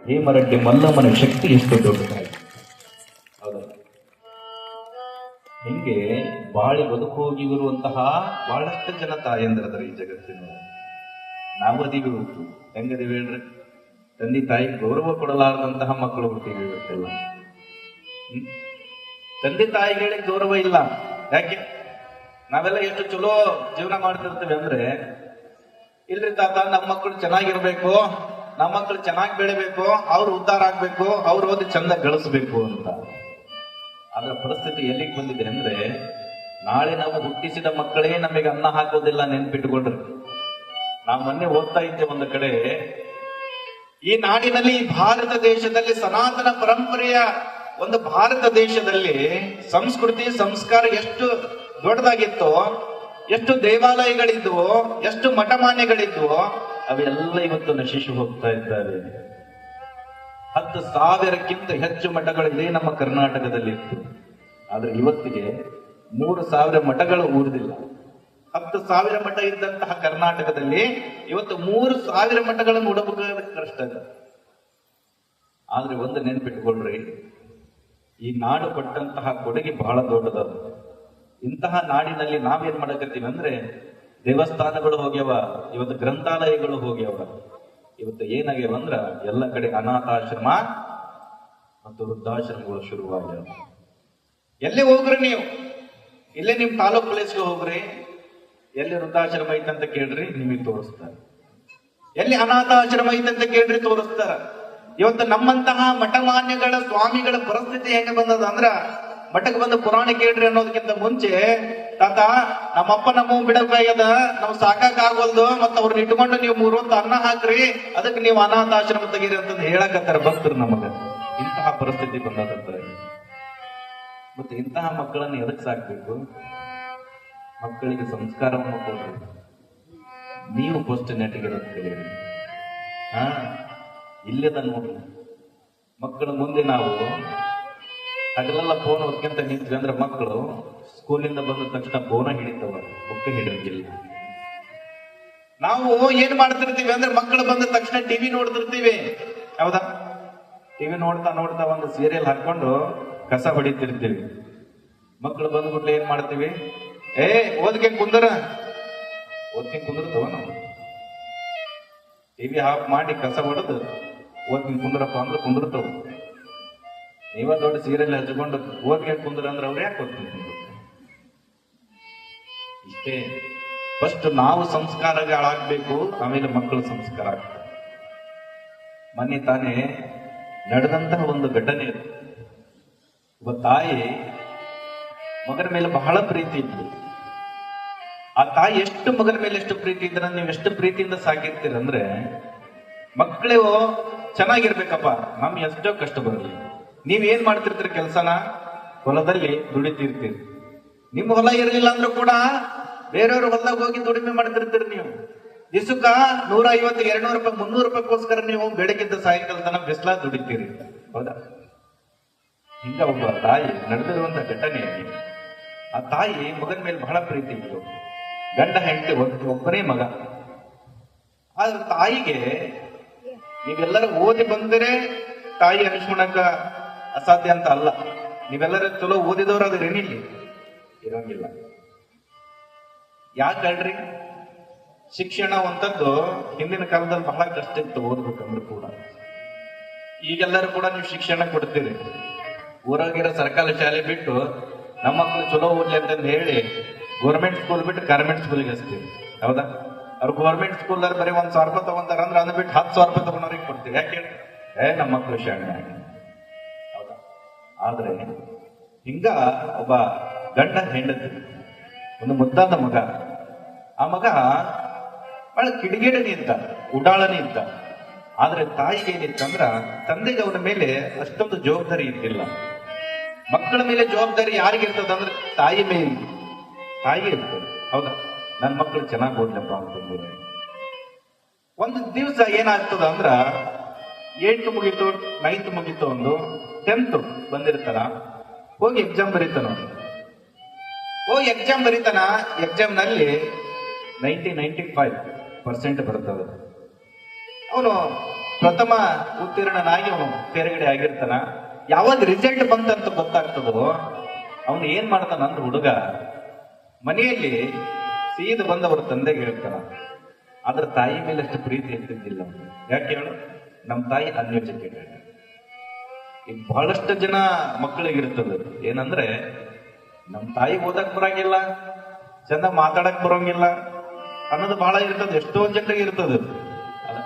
ಹೇಮರೆಡ್ಡಿ ಮಲ್ಲಮ್ಮನ ಶಕ್ತಿ ಎಷ್ಟು ದೊಡ್ಡದಾಗಿದೆ. ಹೌದಲ್ಲ? ಹಿಂಗೆ ಬಾಳಿ ಬದುಕೋಗಿರುವಂತಹ ಬಹಳಷ್ಟು ಜನ ತಾಯಂದ್ರದ್ರ ಈ ಜಗತ್ತಿನ. ನಾವು ಅದೀವಿ ಹುಟ್ಟು ಹೆಂಗದೀವಿ ಹೇಳ್ರಿ? ತಂದೆ ತಾಯಿ ಗೌರವ ಕೊಡಲಾರದಂತಹ ಮಕ್ಕಳು ಹುಟ್ಟಿವಿ ಇವತ್ತೆಲ್ಲ. ತಂದೆ ತಾಯಿಗಳಿಗೆ ಗೌರವ ಇಲ್ಲ. ಯಾಕೆ? ನಾವೆಲ್ಲ ಎಷ್ಟು ಚಲೋ ಜೀವನ ಮಾಡ್ತಿರ್ತೀವಿ ಅಂದ್ರೆ, ಇಲ್ರಿ ತಾತ ನಮ್ಮ ಮಕ್ಕಳು ಚೆನ್ನಾಗಿರ್ಬೇಕು, ನಮ್ಮ ಮಕ್ಕಳು ಚೆನ್ನಾಗಿ ಬೆಳಿಬೇಕು, ಅವ್ರು ಉದ್ಧಾರ ಆಗ್ಬೇಕು, ಅವ್ರು ಓದಿ ಚಂದ ಗಳಿಸ್ಬೇಕು ಅಂತ. ಅದರ ಪರಿಸ್ಥಿತಿ ಎಲ್ಲಿಗೆ ಬಂದಿದೆ ಅಂದ್ರೆ, ನಾಳೆ ನಾವು ಹುಟ್ಟಿಸಿದ ಮಕ್ಕಳೇ ನಮಗೆ ಅನ್ನ ಹಾಕೋದಿಲ್ಲ. ನೆನ್ಪಿಟ್ಟುಕೊಂಡ್ರಿ, ನಾವು ಮೊನ್ನೆ ಓದ್ತಾ ಇದ್ದೆ ಒಂದು ಕಡೆ, ಈ ನಾಡಿನಲ್ಲಿ, ಈ ಭಾರತ ದೇಶದಲ್ಲಿ, ಸನಾತನ ಪರಂಪರೆಯ ಒಂದು ಭಾರತ ದೇಶದಲ್ಲಿ ಸಂಸ್ಕೃತಿ ಸಂಸ್ಕಾರ ಎಷ್ಟು ದೊಡ್ಡದಾಗಿತ್ತೋ, ಎಷ್ಟು ದೇವಾಲಯಗಳಿದ್ವೋ, ಎಷ್ಟು ಮಠಮಾನ್ಯಗಳಿದ್ವೋ, ಅವೆಲ್ಲ ಇವತ್ತು ನಶಿಸಿ ಹೋಗ್ತಾ ಇದ್ದಾವೆ. 10,000ಕ್ಕಿಂತ ಹೆಚ್ಚು ಮಠಗಳಿದೆ ನಮ್ಮ ಕರ್ನಾಟಕದಲ್ಲಿ ಇತ್ತು. ಆದ್ರೆ ಇವತ್ತಿಗೆ 3,000 ಮಠಗಳು ಊರಿದಿಲ್ಲ. 10,000 ಮಠ ಇದ್ದಂತಹ ಕರ್ನಾಟಕದಲ್ಲಿ ಇವತ್ತು 3,000 ಮಠಗಳನ್ನು ಉಡಬೇಕಾದ ಕಷ್ಟ ಇದೆ. ಆದ್ರೆ ಒಂದು ನೆನ್ಪಿಟ್ಕೊಳ್ರಿ, ಈ ನಾಡು ಪಟ್ಟಂತಹ ಕೊಡುಗೆ ಬಹಳ ದೊಡ್ಡದ. ಇಂತಹ ನಾಡಿನಲ್ಲಿ ನಾವೇನ್ ಮಾಡಕತ್ತೀವಿ ಅಂದ್ರೆ, ದೇವಸ್ಥಾನಗಳು ಹೋಗ್ಯವ, ಇವತ್ತು ಗ್ರಂಥಾಲಯಗಳು ಹೋಗ್ಯವ. ಇವತ್ತು ಏನಾಗ್ಯವ ಅಂದ್ರ, ಎಲ್ಲ ಕಡೆ ಅನಾಥಾಶ್ರಮ ಮತ್ತು ವೃದ್ಧಾಶ್ರಮಗಳು ಶುರುವಾಗ್ಯವ. ಎಲ್ಲೇ ಹೋಗ್ರಿ ನೀವು, ಇಲ್ಲೇ ನಿಮ್ ತಾಲೂಕ್ ಪ್ಲೇಸ್ಗೆ ಹೋಗ್ರಿ, ಎಲ್ಲಿ ವೃದ್ಧಾಶ್ರಮ ಐತಂತ ಕೇಳ್ರಿ, ನಿಮಗೆ ತೋರಿಸ್ತಾರ. ಎಲ್ಲಿ ಅನಾಥಾಶ್ರಮ ಐತಂತ ಕೇಳ್ರಿ, ತೋರಿಸ್ತಾರ. ಇವತ್ತು ನಮ್ಮಂತಹ ಮಠಮಾನ್ಯಗಳ ಸ್ವಾಮಿಗಳ ಪರಿಸ್ಥಿತಿ ಹೆಂಗ ಬಂದದ ಅಂದ್ರ, ಮಠಕ್ಕೆ ಬಂದು ಪುರಾಣ ಕೇಳ್ರಿ ಅನ್ನೋದಕ್ಕಿಂತ ಮುಂಚೆ, ತಾತ ನಮ್ಮಪ್ಪ ನಮ್ಮ ಬಿಡಬೇಕಾಗ್ಯದ, ನಾವು ಸಾಕಾಗ ಆಗೋಲ್ದು, ಮತ್ತ ಅವ್ರನ್ನ ಇಟ್ಕೊಂಡು ನೀವು 3 ಹೊತ್ತು ಅನ್ನ ಹಾಕ್ರಿ, ಅದಕ್ಕೆ ನೀವು ಅನಾಥಾಶ್ರಮ ತೆಗೀರಿ ಅಂತ ಹೇಳಕತ್ತಾರ ಭಕ್ತರು ನಮಗ. ಇಂತಹ ಪರಿಸ್ಥಿತಿ ಬಂದದಂತಾರೆ. ಮತ್ತೆ ಇಂತಹ ಮಕ್ಕಳನ್ನು ಎದಕ್ ಸಾಕ್ಬೇಕು? ಮಕ್ಕಳಿಗೆ ಸಂಸ್ಕಾರವನ್ನು ಕೊಡ್ರಿ. ನೀವು ಫಸ್ಟ್ ನೆಟ್ಟಿಗಿರೋದು ಕಲಿಯಿರಿ. ಇಲ್ಲದ ನೋಡ್ರಿ, ಮಕ್ಕಳ ಮುಂದೆ ನಾವು ಹಗಲೆಲ್ಲ ಫೋನ್ ಹೊತ್ಕೊಂತ ನಿಂತ್ವಿ ಅಂದ್ರೆ, ಮಕ್ಕಳು ಸ್ಕೂಲಿಂದ ಬಂದ ತಕ್ಷಣ ಫೋನ ಹಿಡಿತವ, ಬುಕ್ ಹಿಡಿಯಂಗಿಲ್ಲ. ನಾವು ಏನ್ ಮಾಡ್ತಿರ್ತೀವಿ ಅಂದ್ರೆ, ಮಕ್ಕಳು ಬಂದ ತಕ್ಷಣ ಟಿವಿ ನೋಡ್ತಿರ್ತೀವಿ. ಹೌದಾ? ಟಿವಿ ನೋಡ್ತಾ ನೋಡ್ತಾ ಒಂದು ಸೀರಿಯಲ್ ಹಾಕೊಂಡು ಕಸ ಹೊಡಿತಿರ್ತೀವಿ. ಮಕ್ಕಳು ಬಂದ್ಬಿಟ್ಲೆ ಏನ್ ಮಾಡ್ತೀವಿ? ಓದ್ಕೊಂಡ್ ಕುಂದಿರ್ತವ ನಾವು. ಟಿವಿ ಆಫ್ ಮಾಡಿ ಕಸ ಹೊಡೆದು ಓದ್ಕೊಂಡ್ ಕುಂದ್ರಪ್ಪ ಅಂದ್ರೆ ಕುಂದಿರ್ತವ. ನೀವ ದೊಡ್ಡ ಸೀರಿಯಲ್ ಹಚ್ಕೊಂಡು ಓದ್ಕೊಂಡ್ ಕುಂದ್ರ ಅಂದ್ರೆ ಅವ್ರು ಯಾಕೆ ಓದ್ಕೊಂಡ್ ಕುಂದ್ರ? ಇಷ್ಟೇ. ಫಸ್ಟ್ ನಾವು ಸಂಸ್ಕಾರಗಳಾಗ್ಬೇಕು, ಆಮೇಲೆ ಮಕ್ಕಳು ಸಂಸ್ಕಾರ ಆಗ್ತಾರೆ. ಮೊನ್ನೆ ತಾನೇ ನಡೆದಂತಹ ಒಂದು ಘಟನೆ. ಒಬ್ಬ ತಾಯಿ ಮಗನ ಮೇಲೆ ಬಹಳ ಪ್ರೀತಿ ಇತ್ತು. ಆ ತಾಯಿ ಎಷ್ಟು ಮಗನ ಮೇಲೆ ಎಷ್ಟು ಪ್ರೀತಿ ಇದ್ರ, ನೀವು ಎಷ್ಟು ಪ್ರೀತಿಯಿಂದ ಸಾಕಿರ್ತೀರಂದ್ರೆ, ಮಕ್ಕಳು ಚೆನ್ನಾಗಿರ್ಬೇಕಪ್ಪ, ನಮ್ ಎಷ್ಟೋ ಕಷ್ಟ ಬರಲಿ. ನೀವ್ ಏನ್ ಮಾಡ್ತಿರ್ತೀರಿ ಕೆಲಸನ? ಹೊಲದಲ್ಲಿ ದುಡಿತಿರ್ತೀರಿ. ನಿಮ್ಮ ಹೊಲ ಇರಲಿಲ್ಲ ಅಂದ್ರೂ ಕೂಡ ಬೇರೆಯವ್ರ ಹೊಲದಾಗ ಹೋಗಿ ದುಡಿಮೆ ಮಾಡ್ತಿರ್ತೀರಿ. ನೀವು ದಿವಸಕ್ಕ 150, 200 ರೂಪಾಯಿ, 300 ರೂಪಾಯಿಗೋಸ್ಕರ ನೀವು ಬೆಳಗ್ಗಿದ್ದ ಸಾಯಂಕಾಲ ತನಕ ಬಿಸ್ಲಾ ದುಡಿತೀರಿ. ಹೌದಾ? ಹಿಂಗ ಒಬ್ಬ ತಾಯಿ ನಡೆದಿರುವಂತ ಘಟನೆಯಲ್ಲಿ, ಆ ತಾಯಿ ಮಗನ ಮೇಲೆ ಬಹಳ ಪ್ರೀತಿ ಇತ್ತು. ಗಂಡ ಹೆಂಡತಿ ಒಬ್ಬನೇ ಮಗ. ಆದ್ರೆ ತಾಯಿಗೆ, ನೀವೆಲ್ಲರೂ ಓದಿ ಬಂದರೆ ತಾಯಿ ಅನಿಸ್ಕೊಳಕ ಅಸಾಧ್ಯ ಅಂತ ಅಲ್ಲ. ನೀವೆಲ್ಲರೂ ಚಲೋ ಓದಿದವರು ಅದು ಏನಿಲ್ಲ, ಇರಂಗಿಲ್ಲ. ಯಾಕಲ್ರಿ? ಶಿಕ್ಷಣ ಅಂತದ್ದು ಹಿಂದಿನ ಕಾಲದಲ್ಲಿ ಬಹಳ ಕಷ್ಟ ಇತ್ತು ಓದ್ಬೇಕಂದ್ರೂ ಕೂಡ. ಈಗೆಲ್ಲರೂ ಕೂಡ ನೀವು ಶಿಕ್ಷಣ ಕೊಡ್ತೀರಿ. ಊರಾಗಿರೋ ಸರ್ಕಾರಿ ಶಾಲೆ ಬಿಟ್ಟು ನಮ್ಮ ಮಕ್ಕಳು ಚಲೋ ಓದ್ಲಿ ಅಂತಂದು ಹೇಳಿ ಗೌರ್ಮೆಂಟ್ ಸ್ಕೂಲ್ ಬಿಟ್ಟು ಕಾರ್ಮೆಂಟ್ ಸ್ಕೂಲ್ಗೆ ಹಚ್ತೀವಿ. ಹೌದಾ? ಅವ್ರು ಗೌರ್ಮೆಂಟ್ ಸ್ಕೂಲ್ದಾರ ಬರೀ 1,000 ರೂಪಾಯಿ ತಗೊಂತಾರ ಅಂದ್ರೆ, ಅದನ್ನ ಬಿಟ್ಟು 10,000 ರೂಪಾಯಿ ತಗೊಂಡವ್ರಿಗೆ ಕೊಡ್ತೀವಿ. ಯಾಕೆ? ನಮ್ಮ ಮಕ್ಕಳು ಶಾಣೆ. ಹೌದಾ? ಆದ್ರೆ ಹಿಂಗ ಒಬ್ಬ ಗಂಡ ಹೆಂಡತಿ, ಒಂದು ಮುದ್ದಾದ ಮಗ. ಆ ಮಗ ಬಹಳ ಕಿಡಿಗೇಡನೇ ಇದ್ದ, ಉಡಾಳನೇ ಇದ್ದ. ಆದ್ರೆ ತಾಯಿಗೆ ಏನಿತ್ತಂದ್ರ, ತಂದೆಗೆ ಅವನ ಮೇಲೆ ಅಷ್ಟೊಂದು ಜವಾಬ್ದಾರಿ ಇದ್ದಿಲ್ಲ. ಮಕ್ಕಳ ಮೇಲೆ ಜವಾಬ್ದಾರಿ ಯಾರಿಗಿರ್ತದ ಅಂದ್ರೆ ತಾಯಿ ಮೇಲೆ, ತಾಯಿ ಇರ್ತದೆ. ಹೌದಾ? ನನ್ನ ಮಕ್ಕಳು ಚೆನ್ನಾಗಿ ಓದ್ಲಪ್ಪ ಅಂತಂದ್ರೆ, ಒಂದು ದಿವಸ ಏನಾಗ್ತದ ಅಂದ್ರ, 8th ಮುಗೀತು, 9th ಮುಗೀತು, ಒಂದು 10th ಬಂದಿರ್ತಾರ, ಹೋಗಿ ಎಕ್ಸಾಮ್ ಬರೀತಾನ. ಹೋಗಿ ಎಕ್ಸಾಮ್ ಬರೀತಾನ. ಎಕ್ಸಾಮ್ ನಲ್ಲಿ 95% ಬರ್ತದೆ. ಅವನು ಪ್ರಥಮ ಉತ್ತೀರ್ಣನಾಗಿ ಅವನು ತೇರ್ಗಡೆ ಆಗಿರ್ತಾನ. ಯಾವಾಗ ರಿಸಲ್ಟ್ ಬಂತಂತ ಗೊತ್ತಾಗ್ತದೋ ಅವನು ಏನ್ ಮಾಡ್ತಾನ ಅಂದ್ರೆ ಹುಡುಗ ಮನೆಯಲ್ಲಿ ಸೀದ ಬಂದವ್ರ ತಂದೆಗೆ ಹೇಳ್ತಾನ. ಆದ್ರೆ ತಾಯಿ ಮೇಲೆ ಅಷ್ಟು ಪ್ರೀತಿ ಇರ್ತಿದ್ದಿಲ್ಲ ಅವನು. ಯಾಕೆ ಹೇಳು, ನಮ್ಮ ತಾಯಿ ಅನ್ಎಜುಕೇಟೆಡ್. ಈಗ ಬಹಳಷ್ಟು ಜನ ಮಕ್ಕಳಿಗಿರ್ತದೆ ಏನಂದ್ರೆ ನಮ್ಮ ತಾಯಿ ಓದಕ್ ಬರಂಗಿಲ್ಲ, ಚಂದ ಮಾತಾಡಕ್ ಬರೋಂಗಿಲ್ಲ ಅನ್ನೋದು ಬಹಳ ಇರ್ತದೆ. ಎಷ್ಟೋ ಜನರಿಗೆ ಇರ್ತದೆ. ಅಲ್ಲ,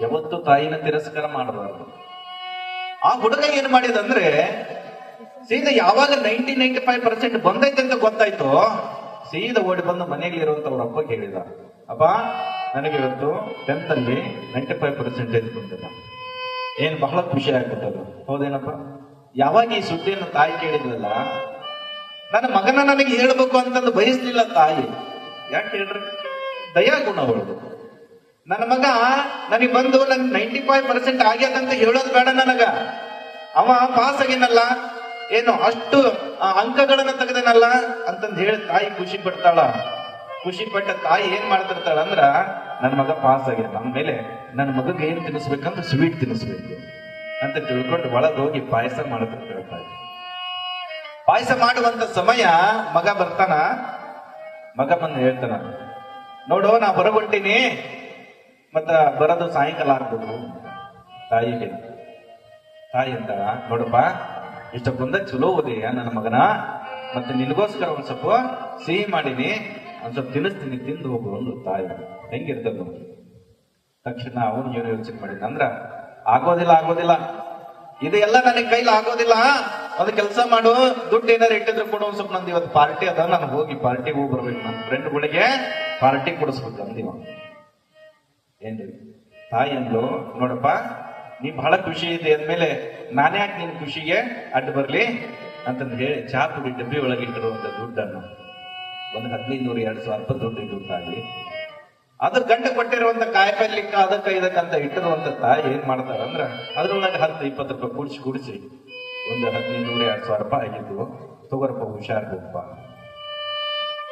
ಯಾವತ್ತು ತಾಯಿನ ತಿರಸ್ಕಾರ ಮಾಡಬಾರ್ದು. ಆ ಹುಡುಗ ಏನ್ ಮಾಡಿದಂದ್ರೆ ಸೀದಾ ಯಾವಾಗ 95% ಬಂದೈತೆ ಅಂತ ಗೊತ್ತಾಯ್ತು, ಸೀದಾ ಓಡಿ ಬಂದು ಮನೆಯಲ್ಲಿ ಇರುವಂತವ್ರ ಅಪ್ಪಗೆ ಹೇಳಿದ, ಅಪ್ಪ ನನಗೆ ಇವತ್ತು 10th ಅಲ್ಲಿ 95% ಬಂದಿಲ್ಲ. ಏನ್ ಬಹಳ ಖುಷಿ ಆಗ್ಬಿಟ್ಟದು. ಹೌದೇನಪ್ಪ? ಯಾವಾಗ ಈ ಸುದ್ದಿಯನ್ನು ತಾಯಿ ಕೇಳಿದ್ಲಲ್ಲ, ನನ್ನ ಮಗನ ನನಗೆ ಹೇಳ್ಬೇಕು ಅಂತಂದು ಬಯಸ್ಲಿಲ್ಲ ತಾಯಿ. ಯಾಕೆ ಹೇಳ್ರಿ? ದಯಾಗುಣ ಅವಳು. ನನ್ನ ಮಗ ನನಗೆ ಬಂದು ನನ್ 95% ಆಗ್ಯದಂತ ಹೇಳೋದು ಬೇಡ ನನಗ. ಅವ ಪಾಸ್ ಆಗಿನಲ್ಲ, ಏನು ಅಷ್ಟು ಅಂಕಗಳನ್ನ ತೆಗೆದನಲ್ಲ ಅಂತಂದು ಹೇಳಿ ತಾಯಿ ಖುಷಿ ಪಡ್ತಾಳ. ಖುಷಿ ಪಟ್ಟ ತಾಯಿ ಏನ್ ಮಾಡ್ತಿರ್ತಾಳ ಅಂದ್ರ, ನನ್ನ ಮಗ ಪಾಸ್ ಆಗ್ಯಾನ, ಅಂದ್ಮೇಲೆ ನನ್ನ ಮಗಗೆ ಏನ್ ತಿನ್ನಿಸ್ಬೇಕಂದ್ರೆ ಸ್ವೀಟ್ ತಿನ್ನಿಸ್ಬೇಕು ಅಂತ ತಿಳ್ಕೊಂಡು ಒಳಗೆ ಹೋಗಿ ಪಾಯಸ ಮಾಡ್ತಿರ್ತಾಳ ತಾಯಿ. ಪಾಯಸ ಮಾಡುವಂತ ಸಮಯ ಮಗ ಬರ್ತಾನ. ಮಗ ಬಂದು ಹೇಳ್ತಾನ, ನೋಡು ನಾ ಹೊರಗೊಂಟೀನಿ, ಮತ್ತ ಬರೋದು ಸಾಯಂಕಾಲ ಆಗ್ಬೋದು. ತಾಯಿಗೆ ತಾಯಿ ಅಂತ, ನೋಡಪ್ಪ ಇಷ್ಟ ಬಂದ ಚಲೋ ಓದಿಯ ನನ್ನ ಮಗನ, ಮತ್ತೆ ನಿನಗೋಸ್ಕರ ಒಂದ್ ಸ್ವಲ್ಪ ಸಿಹಿ ಮಾಡೀನಿ, ಒಂದ್ ಸ್ವಲ್ಪ ತಿನ್ನಿಸ್ತೀನಿ, ತಿಂದು ಹೋಗು ಒಂದು ತಾಯಿ. ಹೆಂಗಿರ್ತದ ನೋಡಿ. ತಕ್ಷಣ ಅವನು ಏನು ಯೋಚನೆ ಮಾಡಿದ ಅಂದ್ರ, ಆಗೋದಿಲ್ಲ, ಇದೆಲ್ಲ ನನಗೆ ಕೈಲಿ ಆಗೋದಿಲ್ಲ. ಅದು ಕೆಲಸ ಮಾಡು, ದುಡ್ಡು ಏನಾರು ಇಟ್ಟಿದ್ರು ಕೂಡ ಒಂದ್ ಸ್ವಲ್ಪ ನಂದು ಇವತ್ತು ಪಾರ್ಟಿ ಅದ, ನಾನು ಹೋಗಿ ಪಾರ್ಟಿಗೆ ಹೋಗಿ ಬರ್ಬೇಕು, ನನ್ನ ಫ್ರೆಂಡ್ಗಳಿಗೆ ಪಾರ್ಟಿ ಕೊಡಿಸ್ಬೇಕು ಅಂದಿವ. ಏನ್ರಿ ತಾಯಿ ಅಂದ್ಲು, ನೋಡಪ್ಪ ನೀ ಬಹಳ ಖುಷಿ ಇದೆ ಅಂದ್ಮೇಲೆ ನಾನ್ಯಾಕೆ ನಿನ್ ಖುಷಿಗೆ ಅಡ್ಡ ಬರ್ಲಿ ಅಂತಂದು ಹೇಳಿ ಚಹಾ ಪುಡಿ ಡಬ್ಬಿ ಒಳಗೆ ಇಟ್ಟಿರುವಂತ ದುಡ್ಡನ್ನು ಒಂದು 1500-2000 ದುಡ್ಡು ಇದ್ದು ತಾಯಿ. ಅದು ಗಂಟು ಕೊಟ್ಟಿರುವಂತ ಕಾಯಿಪಲ್ಯಕ್ಕ ಅದಕ್ಕ ಇದಕ್ಕಂತ ಇಟ್ಟಿರುವಂತ ತಾಯಿ ಏನ್ ಮಾಡ್ತಾರ ಅಂದ್ರ, ಅದ್ರೊಳಗೆ 10-20 ರೂಪಾಯಿ ಕೂಡಿಸಿ ಒಂದು 1500-2000 ರೂಪಾಯಿ ಆಗಿದ್ದು, ತಗೋರಪ್ಪ ಹುಷಾರ್ ಹೋಗಪ್ಪ.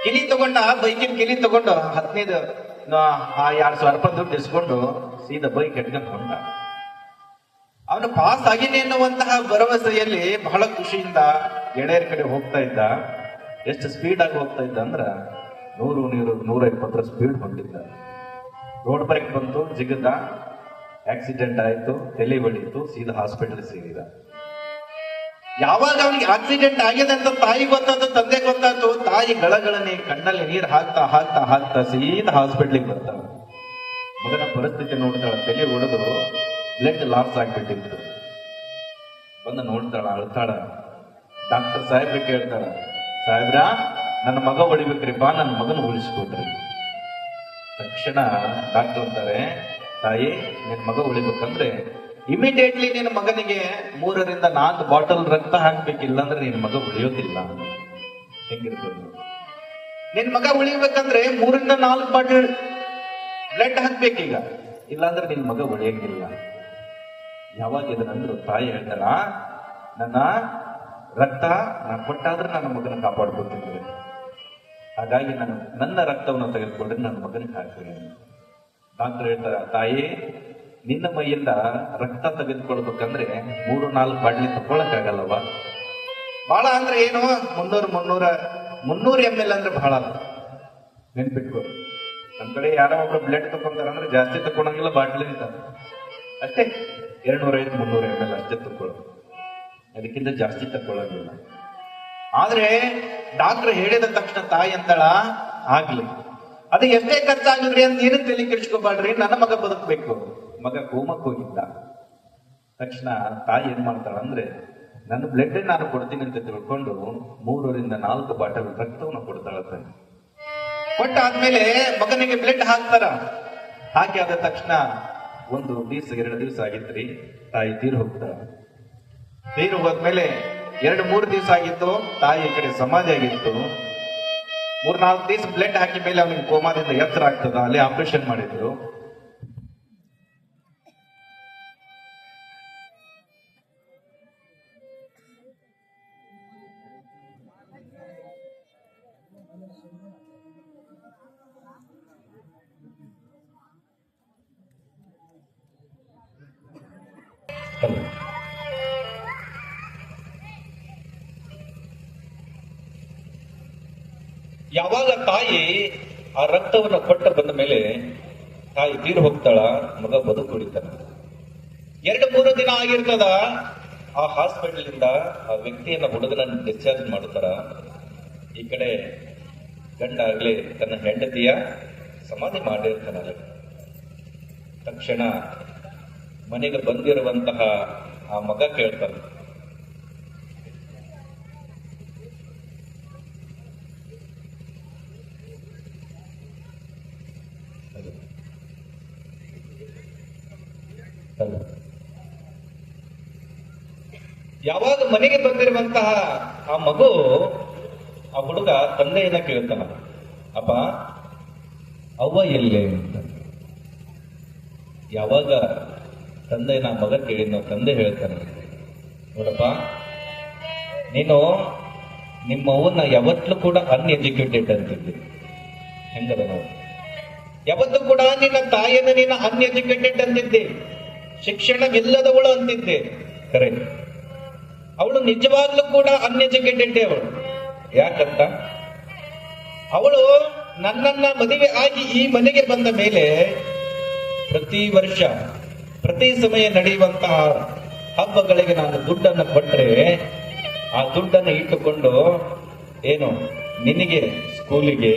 ಕಿಲಿ ತಗೊಂಡ, ಬೈಕಿನ ಕಿಲಿ ತಗೊಂಡು 15-2000 ರೂಪಾಯಿ ದುಡ್ಡು ಇಸ್ಕೊಂಡು ಸೀದಾ ಬೈಕ್ ಎಟ್ಕೊಂಡ್ ಹೊಂಟ. ಅವನು ಪಾಸ್ ಆಗಿನೇ ಎನ್ನುವಂತಹ ಭರವಸೆಯಲ್ಲಿ ಬಹಳ ಖುಷಿಯಿಂದ ಗೆಳೆಯರ ಕಡೆ ಹೋಗ್ತಾ ಇದ್ದ. ಎಷ್ಟು ಸ್ಪೀಡ್ ಆಗಿ ಹೋಗ್ತಾ ಇದ್ದ ಅಂದ್ರ 100-120 ಸ್ಪೀಡ್ ಹೊಂಟಿದ್ದ. ರೋಡ್ ಬ್ರೇಕ್ ಬಂತು, ಜಿಗದ, ಆಕ್ಸಿಡೆಂಟ್ ಆಯ್ತು, ತಲೆ ಹೊಡಿತು, ಸೀದಾ ಹಾಸ್ಪಿಟಲ್ ಸೇರಿದ. ಯಾವಾಗ ಅವನಿಗೆ ಆಕ್ಸಿಡೆಂಟ್ ಆಗಿದೆ ಅಂತ ತಾಯಿ ಗೊತ್ತಾಯ್ತು, ತಂದೆ ಗೊತ್ತಾಯ್ತು, ತಾಯಿ ಗಳಗಳನೆ ಕಣ್ಣಲ್ಲಿ ನೀರು ಹಾಕ್ತಾ ಸೀದಾ ಹಾಸ್ಪಿಟ್ಲಿಗೆ ಬರ್ತಾಳ. ಮಗನ ಪರಿಸ್ಥಿತಿ ನೋಡ್ತಾಳ, ತಲೆ ಹೊಡೆದು ಬ್ಲಡ್ ಲಾಸ್ ಆಗ್ಬಿಟ್ಟಿತ್ತು. ಬಂದು ನೋಡ್ತಾಳ, ಅಳ್ತಾಳ. ಡಾಕ್ಟರ್ ಸಾಹೇಬ್ರ ಕೇಳ್ತಾಳ, ಸಾಹೇಬ್ರ ನನ್ನ ಮಗ ಹೊಡಿಬೇಕ್ರಿಪ್ಪ, ನನ್ನ ಮಗನ ಉಳಿಸ್ಕೊಡ್ರಿ. ತಕ್ಷಣ ಡಾಕ್ಟರ್ ಅಂತಾರೆ, ತಾಯಿ ನಿನ್ ಮಗ ಉಳಿಬೇಕಂದ್ರೆ ಇಮಿಡಿಯೇಟ್ಲಿ ನಿನ್ನ ಮಗನಿಗೆ 3-4 ಬಾಟಲ್ ರಕ್ತ ಹಾಕ್ಬೇಕಿಲ್ಲ ಅಂದ್ರೆ ನಿನ್ ಮಗ ಉಳಿಯೋದಿಲ್ಲ. ಹೆಂಗಿರ್ತದೆ? ನಿನ್ ಮಗ ಉಳಿಬೇಕಂದ್ರೆ 3-4 ಬಾಟಲ್ ಬ್ಲಡ್ ಹಾಕ್ಬೇಕೀಗ, ಇಲ್ಲಾಂದ್ರೆ ನಿನ್ ಮಗ ಉಳಿಯಂಗಿಲ್ಲ. ಯಾವಾಗ ಇದನ್ನಂದ್ರು ತಾಯಿ ಹೇಳ್ತಾಳ, ನನ್ನ ರಕ್ತ ನಾನು ಕೊಟ್ಟಾದ್ರೆ ನನ್ನ ಮಗನ ಕಾಪಾಡ್ಕೊತೀನಿ, ಹಾಗಾಗಿ ನನ್ನ ರಕ್ತವನ್ನು ತೆಗೆದುಕೊಂಡ್ರೆ ನನ್ನ ಮಗನಿಗೆ ಹಾಕ್ರಿ. ಡಾಕ್ಟರ್ ಹೇಳ್ತಾರ, ತಾಯಿ ನಿನ್ನ ಮೈಯಿಂದ ರಕ್ತ ತೆಗೆದುಕೊಳ್ಬೇಕಂದ್ರೆ 3-4 ಬಾಟ್ಲಿ ತಗೊಳಕ್ಕಾಗಲ್ಲವ. ಬಹಳ ಅಂದ್ರೆ ಏನು, 300 ml ಅಂದ್ರೆ ಬಹಳ. ನೆನ್ಪಿಟ್ಕೊ, ನಮ್ ಕಡೆ ಯಾರೋ ಒಬ್ರು ಬ್ಲಡ್ ತಗೊಂತಾರ ಅಂದ್ರೆ ಜಾಸ್ತಿ ತಗೊಳಂಗಿಲ್ಲ, ಬಾಟ್ಲಿ ಅಂತ ಅಷ್ಟೇ 250-300 ml ಅಷ್ಟೇ ತಗೊಳ್ಳೋದು, ಅದಕ್ಕಿಂತ ಜಾಸ್ತಿ ತಗೊಳ್ಳಂಗಿಲ್ಲ. ಆದ್ರೆ ಡಾಕ್ಟರ್ ಹೇಳಿದ ತಕ್ಷಣ ತಾಯಿ ಅಂತಾಳ, ಆಗ್ಲಿ ಅದು ಎಷ್ಟೇ ಖರ್ಚಾಗಿದ್ರಿ ಅಂತ ಏನು ತಲೆ ಕೆಡಿಸ್ಕೋಬಾಡ್ರಿ, ನನ್ನ ಮಗ ಬದುಕಬೇಕು. ಮಗ ಕೋಮಕ್ ಹೋಗಿದ್ದ. ತಕ್ಷಣ ತಾಯಿ ಏನ್ ಮಾಡ್ತಾಳ ಅಂದ್ರೆ, ನನ್ನ ಬ್ಲಡ್ ನಾನು ಕೊಡ್ತೀನಿ ಅಂತ ತಿಳ್ಕೊಂಡು 3-4 ಬಾಟಲ್ ರಕ್ತವನ್ನು ಕೊಡ್ತಾಳ ತಾಯಿ. ಕೊಟ್ಟಾದ್ಮೇಲೆ ಮಗನಿಗೆ ಬ್ಲಡ್ ಹಾಕ್ತಾರ. ಹಾಕಿ ಆದ ತಕ್ಷಣ 1 ದಿವಸ 2 ದಿವಸ ಆಗಿತ್ರಿ, ತಾಯಿ ತೀರು ಹೋಗ್ತಾಳ. ತೀರು ಹೋದ್ಮೇಲೆ 2-3 ದಿವಸ ಆಗಿತ್ತು, ತಾಯಿ ಕಡೆ ಸಮಾಧಿ ಆಗಿತ್ತು. 3-4 ದಿವಸ ಬ್ಲಡ್ ಹಾಕಿ ಮೇಲೆ ಅವನಿಗೆ ಕೋಮಾದಿಂದ ಎತ್ತರ ಆಗ್ತದ, ಅಲ್ಲಿ ಆಪರೇಷನ್ ಮಾಡಿದ್ರು. ಹಲೋ. ಯಾವಾಗ ತಾಯಿ ಆ ರಕ್ತವನ್ನು ಕೊಟ್ಟ ಬಂದ ಮೇಲೆ ತಾಯಿ ತೀರು ಹೋಗ್ತಾಳ, ಮಗ ಬದುಕು ಕುಡಿತಾನ. 2-3 ದಿನ ಆಗಿರ್ತದ, ಆ ಹಾಸ್ಪಿಟಲ್ ಇಂದ ಆ ವ್ಯಕ್ತಿಯನ್ನ ಹುಡುಗನನ್ನು ಡಿಸ್ಚಾರ್ಜ್ ಮಾಡ್ತಾರ. ಈ ಕಡೆ ಗಂಡ ಆಗ್ಲೇ ತನ್ನ ಹೆಂಡತಿಯ ಸಮಾಧಿ ಮಾಡಿರ್ತಾನಲ್ಲ. ತಕ್ಷಣ ಮನೆಗೆ ಬಂದಿರುವಂತಹ ಆ ಮಗ ಕೇಳ್ತಾನೆ, ಯಾವಾಗ ಮನೆಗೆ ಬಂದಿರುವಂತಹ ಆ ಮಗು, ಆ ಹುಡುಗ ತಂದೆಯನ್ನ ಕೇಳ್ತಾನ, ಅಪ್ಪ ಅವ್ವ ಎಲ್ಲೇ ಅಂತ. ಯಾವಾಗ ತಂದೆನ ಮಗ ಕೇಳಿದ್ನೋ ತಂದೆ ಹೇಳ್ತಾನೆ, ನೋಡಪ್ಪ ನೀನು ನಿಮ್ಮ ಅವ್ವನ್ನ ಯಾವತ್ತೂ ಕೂಡ ಅನ್ಎಜುಕೇಟೆಡ್ ಅಂತಿದ್ದೆ. ಹೆಂಗದ ನಾವು ಯಾವತ್ತೂ ಕೂಡ ನಿನ್ನ ತಾಯಿಯನ್ನ ನೀನು ಅನ್ಎಜುಕೇಟೆಡ್ ಅಂತಿದ್ದೆ, ಶಿಕ್ಷಣವಿಲ್ಲದವಳು ಅಂತಿದ್ದೆ. ಕರೆಕ್ಟ್, ಅವಳು ನಿಜವಾಗ್ಲೂ ಕೂಡ ಅನ್ಎಜುಕೇಟೆಡ್. ಅವಳು ಯಾಕಂತ, ಅವಳು ನನ್ನನ್ನ ಮದುವೆ ಆಗಿ ಈ ಮನೆಗೆ ಬಂದ ಮೇಲೆ ಪ್ರತಿ ವರ್ಷ ಪ್ರತಿ ಸಮಯ ನಡೆಯುವಂತಹ ಹಬ್ಬಗಳಿಗೆ ನಾನು ದುಡ್ಡನ್ನು ಕೊಟ್ಟರೆ ಆ ದುಡ್ಡನ್ನು ಇಟ್ಟುಕೊಂಡು ಏನು ನಿನಗೆ ಸ್ಕೂಲಿಗೆ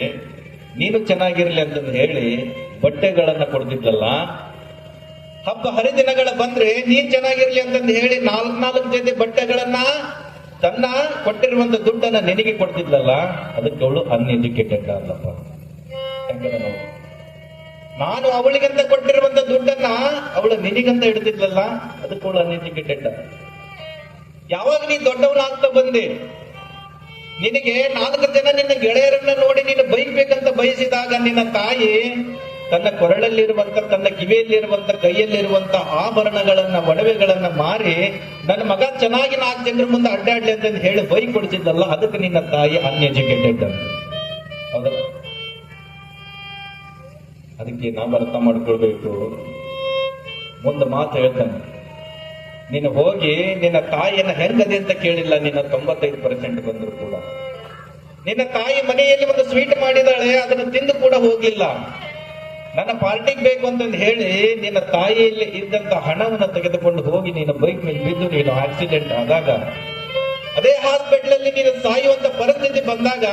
ನೀನು ಚೆನ್ನಾಗಿರ್ಲಿ ಅಂತ ಹೇಳಿ ಬಟ್ಟೆಗಳನ್ನ ಕೊಡ್ತಿದ್ಲಲ್ಲ. ಹಬ್ಬ ಹರಿದಿನಗಳ ಬಂದ್ರೆ ನೀನ್ ಚೆನ್ನಾಗಿರ್ಲಿ ಅಂತಂದು ಹೇಳಿ 4 ಜೊತೆ ಬಟ್ಟೆಗಳನ್ನ ತನ್ನ ಕೊಟ್ಟಿರುವಂತ ದುಡ್ಡನ್ನ ನಿನಗೆ ಕೊಡ್ತಿದ್ಲಲ್ಲ. ಅದಕ್ಕೆ ಅವಳು ಅನ್ಎಜುಕೇಟೆಡ್ ಅಲ್ಲಪ್ಪ. ನಾನು ಅವಳಿಗಂತ ಕೊಟ್ಟಿರುವಂತ ದುಡ್ಡನ್ನ ಅವಳು ನಿನಗಂತ ಹಿಡಿದಿದ್ಲಲ್ಲ, ಅದಕ್ಕೆ ಅವಳು ಅನ್ಎಜುಕೇಟೆಡ್. ಯಾವಾಗ ನೀ ದೊಡ್ಡವನಾಗ್ತಾ ಬಂದೆ, ನಿನಗೆ 4 ಜನ ನಿನ್ನ ಗೆಳೆಯರನ್ನ ನೋಡಿ ನೀನು ಬೈಕ್ಬೇಕಂತ ಬಯಸಿದಾಗ ನಿನ್ನ ತಾಯಿ ತನ್ನ ಕೊರಳಲ್ಲಿರುವಂತ, ತನ್ನ ಕಿವಿಯಲ್ಲಿರುವಂತ, ಕೈಯಲ್ಲಿರುವಂತ ಆಭರಣಗಳನ್ನ, ಒಡವೆಗಳನ್ನ ಮಾರಿ ನನ್ನ ಮಗ ಚೆನ್ನಾಗಿ 4 ಜನರ ಮುಂದೆ ಅಡ್ಡಾಡ್ಲಿ ಅಂತ ಹೇಳಿ ಬೈಕ್ ಕೊಡಿಸಿದ್ದಲ್ಲ, ಅದಕ್ಕೆ ನಿನ್ನ ತಾಯಿ ಅನ್ಎಜುಕೇಟೆಡ್ ಅಂತ. ಹೌದಲ್ಲ? ಅದಕ್ಕೆ ನಾವು ಅರ್ಥ ಮಾಡ್ಕೊಳ್ಬೇಕು. ಒಂದು ಮಾತು ಹೇಳ್ತಾನೆ, ನೀನು ಹೋಗಿ ನಿನ್ನ ತಾಯಿಯನ್ನ ಹೆಂಗದೆ ಅಂತ ಕೇಳಿಲ್ಲ, ನಿನ್ನ 95% ಬಂದ್ರು ಕೂಡ. ನಿನ್ನ ತಾಯಿ ಮನೆಯಲ್ಲಿ ಒಂದು ಸ್ವೀಟ್ ಮಾಡಿದಾಳೆ, ಅದನ್ನು ತಿಂದು ಕೂಡ ಹೋಗ್ಲಿಲ್ಲ. ನನ್ನ ಪಾರ್ಟಿಗೆ ಬೇಕು ಅಂತಂದು ಹೇಳಿ ನಿನ್ನ ತಾಯಿಯಲ್ಲಿ ಇದ್ದಂತ ಹಣವನ್ನು ತೆಗೆದುಕೊಂಡು ಹೋಗಿ ನೀನು ಬೈಕ್ ಮೇಲೆ ಬಿದ್ದು ನೀನು ಆಕ್ಸಿಡೆಂಟ್ ಆದಾಗ, ಅದೇ ಹಾಸ್ಪಿಟಲ್ ಅಲ್ಲಿ ನೀನು ಸಾಯುವಂತ ಪರಿಸ್ಥಿತಿ ಬಂದಾಗ,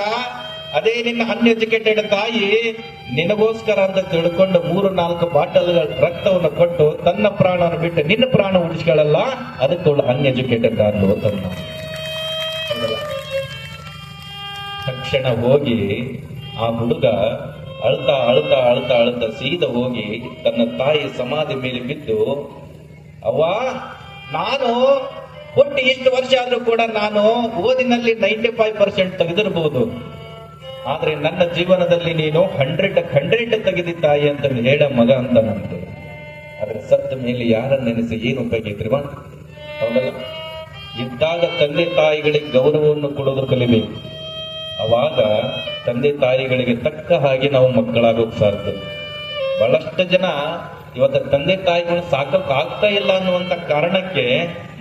ಅದೇ ನಿನ್ನ ಅನ್ಎಜುಕೇಟೆಡ್ ತಾಯಿ ನಿನಗೋಸ್ಕರ ಅಂತ ತಿಳ್ಕೊಂಡು 3-4 ಬಾಟಲ್ಗಳ ರಕ್ತವನ್ನು ಕೊಟ್ಟು ತನ್ನ ಪ್ರಾಣವನ್ನು ಬಿಟ್ಟು ನಿನ್ನ ಪ್ರಾಣ ಉಳಿಸ್ಕೊಳ್ಳಲ್ಲ. ಅದಕ್ಕೆ ಅವಳು ಅನ್ಎಜುಕೇಟೆಡ್ ಆದ್ಲು ತನ್ನ. ತಕ್ಷಣ ಹೋಗಿ ಆ ಹುಡುಗ ಅಳ್ತಾ ಅಳ್ತಾ ಅಳ್ತಾ ಅಳ್ತಾ ಸೀದಾ ಹೋಗಿ ತನ್ನ ತಾಯಿ ಸಮಾಧಿ ಮೇಲೆ ಬಿದ್ದು, ಅವ್ವ ನಾನು ಹುಟ್ಟಿ ಇಷ್ಟು ವರ್ಷ ಆದ್ರೂ ಕೂಡ ನಾನು ಓದಿನಲ್ಲಿ 95% ತೆಗೆದಿರಬಹುದು, ಆದ್ರೆ ನನ್ನ ಜೀವನದಲ್ಲಿ ನೀನು 100 ತೆಗೆದಿ ತಾಯಿ ಅಂತ ಹೇಳ ಮಗ ಅಂತ ನಂತೆ. ಆದ್ರೆ ಸತ್ತ ಮೇಲೆ ಯಾರನ್ನ ನೆನೆಸಿ ಏನು ಉಪಯೋಗಿದ್ರಿವ? ಹೌದಲ್ಲ? ಇದ್ದಾಗ ತಂದೆ ತಾಯಿಗಳಿಗೆ ಗೌರವವನ್ನು ಕೊಡೋದು ಕಲಿಬೇಕು. ಅವಾಗ ತಂದೆ ತಾಯಿಗಳಿಗೆ ತಕ್ಕ ಹಾಗೆ ನಾವು ಮಕ್ಕಳಾಗೋಕ್ ಸಾಧ್ಯ. ಬಹಳಷ್ಟು ಜನ ಇವತ್ತ ತಂದೆ ತಾಯಿಗಳು ಸಾಕಕ್ ಆಗ್ತಾ ಇಲ್ಲ ಅನ್ನುವಂತ ಕಾರಣಕ್ಕೆ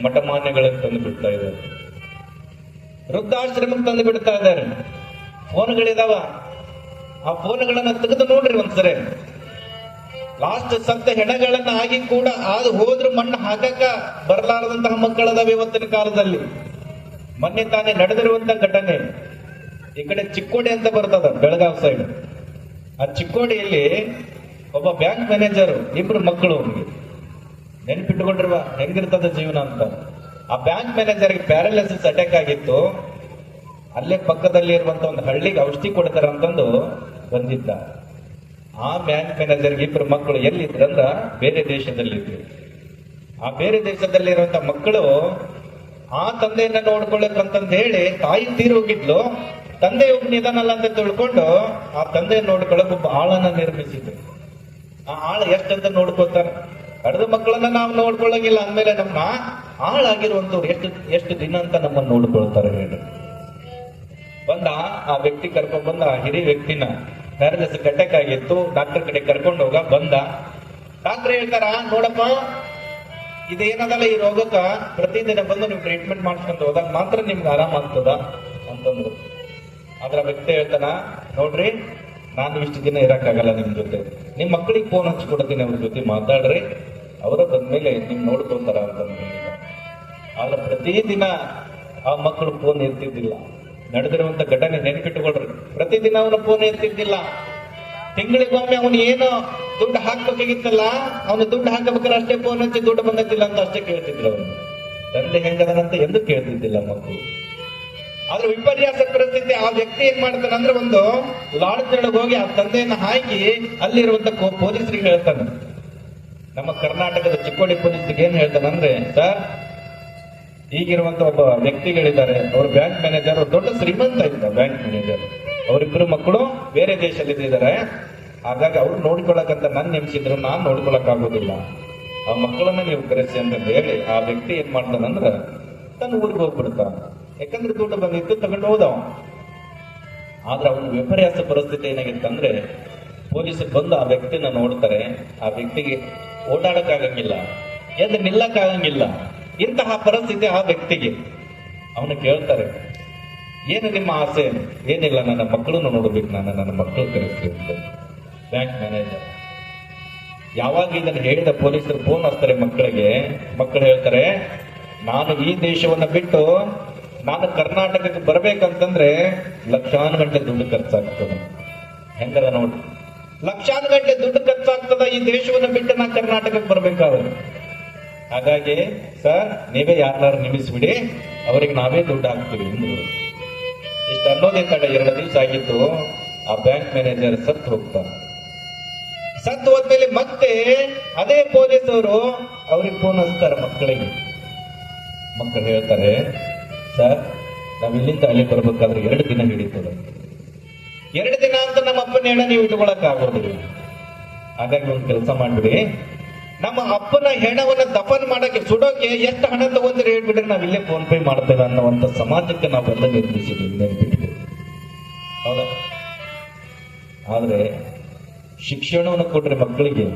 ಮಠಮಾನ್ಯಗಳಿಗೆ ತಂದು ಬಿಡ್ತಾ ಇದ್ದಾರೆ, ವೃದ್ಧಾಶ್ರಮಕ್ಕೆ ತಂದು ಬಿಡ್ತಾ ಇದ್ದಾರೆ. ಫೋನ್ಗಳಿದಾವ, ಆ ಫೋನ್ಗಳನ್ನ ತೆಗೆದು ನೋಡ್ರಿ ಒಂದ್ಸರಿ. ಲಾಸ್ಟ್ ಸತ್ತ ಹೆಣಗಳನ್ನ ಆಗಿ ಕೂಡ ಅದು ಹೋದ್ರು ಮಣ್ಣು ಹಾಕಕ್ಕ ಬರಲಾರದಂತಹ ಮಕ್ಕಳದಾವ ಇವತ್ತಿನ ಕಾಲದಲ್ಲಿ. ಮೊನ್ನೆ ತಾನೇ ನಡೆದಿರುವಂತ ಘಟನೆ, ಈ ಕಡೆ ಚಿಕ್ಕೋಡಿ ಅಂತ ಬರ್ತದ, ಬೆಳಗಾವ್ ಸೈಡ್. ಆ ಚಿಕ್ಕೋಡಿಯಲ್ಲಿ ಒಬ್ಬ ಬ್ಯಾಂಕ್ ಮ್ಯಾನೇಜರ್ 2 ಮಕ್ಕಳು. ನೆನ್ಪಿಟ್ಟುಕೊಂಡಿರುವ ಹೆಂಗಿರ್ತದ ಜೀವನ ಅಂತ. ಆ ಬ್ಯಾಂಕ್ ಮ್ಯಾನೇಜರ್ಗೆ ಪ್ಯಾರಾಲಿಸಿಸ್ ಅಟ್ಯಾಕ್ ಆಗಿತ್ತು. ಅಲ್ಲೇ ಪಕ್ಕದಲ್ಲಿ ಇರುವಂತ ಒಂದು ಹಳ್ಳಿಗೆ ಔಷಧಿ ಕೊಡ್ತಾರ ಅಂತಂದು ಬಂದಿದ್ದ. ಆ ಬ್ಯಾಂಕ್ ಮ್ಯಾನೇಜರ್ಗೆ 2 ಮಕ್ಕಳು ಎಲ್ಲಿದ್ರಂದ್ರ ಬೇರೆ ದೇಶದಲ್ಲಿದ್ರು. ಆ ಬೇರೆ ದೇಶದಲ್ಲಿರುವಂತ ಮಕ್ಕಳು ಆ ತಂದೆಯನ್ನ ನೋಡ್ಕೊಳ್ಳಕ್ಕಂತಂದು ಹೇಳಿ ತಾಯಿ ತೀರಿ ಹೋಗಿದ್ಲು. ತಂದೆ ಒಬ್ಬ ನಿಧಾನಲ್ಲ ಅಂತ ತಿಳ್ಕೊಂಡು ಆ ತಂದೆ ನೋಡ್ಕೊಳ್ಳಕ್ ಒಬ್ಬ ಆಳನ್ನ ನಿರ್ಮಿಸಿದ್ರು. ಆ ಆಳ ಎಷ್ಟಂತ ನೋಡ್ಕೋತಾರ. ಕಳೆದ ಮಕ್ಕಳನ್ನ ನಾವು ನೋಡ್ಕೊಳ್ಳಂಗಿಲ್ಲ ಅಂದ್ಮೇಲೆ ನಮ್ಮ ಆಳಾಗಿರುವಂತವ್ರು ಎಷ್ಟು ದಿನ ಅಂತ ನಮ್ಮನ್ನ ನೋಡ್ಕೊಳ್ತಾರೆ ಹೇಳಿ. ಬಂದ ಆ ವ್ಯಕ್ತಿ ಕರ್ಕೊಂಡ್ ಬಂದ, ಆ ಹಿರಿಯ ವ್ಯಕ್ತಿನ ಪ್ಯಾರಾಲಿಸಿಸ್ ಅಟ್ಯಾಕ್ ಆಗಿತ್ತು, ಡಾಕ್ಟರ್ ಕಡೆ ಕರ್ಕೊಂಡು ಹೋಗ ಬಂದ. ಡಾಕ್ಟರ್ ಹೇಳ್ತಾರ, ನೋಡಪ್ಪ ಇದೇನದಲ್ಲ ಈ ರೋಗಕ್ಕ ಪ್ರತಿದಿನ ಬಂದು ನೀವು ಟ್ರೀಟ್ಮೆಂಟ್ ಮಾಡ್ಸ್ಕೊಂತ ಹೋದಾಗ ಮಾತ್ರ ನಿಮ್ಗೆ ಆರಾಮ ಆಗ್ತದ ಅಂತಂದ್ರು. ಆದ್ರ ವ್ಯಕ್ತಿ ಹೇಳ್ತಾನ, ನೋಡ್ರಿ ನಾನು ಇಷ್ಟು ದಿನ ಇರಕ್ಕಾಗಲ್ಲ ನಿಮ್ ಜೊತೆ, ನಿಮ್ ಮಕ್ಕಳಿಗೆ ಫೋನ್ ಹಚ್ಕೊಡ್ತೀನಿ, ಅವ್ರ ಜೊತೆ ಮಾತಾಡ್ರಿ, ಅವರ ಬಂದ್ಮೇಲೆ ನಿಮ್ ನೋಡ್ಕೊಂತಾರ ಅಂತಂದ್ರೆ. ಆದ್ರೆ ಪ್ರತಿದಿನ ಆ ಮಕ್ಕಳು ಫೋನ್ ಇರ್ತಿದ್ದಿಲ್ಲ. ನಡೆದಿರುವಂತ ಘಟನೆ ನೆನಪಿಟ್ಟುಕೊಳ್ರಿ. ಪ್ರತಿದಿನ ಅವನ ಫೋನ್ ಇರ್ತಿದ್ದಿಲ್ಲ. ತಿಂಗಳಿಗೊಮ್ಮೆ ಅವನು ಏನು ದುಡ್ಡು ಹಾಕ್ಬೇಕಾಗಿತ್ತಲ್ಲ, ಅವನು ದುಡ್ಡು ಹಾಕಬೇಕಾದ್ರೆ ಅಷ್ಟೇ ಫೋನ್ ಹಚ್ಚಿ ದುಡ್ಡು ಬಂದಿಲ್ಲ ಅಂತ ಅಷ್ಟೇ ಕೇಳ್ತಿದ್ರು. ಅವನು ತಂದೆ ಹೆಂಗದನಂತ ಎಂದು ಕೇಳ್ತಿದ್ದಿಲ್ಲ ಮಕ್ಕಳು. ಆದ್ರೆ ವಿಪರ್ಯಾಸ ಪರಿಸ್ಥಿತಿ, ಆ ವ್ಯಕ್ತಿ ಏನ್ ಮಾಡ್ತಾನೆ ಅಂದ್ರೆ ಒಂದು ಲಾಡ್ಜ್ ಹೋಗಿ ಆ ತಂದೆಯನ್ನ ಹಾಕಿ ಅಲ್ಲಿರುವಂತ ಪೊಲೀಸರಿಗೆ ಹೇಳ್ತಾನೆ. ನಮ್ಮ ಕರ್ನಾಟಕದ ಚಿಕ್ಕೋಡಿ ಪೊಲೀಸರಿಗೆ ಏನ್ ಹೇಳ್ತಾನಂದ್ರೆ, ಸರ್ ಈಗಿರುವಂತ ಒಬ್ಬ ವ್ಯಕ್ತಿಗಳಿದ್ದಾರೆ, ಅವ್ರ ಬ್ಯಾಂಕ್ ಮ್ಯಾನೇಜರ್, ದೊಡ್ಡ ಶ್ರೀಮಂತ ಇದ್ದ ಬ್ಯಾಂಕ್ ಮ್ಯಾನೇಜರ್, ಅವರಿಬ್ಬರು ಮಕ್ಕಳು ಬೇರೆ ದೇಶದಲ್ಲಿ ಇದ್ದಾರೆ, ಹಾಗಾಗಿ ಅವ್ರು ನೋಡ್ಕೊಳಕಂತ ನನ್ನ ನೇಮಿಸಿದ್ರು, ನಾನ್ ನೋಡ್ಕೊಳಕ್ ಆಗೋದಿಲ್ಲ, ಆ ಮಕ್ಕಳನ್ನ ನೀವು ಕರೆಸಿ ಅಂತ ಹೇಳಿ ಆ ವ್ಯಕ್ತಿ ಏನ್ ಮಾಡ್ತಾನಂದ್ರ ತನ್ನ ಊರಿಗೆ ಹೋಗ್ಬಿಡ್ತಾನ. ಯಾಕಂದ್ರೆ ದುಡ್ಡು ಬಂದಿತ್ತು, ತಗೊಂಡು ಹೋದವ. ಆದ್ರೆ ಅವನ ವಿಪರ್ಯಾಸ ಪರಿಸ್ಥಿತಿ ಏನಾಗಿತ್ತಂದ್ರೆ, ಪೊಲೀಸರು ಬಂದು ಆ ವ್ಯಕ್ತಿನ ನೋಡ್ತಾರೆ. ಆ ವ್ಯಕ್ತಿಗೆ ಓಡಾಡಕ್ಕಾಗಂಗಿಲ್ಲ, ಎದ್ದು ನಿಲ್ಲಕ್ಕಾಗಂಗಿಲ್ಲ. ಇಂತಹ ಪರಿಸ್ಥಿತಿ ಆ ವ್ಯಕ್ತಿಗೆ. ಅವನು ಕೇಳ್ತಾರೆ, ಏನು ನಿಮ್ಮ ಆಸೆ? ಏನಿಲ್ಲ, ನನ್ನ ಮಕ್ಕಳನ್ನು ನೋಡ್ಬೇಕು, ನನ್ನ ಮಕ್ಕಳು ಕರೆಸ್ತೀನಿ ಅಂತ. ಬ್ಯಾಂಕ್ ಮ್ಯಾನೇಜರ್ ಯಾವಾಗ ಇದನ್ನು ಹೇಳಿದ ಪೊಲೀಸರು ಫೋನ್ ಹಚ್ತಾರೆ ಮಕ್ಕಳಿಗೆ. ಮಕ್ಕಳು ಹೇಳ್ತಾರೆ, ನಾನು ಈ ದೇಶವನ್ನ ಬಿಟ್ಟು ನಾನು ಕರ್ನಾಟಕಕ್ಕೆ ಬರ್ಬೇಕಂತಂದ್ರೆ ಲಕ್ಷಾನು ಗಂಟೆ ದುಡ್ಡು ಖರ್ಚಾಗ್ತದೆ. ಹೆಂಗದ ನೋಡ್ರಿ, ಲಕ್ಷಾನು ಗಂಟೆ ದುಡ್ಡು ಖರ್ಚಾಗ್ತದ ಈ ದೇಶವನ್ನ ಬಿಟ್ಟು ನಾನು ಕರ್ನಾಟಕಕ್ಕೆ ಬರ್ಬೇಕಾದ್ರೆ. ಹಾಗಾಗಿ ಸರ್ ನೀವೇ ಯಾರನ್ನಾರು ನಿಮಿಸ್ಬಿಡಿ, ಅವರಿಗೆ ನಾವೇ ದುಡ್ಡು ಹಾಕ್ತೀವಿ ಅಂದ್ರು. ಇಷ್ಟು ಅನ್ನೋದೇ ತಡ 2 ದಿವಸ ಆಗಿತ್ತು. ಆ ಬ್ಯಾಂಕ್ ಮ್ಯಾನೇಜರ್ ಸತ್ತು ಹೋಗ್ತಾನೆ. ಸತ್ತು ಹೋದ್ಮೇಲೆ ಮತ್ತೆ ಅದೇ ಪೊಲೀಸವರು ಅವ್ರಿಗೆ ಫೋನ್ ಹಚ್ತಾರೆ ಮಕ್ಕಳಿಗೆ. ಮಕ್ಕಳು ಹೇಳ್ತಾರೆ, ಸರ್ ನಾವ್ ಇಲ್ಲಿಂದ ಅಲ್ಲಿ ಬರ್ಬೇಕಾದ್ರೆ 2 ದಿನ ಹಿಡಿತದೆ. 2 ದಿನ ಅಂತ ನಮ್ಮ ಅಪ್ಪನ ಹೆಣ ನೀವು ಇಟ್ಕೊಳಕ್ ಆಗೋದಿಲ್ಲ. ಹಾಗಾಗಿ ಒಂದು ಕೆಲಸ ಮಾಡ್ಬಿಡಿ, ನಮ್ಮ ಅಪ್ಪನ ಹೆಣವನ್ನ ದಫನ್ ಮಾಡಕ್ಕೆ ಸುಡೋಕೆ ಎಷ್ಟು ಹಣ ತಗೊಂಡ್ರೆ ಹೇಳ್ಬಿಟ್ರೆ ನಾವ್ ಇಲ್ಲೇ ಫೋನ್ ಪೇ ಮಾಡ್ತೇವೆ ಅನ್ನುವಂತ ಸಮಾಜಕ್ಕೆ ನಾವೆಲ್ಲ ನಿರ್ಮಿಸಿದ್ವಿ, ನೆನಪಿಟ್ಟು. ಹೌದಾ? ಆದ್ರೆ ಶಿಕ್ಷಣವನ್ನು ಕೊಡ್ರಿ ಮಕ್ಕಳಿಗೆ,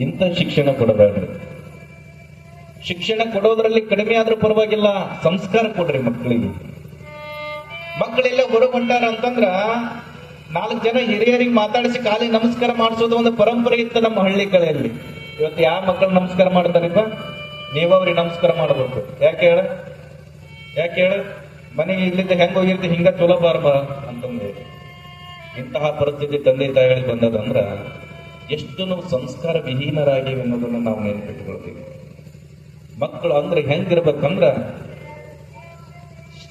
ಇಂಥ ಶಿಕ್ಷಣ ಕೊಡಬೇಡ್ರಿ. ಶಿಕ್ಷಣ ಕೊಡೋದ್ರಲ್ಲಿ ಕಡಿಮೆ ಆದ್ರೂ ಪರವಾಗಿಲ್ಲ, ಸಂಸ್ಕಾರ ಕೊಡ್ರಿ ಮಕ್ಕಳಿಗೆ. ಮಕ್ಕಳೆಲ್ಲ ಹೊರಗೆ ಹೊಂಟಾರ ಅಂತಂದ್ರ 4 ಜನ ಹಿರಿಯರಿಗೆ ಮಾತಾಡಿಸಿ ಕಾಲಿ ನಮಸ್ಕಾರ ಮಾಡಿಸೋದು ಒಂದು ಪರಂಪರೆ ಇತ್ತು ನಮ್ಮ ಹಳ್ಳಿ ಕಡೆಯಲ್ಲಿ. ಇವತ್ತು ಯಾವ ಮಕ್ಕಳು ನಮಸ್ಕಾರ ಮಾಡ್ತಾರಿಪ್ಪ? ನೀವು ಅವ್ರಿಗೆ ನಮಸ್ಕಾರ ಮಾಡಬೇಕು. ಯಾಕೆ ಹೇಳ ಮನೆಗೆ ಇಲ್ಲಿಂದ ಹೆಂಗ ಹೋಗಿರ್ತಿ, ಹಿಂಗ ಚಲೋ ಬಾರ್ಬ ಅಂತಂದ್ರೆ. ಇಂತಹ ಪರಿಸ್ಥಿತಿ ತಂದೆ ತಾಯಿಗಳಿಗೆ ಬಂದದಂದ್ರ ಎಷ್ಟು ನಾವು ಸಂಸ್ಕಾರ ವಿಹೀನರಾಗಿವೆ ಅನ್ನೋದನ್ನ ನಾವು ನೆನಪಿಟ್ಕೊಳ್ತೀವಿ. ಮಕ್ಕಳು ಅಂದ್ರೆ ಹೆಂಗಿರ್ಬೇಕಂದ್ರ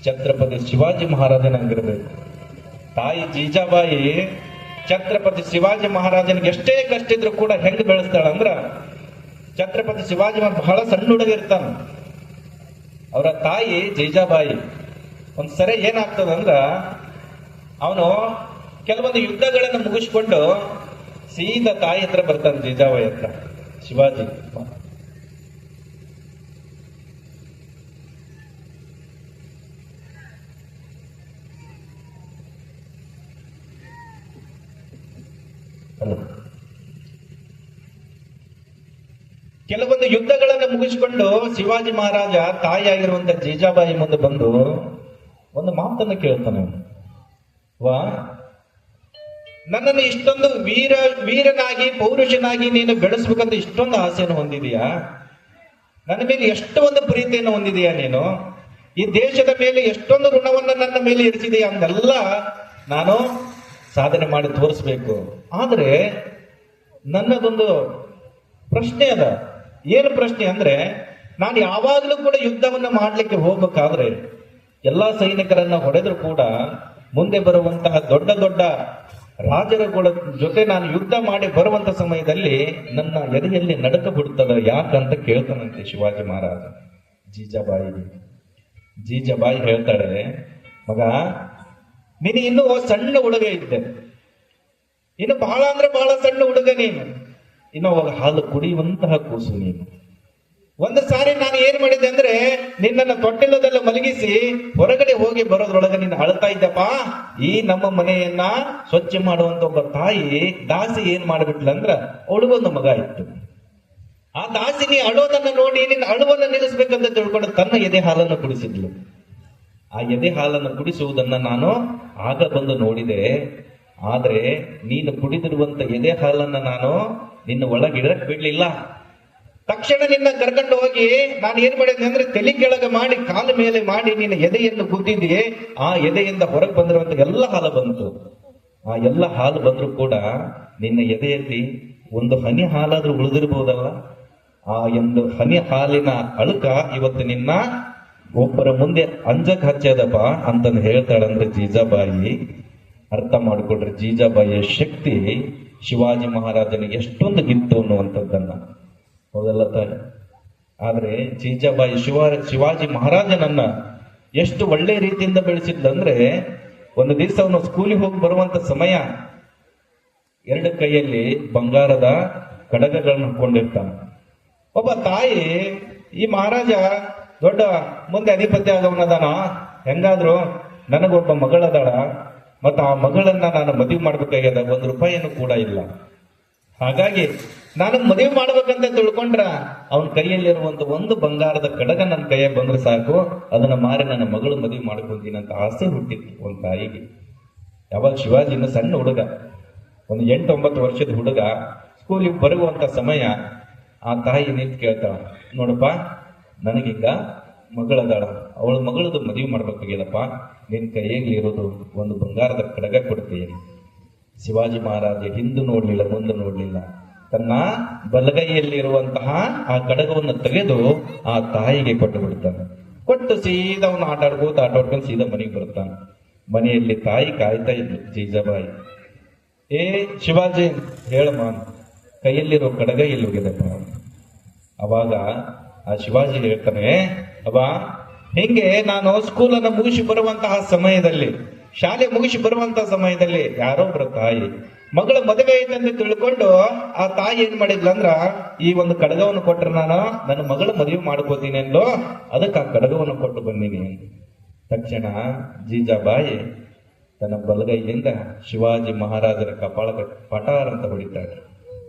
ಛತ್ರಪತಿ ಶಿವಾಜಿ ಮಹಾರಾಜನ ಹಂಗಿರ್ಬೇಕು. ತಾಯಿ ಜೀಜಾಬಾಯಿ ಛತ್ರಪತಿ ಶಿವಾಜಿ ಮಹಾರಾಜನಿಗೆ ಎಷ್ಟೇ ಕಷ್ಟ ಇದ್ರು ಕೂಡ ಹೆಂಗ್ ಬೆಳೆಸ್ತಾಳ ಅಂದ್ರ, ಛತ್ರಪತಿ ಶಿವಾಜಿ ಬಹಳ ಸಣ್ಣ ಹುಡುಗ ಇರ್ತಾನ. ಅವರ ತಾಯಿ ಜೀಜಾಬಾಯಿ ಒಂದ್ಸರಿ ಏನಾಗ್ತದಂದ್ರ, ಅವನು ಕೆಲವೊಂದು ಯುದ್ಧಗಳನ್ನು ಮುಗಿಸ್ಕೊಂಡು ಸೀದಾ ತಾಯಿ ಹತ್ರ ಬರ್ತಾನೆ, ಜೀಜಾಬಾಯಿ ಹತ್ರ. ಶಿವಾಜಿ ಕೆಲವೊಂದು ಯುದ್ಧಗಳನ್ನು ಮುಗಿಸಿಕೊಂಡು ಶಿವಾಜಿ ಮಹಾರಾಜ ತಾಯಿಯಾಗಿರುವಂತ ಜೀಜಾಬಾಯಿ ಮುಂದೆ ಬಂದು ಒಂದು ಮಾತನ್ನು ಕೇಳ್ತಾನೆ. ವಾ, ನನ್ನನ್ನು ಇಷ್ಟೊಂದು ವೀರನಾಗಿ ಪೌರುಷನಾಗಿ ನೀನು ಬೆಳೆಸ್ಬೇಕಂತ ಇಷ್ಟೊಂದು ಆಸೆಯನ್ನು ಹೊಂದಿದೀಯಾ? ನನ್ನ ಮೇಲೆ ಎಷ್ಟು ಒಂದು ಪ್ರೀತಿಯನ್ನು ಹೊಂದಿದೀಯಾ ನೀನು? ಈ ದೇಶದ ಮೇಲೆ ಎಷ್ಟೊಂದು ಋಣವನ್ನು ನನ್ನ ಮೇಲೆ ಇರಿಸಿದೀಯಾ ಅಂದೆಲ್ಲ ನಾನು ಸಾಧನೆ ಮಾಡಿ ತೋರಿಸ್ಬೇಕು. ಆದ್ರೆ ನನ್ನದೊಂದು ಪ್ರಶ್ನೆ ಅದ. ಏನು ಪ್ರಶ್ನೆ ಅಂದ್ರೆ, ನಾನು ಯಾವಾಗಲೂ ಕೂಡ ಯುದ್ಧವನ್ನ ಮಾಡ್ಲಿಕ್ಕೆ ಹೋಗ್ಬೇಕಾದ್ರೆ ಎಲ್ಲಾ ಸೈನಿಕರನ್ನ ಹೊಡೆದ್ರು ಕೂಡ ಮುಂದೆ ಬರುವಂತಹ ದೊಡ್ಡ ದೊಡ್ಡ ರಾಜರುಗಳ ಜೊತೆ ನಾನು ಯುದ್ಧ ಮಾಡಿ ಬರುವಂತ ಸಮಯದಲ್ಲಿ ನನ್ನ ಎದೆಯಲ್ಲಿ ನಡುಕ ಬಿಡ್ತದ, ಯಾಕಂತ ಕೇಳ್ತಾನಂತೆ ಶಿವಾಜಿ ಮಹಾರಾಜ ಜೀಜಾಬಾಯಿಗೆ. ಜೀಜಾಬಾಯಿ ಹೇಳ್ತಾಳೆ, ಮಗ ನೀನು ಇನ್ನೂ ಸಣ್ಣ ಹುಡುಗ ಇದ್ದೆ, ಇನ್ನು ಬಹಳ ಅಂದ್ರೆ ಬಹಳ ಸಣ್ಣ ಹುಡುಗ ನೀನು, ಇನ್ನು ಹಾಲು ಕುಡಿಯುವಂತಹ ಕೂಸು ನೀನು. ಒಂದು ಸಾರಿ ನಾನು ಏನ್ ಮಾಡಿದ್ದೆ ಅಂದ್ರೆ, ನಿನ್ನನ್ನು ತೊಟ್ಟಿಲದಲ್ಲಿ ಮಲಗಿಸಿ ಹೊರಗಡೆ ಹೋಗಿ ಬರೋದ್ರೊಳಗೆ ನೀನು ಅಳ್ತಾ ಇದ್ದಪ್ಪ. ಈ ನಮ್ಮ ಮನೆಯನ್ನ ಸ್ವಚ್ಛ ಮಾಡುವಂತ ಒಬ್ಬ ತಾಯಿ ದಾಸಿ ಏನ್ ಮಾಡ್ಬಿಟ್ಲಂದ್ರ, ಹುಡುಗೊಂದು ಮಗ ಇತ್ತು. ಆ ದಾಸಿನಿ ಅಳೋದನ್ನ ನೋಡಿ ನಿನ್ನ ಅಳುವನ್ನ ನಿಲ್ಲಿಸ್ಬೇಕಂತ ತಿಳ್ಕೊಂಡು ತನ್ನ ಎದೆ ಹಾಲನ್ನು ಕುಡಿಸಿದ್ಲು. ಆ ಎದೆ ಹಾಲನ್ನು ಕುಡಿಸುವುದನ್ನ ನಾನು ಆಗ ಬಂದು ನೋಡಿದೆ. ಆದ್ರೆ ನೀನು ಕುಡಿದಿರುವಂತ ಎದೆ ಹಾಲನ್ನ ನಾನು ನಿನ್ನ ಒಳಗಿಡಕ್ ಬಿಡ್ಲಿಲ್ಲ. ತಕ್ಷಣ ನಿನ್ನ ಕರ್ಕೊಂಡು ಹೋಗಿ ನಾನು ಏನ್ ಮಾಡಿದ್ದೆ ಅಂದ್ರೆ ತಲೆ ಕೆಳಗೆ ಮಾಡಿ ಕಾಲ ಮೇಲೆ ಮಾಡಿ ನಿನ್ನ ಎದೆಯನ್ನು ಗುದ್ದಿದ್ದೆ. ಆ ಎದೆಯಿಂದ ಹೊರಗೆ ಬಂದಿರುವಂತ ಎಲ್ಲ ಹಾಲು ಬಂತು. ಆ ಎಲ್ಲ ಹಾಲು ಬಂದ್ರು ಕೂಡ ನಿನ್ನ ಎದೆಯಲ್ಲಿ ಒಂದು ಹನಿ ಹಾಲಾದ್ರೂ ಉಳಿದಿರ್ಬೋದಲ್ಲ. ಆ ಒಂದು ಹನಿ ಹಾಲಿನ ಅಳುಕ ಇವತ್ತು ನಿನ್ನ ಒಬ್ಬರ ಮುಂದೆ ಅಂಜಕ್ ಹಚ್ಚದಪ್ಪ ಅಂತಂದು ಹೇಳ್ತಾಳಂದ್ರೆ ಜೀಜಾಬಾಯಿ. ಅರ್ಥ ಮಾಡ್ಕೊಳ್ರಿ, ಜೀಜಾಬಾಯಿಯ ಶಕ್ತಿ ಶಿವಾಜಿ ಮಹಾರಾಜನಿಗೆ ಎಷ್ಟೊಂದು ಇತ್ತು ಅನ್ನುವಂಥದ್ದನ್ನ. ಹೌದಲ್ಲ ತಾಯಿ? ಆದ್ರೆ ಜೀಜಾಬಾಯಿ ಶಿವಾಜಿ ಮಹಾರಾಜನನ್ನ ಎಷ್ಟು ಒಳ್ಳೆ ರೀತಿಯಿಂದ ಬೆಳೆಸಿದ್ಲಂದ್ರೆ, ಒಂದು ದಿವಸ ಅವನು ಸ್ಕೂಲಿಗೆ ಹೋಗಿ ಬರುವಂತ ಸಮಯ, ಎರಡು ಕೈಯಲ್ಲಿ ಬಂಗಾರದ ಕಡಗಗಳನ್ನು ಹಾಕೊಂಡಿರ್ತಾನೆ. ಒಬ್ಬ ತಾಯಿ, ಈ ಮಹಾರಾಜ ದೊಡ್ಡ ಮುಂದೆ ಅಧಿಪತಿ ಆಗವನದಾನ, ಹೆಂಗಾದ್ರು ನನಗೊಬ್ಬ ಮಗಳದಾಳ, ಮತ್ತ ಆ ಮಗಳನ್ನ ನಾನು ಮದುವೆ ಮಾಡ್ಬೇಕಾಗ್ಯದ, ₹1 ಕೂಡ ಇಲ್ಲ. ಹಾಗಾಗಿ ನಾನು ಮದುವೆ ಮಾಡ್ಬೇಕಂತ ತಿಳ್ಕೊಂಡ್ರ ಅವನ ಕೈಯಲ್ಲಿರುವಂತ ಒಂದು ಬಂಗಾರದ ಕಡಗ ನನ್ನ ಕೈಯಾಗ ಬಂದ್ರೆ ಸಾಕು, ಅದನ್ನ ಮಾರಿ ನನ್ನ ಮಗಳು ಮದುವೆ ಮಾಡ್ಕೊಂತೀನಿ ಅಂತ ಆಸೆ ಹುಟ್ಟಿತ್ತು ಒಂದ್ ತಾಯಿಗೆ. ಯಾವಾಗ ಶಿವಾಜಿ ಇನ್ನು ಸಣ್ಣ ಹುಡುಗ, ಒಂದು 8-9 ವರ್ಷದ ಹುಡುಗ, ಸ್ಕೂಲಿಗೆ ಬರುವಂತ ಸಮಯ, ಆ ತಾಯಿ ನಿಂತು ಕೇಳ್ತಾಳ, ನೋಡಪ್ಪ ನನಗೀಗ ಮಗಳದಾಳ, ಅವಳ ಮಗಳದು ಮದುವೆ ಮಾಡ್ಬೇಕಾಗ್ಯದಪ್ಪ, ನಿನ್ ಕೈಯಲ್ಲಿ ಇರೋದು ಒಂದು ಬಂಗಾರದ ಕಡಗ ಕೊಡ್ತೀನಿ. ಶಿವಾಜಿ ಮಹಾರಾಜ ಹಿಂದೆ ನೋಡ್ಲಿಲ್ಲ, ಮುಂದೆ ನೋಡ್ಲಿಲ್ಲ, ತನ್ನ ಬಲಗೈಯಲ್ಲಿರುವಂತಹ ಆ ಕಡಗವನ್ನು ತೆಗೆದು ಆ ತಾಯಿಗೆ ಕೊಟ್ಟು ಬಿಡ್ತಾನೆ. ಕೊಟ್ಟು ಸೀದಾ ಅವನು ಆಟಾಡ್ಕೊಂಡು ಸೀದಾ ಮನೆಗೆ ಬರ್ತಾನೆ. ಮನೆಯಲ್ಲಿ ತಾಯಿ ಕಾಯ್ತಾ ಇದ್ಲು, ಜೀಜಾಬಾಯಿ. ಏ ಶಿವಾಜಿ, ಹೇಳಮ್ಮ, ಕೈಯಲ್ಲಿರೋ ಕಡಗ ಎಲ್ಲಿ ಹೋಗಿದಪ್ಪ? ಅವಾಗ ಆ ಶಿವಾಜಿ ಹೇಳ್ತಾನೆ, ಅಬ್ಬಾ ಹಿಂಗೆ ನಾನು ಸ್ಕೂಲನ್ನು ಮುಗಿಸಿ ಬರುವಂತಹ ಸಮಯದಲ್ಲಿ, ಶಾಲೆ ಮುಗಿಸಿ ಬರುವಂತಹ ಸಮಯದಲ್ಲಿ ಯಾರೊಬ್ರ ತಾಯಿ ಮಗಳ ಮದುವೆ ಐತಂತ ತಿಳ್ಕೊಂಡು ಆ ತಾಯಿ ಏನ್ ಮಾಡಿದ್ಲಂದ್ರ, ಈ ಒಂದು ಕಡಗವನ್ನು ಕೊಟ್ರೆ ನಾನು ನನ್ನ ಮಗಳ ಮದುವೆ ಮಾಡ್ಕೋತೀನಿ ಅಂದ್ಲು, ಅದಕ್ಕೆ ಆ ಕಡಗವನ್ನು ಕೊಟ್ಟು ಬಂದೀನಿ. ತಕ್ಷಣ ಜೀಜಾಬಾಯಿ ತನ್ನ ಬಲಗೈಯಿಂದ ಶಿವಾಜಿ ಮಹಾರಾಜರ ಕಪಾಳ ಪಟಾರ್ ಅಂತ ಹೊಡಿತಾಳೆ.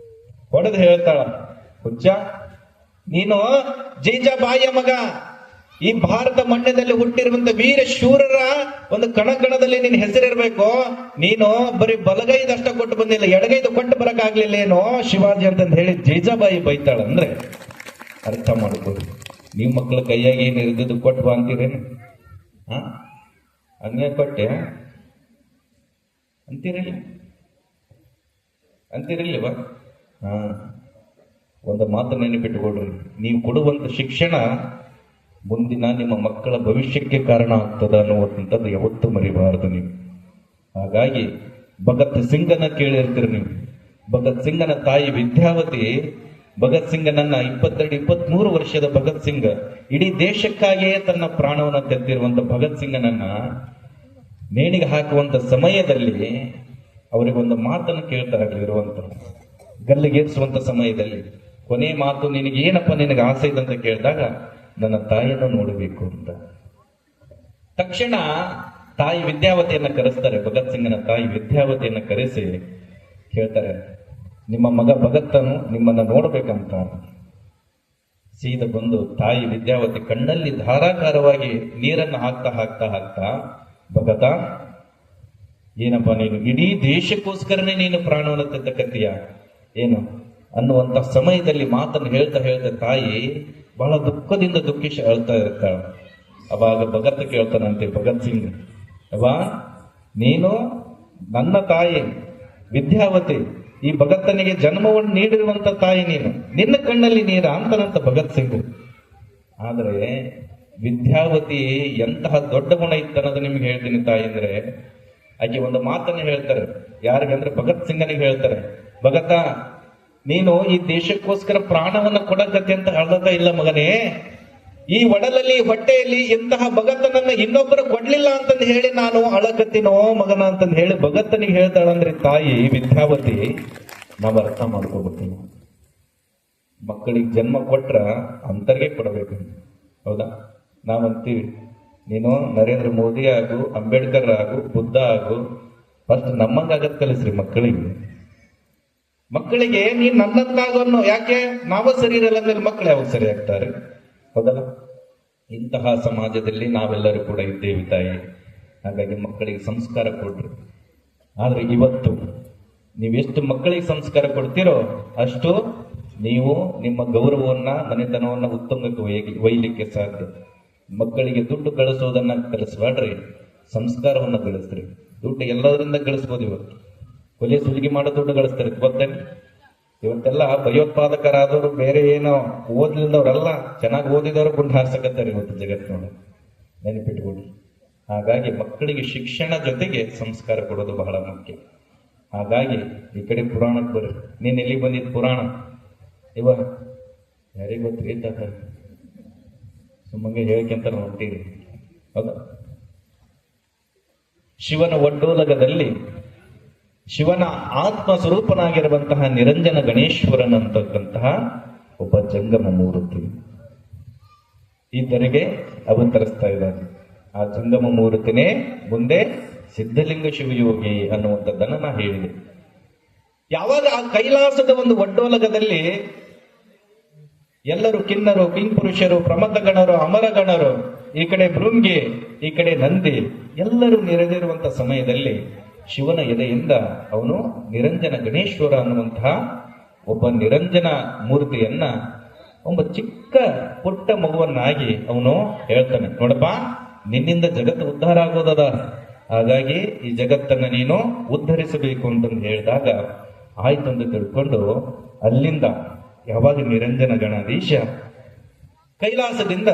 ಹೊಡೆದು ಹೇಳ್ತಾಳ, ಹುಚ್ಚ, ನೀನು ಜೀಜಾಬಾಯಿಯ ಮಗ, ಈ ಭಾರತ ಮಣ್ಣದಲ್ಲಿ ಹುಟ್ಟಿರುವಂತ ವೀರ ಶೂರರ ಒಂದು ಕಣಕಣದಲ್ಲಿ ನಿನ್ನ ಹೆಸರಿರ್ಬೇಕು. ನೀನು ಬರೀ ಬಲಗೈದಷ್ಟ ಕೊಟ್ಟು ಬಂದಿಲ್ಲ, ಎಡಗೈದು ಕೊಟ್ಟು ಬರಕಾಗ್ಲಿಲ್ಲ ಏನೋ ಶಿವಾಜಿ ಅಂತಂದು ಹೇಳಿ ಜೀಜಾಬಾಯಿ ಬೈತಾಳ. ಅಂದ್ರೆ ಅರ್ಥ ಮಾಡ್ಕೊಳ್ಳಿ, ನೀವು ಮಕ್ಕಳ ಕೈಯಾಗಿ ಏನು ಇರ್ದಿದ್ದು ಕೊಟ್ಟು ಬಾ ಅಂತೀರೇನು? ಹಂಗೆ ಕೊಟ್ಟೆ ಅಂತಿರಲಿವ? ಒಂದು ಮಾತು ನೆನಪಿಟ್ಟುಕೊಡ್ರಿ, ನೀವು ಕೊಡುವಂತ ಶಿಕ್ಷಣ ಮುಂದಿನ ನಿಮ್ಮ ಮಕ್ಕಳ ಭವಿಷ್ಯಕ್ಕೆ ಕಾರಣ ಆಗ್ತದ ಅನ್ನುವಂಥದ್ದು ಯಾವತ್ತೂ ಮರಿಬಾರದು ನೀವು. ಹಾಗಾಗಿ ಭಗತ್ ಸಿಂಗನ ಕೇಳಿರ್ತೀರಿ ನೀವು. ಭಗತ್ ಸಿಂಗನ ತಾಯಿ ವಿದ್ಯಾವತಿ, ಭಗತ್ ಸಿಂಗನನ್ನ 22-23 ವರ್ಷದ ಭಗತ್ ಸಿಂಗ್ ಇಡೀ ದೇಶಕ್ಕಾಗಿಯೇ ತನ್ನ ಪ್ರಾಣವನ್ನು ತೆಗೆದಿರುವಂತ ಭಗತ್ ಸಿಂಗನನ್ನ ನೇಣಿಗೆ ಹಾಕುವಂತ ಸಮಯದಲ್ಲಿ ಅವರಿಗೊಂದು ಮಾತನ್ನು ಕೇಳ್ತಾರೆ. ಅಲ್ಲಿರುವಂತ ಗಲ್ಲಿಗೇರಿಸುವಂತ ಸಮಯದಲ್ಲಿ ಕೊನೆ ಮಾತು, ನಿನಗೇನಪ್ಪ ನಿನಗೆ ಆಸೆ ಇದೆ ಅಂತ ಕೇಳಿದಾಗ, ನನ್ನ ತಾಯಿಯನ್ನು ನೋಡಬೇಕು ಅಂತ. ತಕ್ಷಣ ತಾಯಿ ವಿದ್ಯಾವತಿಯನ್ನ ಕರೆಸ್ತಾರೆ. ಭಗತ್ ಸಿಂಗನ ತಾಯಿ ವಿದ್ಯಾವತಿಯನ್ನ ಕರೆಸಿ ಹೇಳ್ತಾರೆ, ನಿಮ್ಮ ಮಗ ಭಗತ್ತನು ನಿಮ್ಮನ್ನ ನೋಡ್ಬೇಕಂತ. ಸೀದ ಬಂದು ತಾಯಿ ವಿದ್ಯಾವತಿ ಕಣ್ಣಲ್ಲಿ ಧಾರಾಕಾರವಾಗಿ ನೀರನ್ನು ಹಾಕ್ತಾ, ಭಗತ, ಏನಪ್ಪ ನೀನು ಇಡೀ ದೇಶಕ್ಕೋಸ್ಕರನೇ ನೀನು ಪ್ರಾಣವನ್ನು ತೆತ್ತಕತ್ತೀಯ ಏನು ಅನ್ನುವಂತ ಸಮಯದಲ್ಲಿ ಮಾತನ್ನು ಹೇಳ್ತಾ ತಾಯಿ ಬಹಳ ದುಃಖದಿಂದ ದುಃಖಿಸಿ ಅಳ್ತಾ ಇರ್ತಾಳ. ಅವಾಗ ಭಗತ್ ಕೇಳ್ತಾನಂತೆ, ಭಗತ್ ಸಿಂಗ್, ಅವಾ ನೀನು ನನ್ನ ತಾಯಿ ವಿದ್ಯಾವತಿ, ಈ ಭಗತ್ತನಿಗೆ ಜನ್ಮವನ್ನು ನೀಡಿರುವಂತ ತಾಯಿ ನೀನು, ನಿನ್ನ ಕಣ್ಣಲ್ಲಿ ನೀರ ಅಂತನಂತ ಭಗತ್ ಸಿಂಗ್. ಆದ್ರೆ ವಿದ್ಯಾವತಿ ಎಂತಹ ದೊಡ್ಡ ಗುಣ ಇತ್ತನ್ನೋದು ನಿಮ್ಗೆ ಹೇಳ್ತೀನಿ ತಾಯಿ. ಅಂದ್ರೆ ಆಕೆ ಒಂದು ಮಾತನ್ನು ಹೇಳ್ತಾರೆ, ಯಾರಿಗಂದ್ರೆ ಭಗತ್ ಸಿಂಗನಿಗೆ ಹೇಳ್ತಾರೆ, ಭಗತ, ನೀನು ಈ ದೇಶಕ್ಕೋಸ್ಕರ ಪ್ರಾಣವನ್ನು ಕೊಡಕತ್ತೆ ಅಂತ ಅಳ್ದತಾ ಇಲ್ಲ ಮಗನೇ. ಈ ಒಡಲಲ್ಲಿ ಹೊಟ್ಟೆಯಲ್ಲಿ ಇಂತಹ ಭಗತನನ್ನ ಇನ್ನೊಬ್ಬರು ಕೊಡ್ಲಿಲ್ಲ ಅಂತಂದು ಹೇಳಿ ನಾನು ಅಳಕತ್ತಿನೋ ಮಗನ ಅಂತಂದು ಹೇಳಿ ಭಗತನಿಗೆ ಹೇಳ್ತಾಳಂದ್ರೆ ತಾಯಿ ವಿದ್ಯಾವತಿ. ನಾವು ಅರ್ಥ ಮಾಡ್ಕೋಬೇಕು, ಮಕ್ಕಳಿಗೆ ಜನ್ಮ ಕೊಟ್ರ ಅಂತರ್ಗೆ ಕೊಡಬೇಕು. ಹೌದಾ? ನಾವಂತೀವಿ, ನೀನು ನರೇಂದ್ರ ಮೋದಿ ಆಗು, ಅಂಬೇಡ್ಕರ್ ಆಗು, ಬುದ್ಧ ಆಗು, ಫಸ್ಟ್ ನಮ್ಮಂಗಾಗತ್ ಕಲಿಸ್ರಿ ಮಕ್ಕಳಿಗೆ. ಮಕ್ಕಳಿಗೆ ನೀನ್ ನನ್ನಂತಾಗೋನು, ಯಾಕೆ ನಾವು ಸರಿ ಇರಲ್ಲ ಅಂದ್ರೆ ಮಕ್ಕಳು ಯಾವಾಗ ಸರಿ ಆಗ್ತಾರೆ? ಹೌದಲ್ಲ? ಇಂತಹ ಸಮಾಜದಲ್ಲಿ ನಾವೆಲ್ಲರೂ ಕೂಡ ಇದ್ದೇವೆ ತಾಯಿ. ಹಾಗಾಗಿ ಮಕ್ಕಳಿಗೆ ಸಂಸ್ಕಾರ ಕೊಡ್ರಿ. ಆದ್ರೆ ಇವತ್ತು ನೀವೆಷ್ಟು ಮಕ್ಕಳಿಗೆ ಸಂಸ್ಕಾರ ಕೊಡ್ತೀರೋ ಅಷ್ಟು ನೀವು ನಿಮ್ಮ ಗೌರವವನ್ನ, ಮನೆತನವನ್ನ ಉತ್ತುಂಗಕ್ಕೆ ಒಯ್ಯಲಿಕ್ಕೆ ಸಾಧ್ಯ. ಮಕ್ಕಳಿಗೆ ದುಡ್ಡು ಗಳಿಸೋದನ್ನ ಕಲಿಸ್ಬೇಡ್ರಿ, ಸಂಸ್ಕಾರವನ್ನ ಗಳಿಸ್ರಿ. ದುಡ್ಡು ಎಲ್ಲದರಿಂದ ಗಳಿಸ್ಬೋದು. ಇವತ್ತು ಕೊಲೆ ಸುಲಿಗೆ ಮಾಡೋ ದುಡ್ಡು ಗಳಿಸ್ತಾರೆ, ಗೊತ್ತೇನೆ? ಇವತ್ತೆಲ್ಲ ಭಯೋತ್ಪಾದಕರಾದವರು ಬೇರೆ ಏನೋ ಓದ್ಲಿಲ್ದವ್ರಲ್ಲ, ಚೆನ್ನಾಗಿ ಓದಿದವರು ಗುಂಡು ಹಾರ್ಸಕತ್ತಾರೆ ಇವತ್ತು ಜಗತ್ತಿನೊಳಗೆ, ನೆನಪಿಟ್ಕೊಡಿ. ಹಾಗಾಗಿ ಮಕ್ಕಳಿಗೆ ಶಿಕ್ಷಣ ಜೊತೆಗೆ ಸಂಸ್ಕಾರ ಕೊಡೋದು ಬಹಳ ಮುಖ್ಯ. ಹಾಗಾಗಿ ಈ ಕಡೆ ಪುರಾಣಕ್ಕೆ ಬರ್ರಿ. ನೀನ್ ಎಲ್ಲಿಗೆ ಬಂದಿದ್ದು ಪುರಾಣ? ಇವ ಯಾರಿಗೆ ಗೊತ್ತ್ರಿ? ಸುಮ್ಮನೆ ಹೇಳಿಕೆಂತ ಹೊಂಟೀರಿ. ಹೌದಾ? ಶಿವನ ಒಡ್ಡೋಲಗದಲ್ಲಿ ಶಿವನ ಆತ್ಮ ಸ್ವರೂಪನಾಗಿರುವಂತಹ ನಿರಂಜನ ಗಣೇಶ್ವರನ್ ಅಂತಕ್ಕಂತಹ ಒಬ್ಬ ಜಂಗಮ ಮೂರ್ತಿ ಈತನಿಗೆ ಅವತರಿಸ್ತಾ ಇದ್ದಾನೆ. ಆ ಜಂಗಮ ಮೂರ್ತಿನೇ ಮುಂದೆ ಸಿದ್ಧಲಿಂಗ ಶಿವಯೋಗಿ ಅನ್ನುವಂಥದ್ದನ್ನ ನಾ ಹೇಳಿದೆ. ಯಾವಾಗ ಆ ಕೈಲಾಸದ ಒಂದು ಒಡ್ಡೋಲಗದಲ್ಲಿ ಎಲ್ಲರೂ ಕಿನ್ನರು, ಕಿಂಪುರುಷರು, ಪ್ರಮಥಗಣರು, ಅಮರಗಣರು, ಈ ಕಡೆ ಭೃಂಗಿ, ಈ ಕಡೆ ನಂದಿ, ಎಲ್ಲರೂ ನೆರೆದಿರುವಂತ ಸಮಯದಲ್ಲಿ ಶಿವನ ಎದೆಯಿಂದ ಅವನು ನಿರಂಜನ ಗಣೇಶ್ವರ ಅನ್ನುವಂತಹ ಒಬ್ಬ ನಿರಂಜನ ಮೂರ್ತಿಯನ್ನ ಒಬ್ಬ ಚಿಕ್ಕ ಪುಟ್ಟ ಮಗುವನ್ನಾಗಿ ಅವನು ಹೇಳ್ತಾನೆ, ನೋಡಪ್ಪ, ನಿನ್ನಿಂದ ಜಗತ್ತು ಉದ್ಧಾರ ಆಗೋದದ, ಹಾಗಾಗಿ ಈ ಜಗತ್ತನ್ನ ನೀನು ಉದ್ಧರಿಸಬೇಕು ಅಂತಂದು ಹೇಳಿದಾಗ ಆಯ್ತು ಅಂತ ತಿಳ್ಕೊಂಡು ಅಲ್ಲಿಂದ ಯಾವಾಗ ನಿರಂಜನ ಗಣಾಧೀಶ ಕೈಲಾಸದಿಂದ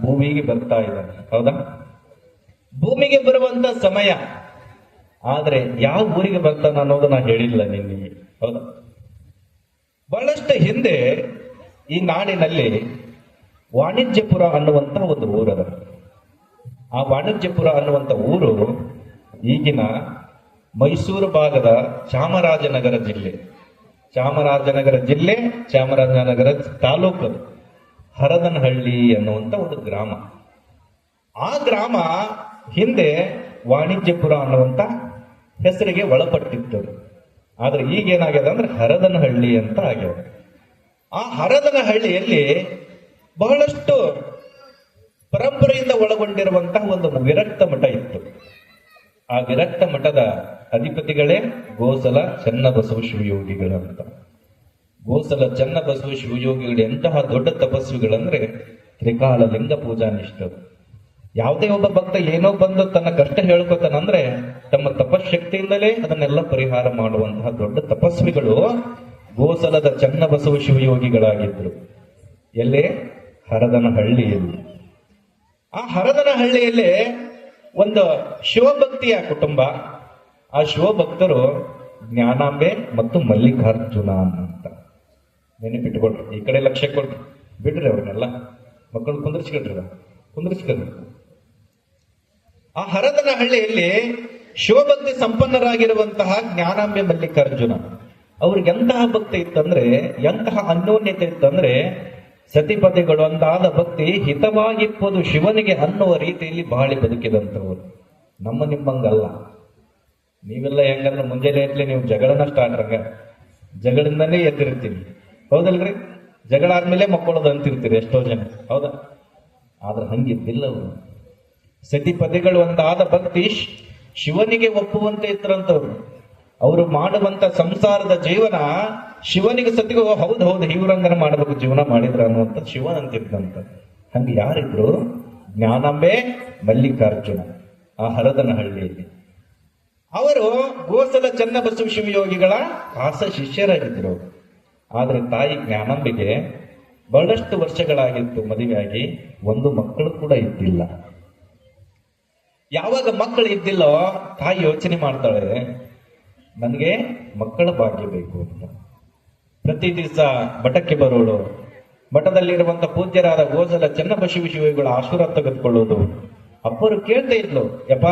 ಭೂಮಿಗೆ ಬರ್ತಾ ಇದ್ದಾನೆ. ಹೌದಾ? ಭೂಮಿಗೆ ಬರುವಂತ ಸಮಯ ಆದ್ರೆ ಯಾವ ಊರಿಗೆ ಬರ್ತಾನ ಅನ್ನೋದು ನಾ ಹೇಳಿಲ್ಲ ನಿನ್ನೆ. ಹೌದಾ? ಬಹಳಷ್ಟು ಹಿಂದೆ ಈ ನಾಡಿನಲ್ಲಿ ವಾಣಿಜ್ಯಪುರ ಅನ್ನುವಂತ ಒಂದು ಊರದ. ಆ ವಾಣಿಜ್ಯಪುರ ಅನ್ನುವಂತ ಊರು ಈಗಿನ ಮೈಸೂರು ಭಾಗದ ಚಾಮರಾಜನಗರ ಜಿಲ್ಲೆ, ಚಾಮರಾಜನಗರ ತಾಲೂಕು ಹರದನಹಳ್ಳಿ ಅನ್ನುವಂತ ಒಂದು ಗ್ರಾಮ. ಆ ಗ್ರಾಮ ಹಿಂದೆ ವಾಣಿಜ್ಯಪುರ ಅನ್ನುವಂತ ಹೆಸರಿಗೆ ಒಳಪಟ್ಟಿತ್ತು. ಆದ್ರೆ ಈಗೇನಾಗ್ಯದ ಅಂದ್ರೆ ಹರದನಹಳ್ಳಿ ಅಂತ ಆಗ್ಯದ. ಆ ಹರದನಹಳ್ಳಿಯಲ್ಲಿ ಬಹಳಷ್ಟು ಪರಂಪರೆಯಿಂದ ಒಳಗೊಂಡಿರುವಂತಹ ಒಂದು ವಿರಕ್ತ ಮಠ ಇತ್ತು. ಆ ವಿರಕ್ತ ಮಠದ ಅಧಿಪತಿಗಳೇ ಗೋಸಲ ಚನ್ನಬಸವ ಶಿವಯೋಗಿಗಳು ಅಂತ. ಗೋಸಲ ಚನ್ನಬಸವ ಶಿವಯೋಗಿಗಳು ಎಂತಹ ದೊಡ್ಡ ತಪಸ್ವಿಗಳಂದ್ರೆ ತ್ರಿಕಾಲ ಲಿಂಗ ಪೂಜಾ ನಿಷ್ಠರು. ಯಾವುದೇ ಒಬ್ಬ ಭಕ್ತ ಏನೋ ಬಂದು ತನ್ನ ಕಷ್ಟ ಹೇಳ್ಕೊತಾನಂದ್ರೆ ತಮ್ಮ ತಪಶಕ್ತಿಯಿಂದಲೇ ಅದನ್ನೆಲ್ಲ ಪರಿಹಾರ ಮಾಡುವಂತಹ ದೊಡ್ಡ ತಪಸ್ವಿಗಳು ಗೋಸಲದ ಚನ್ನಬಸವ ಶಿವಯೋಗಿಗಳಾಗಿದ್ರು. ಎಲ್ಲೇ? ಹರದನಹಳ್ಳಿಯಲ್ಲಿ. ಆ ಹರದನಹಳ್ಳಿಯಲ್ಲಿ ಒಂದು ಶಿವಭಕ್ತಿಯ ಕುಟುಂಬ. ಆ ಶಿವಭಕ್ತರು ಜ್ಞಾನಾಂಬೆ ಮತ್ತು ಮಲ್ಲಿಕಾರ್ಜುನ ಅಂತ. ನೆನಪಿಟ್ಟುಕೊಳ್ರಿ, ಈ ಕಡೆ ಲಕ್ಷ್ಯ ಕೊಡ್ರಿ, ಬಿಡ್ರಿ ಅವ್ರನ್ನೆಲ್ಲ. ಮಕ್ಕಳು ಕುಂದರ್ಸ್ಕೊಳ್ರಿ. ಆ ಹರದನಹಳ್ಳಿಯಲ್ಲಿ ಶಿವಭಕ್ತಿ ಸಂಪನ್ನರಾಗಿರುವಂತಹ ಜ್ಞಾನಾಂಬೆ ಮಲ್ಲಿಕಾರ್ಜುನ ಅವ್ರಿಗೆ ಎಂತಹ ಭಕ್ತಿ ಇತ್ತಂದ್ರೆ, ಎಂತಹ ಅನ್ಯೋನ್ಯತೆ ಇತ್ತಂದ್ರೆ, ಸತಿಪತಿಗಳು ಅಂತಾದ ಭಕ್ತಿ ಹಿತವಾಗಿಪ್ಪದು ಶಿವನಿಗೆ ಅನ್ನುವ ರೀತಿಯಲ್ಲಿ ಬಾಳಿ ಬದುಕಿದಂಥವ್ರು. ನಿಮ್ಮಂಗಲ್ಲ. ನೀವೆಲ್ಲ ಹೆಂಗಂದ್ರೆ ಮುಂಜಾನೆ ನೀವು ಜಗಳನ ಸ್ಟಾರ್ಟ್ ಆಗ ಜಗಳಿಂದಲೇ ಎದ್ದಿರ್ತೀವಿ. ಹೌದಲ್ರಿ? ಜಗಳ ಆದ್ಮೇಲೆ ಮಕ್ಕಳದು ಅಂತಿರ್ತೀರಿ ಎಷ್ಟೋ ಜನ. ಹೌದಾ? ಆದ್ರೆ ಹಂಗಿದ್ದಿಲ್ಲ ಅವರು. ಸತಿಪತಿಗಳು ಒಂದಾದ ಭಕ್ತಿ ಶಿವನಿಗೆ ಒಪ್ಪುವಂತೆ ಇದ್ರಂತವ್ರು. ಅವರು ಮಾಡುವಂತ ಸಂಸಾರದ ಜೀವನ ಶಿವನಿಗೆ ಸತಿಗೂ ಹೌದು ಇವ್ರಂಗನ ಮಾಡಬೇಕು ಜೀವನ ಮಾಡಿದ್ರ ಅನ್ನುವಂತ ಶಿವನ್ ಅಂತಿದ್ದಂತ. ಹಂಗೆ ಯಾರಿದ್ರು? ಜ್ಞಾನಾಂಬೆ ಮಲ್ಲಿಕಾರ್ಜುನ ಆ ಹರದನಹಳ್ಳಿಯಲ್ಲಿ. ಅವರು ಗೋಸಲ ಚನ್ನಬಸವ ಶಿವಯೋಗಿಗಳ ಖಾಸ ಶಿಷ್ಯರಾಗಿದ್ರು. ಆದ್ರೆ ತಾಯಿ ಜ್ಞಾನಾಂಬೆಗೆ ಬಹಳಷ್ಟು ವರ್ಷಗಳಾಗಿತ್ತು ಮದುವೆಯಾಗಿ, ಒಂದು ಮಕ್ಕಳು ಕೂಡ ಇದ್ದಿಲ್ಲ. ಯಾವಾಗ ಮಕ್ಕಳು ಇದ್ದಿಲ್ಲೋ ತಾಯಿ ಯೋಚನೆ ಮಾಡ್ತಾಳೆ, ನನಗೆ ಮಕ್ಕಳ ಭಾಗ್ಯ ಬೇಕು ಅಂತ. ಪ್ರತಿ ದಿವಸ ಮಠಕ್ಕೆ ಬರೋಳು, ಮಠದಲ್ಲಿರುವಂತ ಪೂಜ್ಯರಾದ ಗೋಸಲ ಚನ್ನಬಸವ ಶಿವಯೋಗಿಗಳ ಆಶೀರ್ವಾದ ತೆಗೆದುಕೊಳ್ಳೋದು. ಅಪ್ಪರು ಕೇಳ್ತಾ ಇದ್ಲು, ಯಪ್ಪ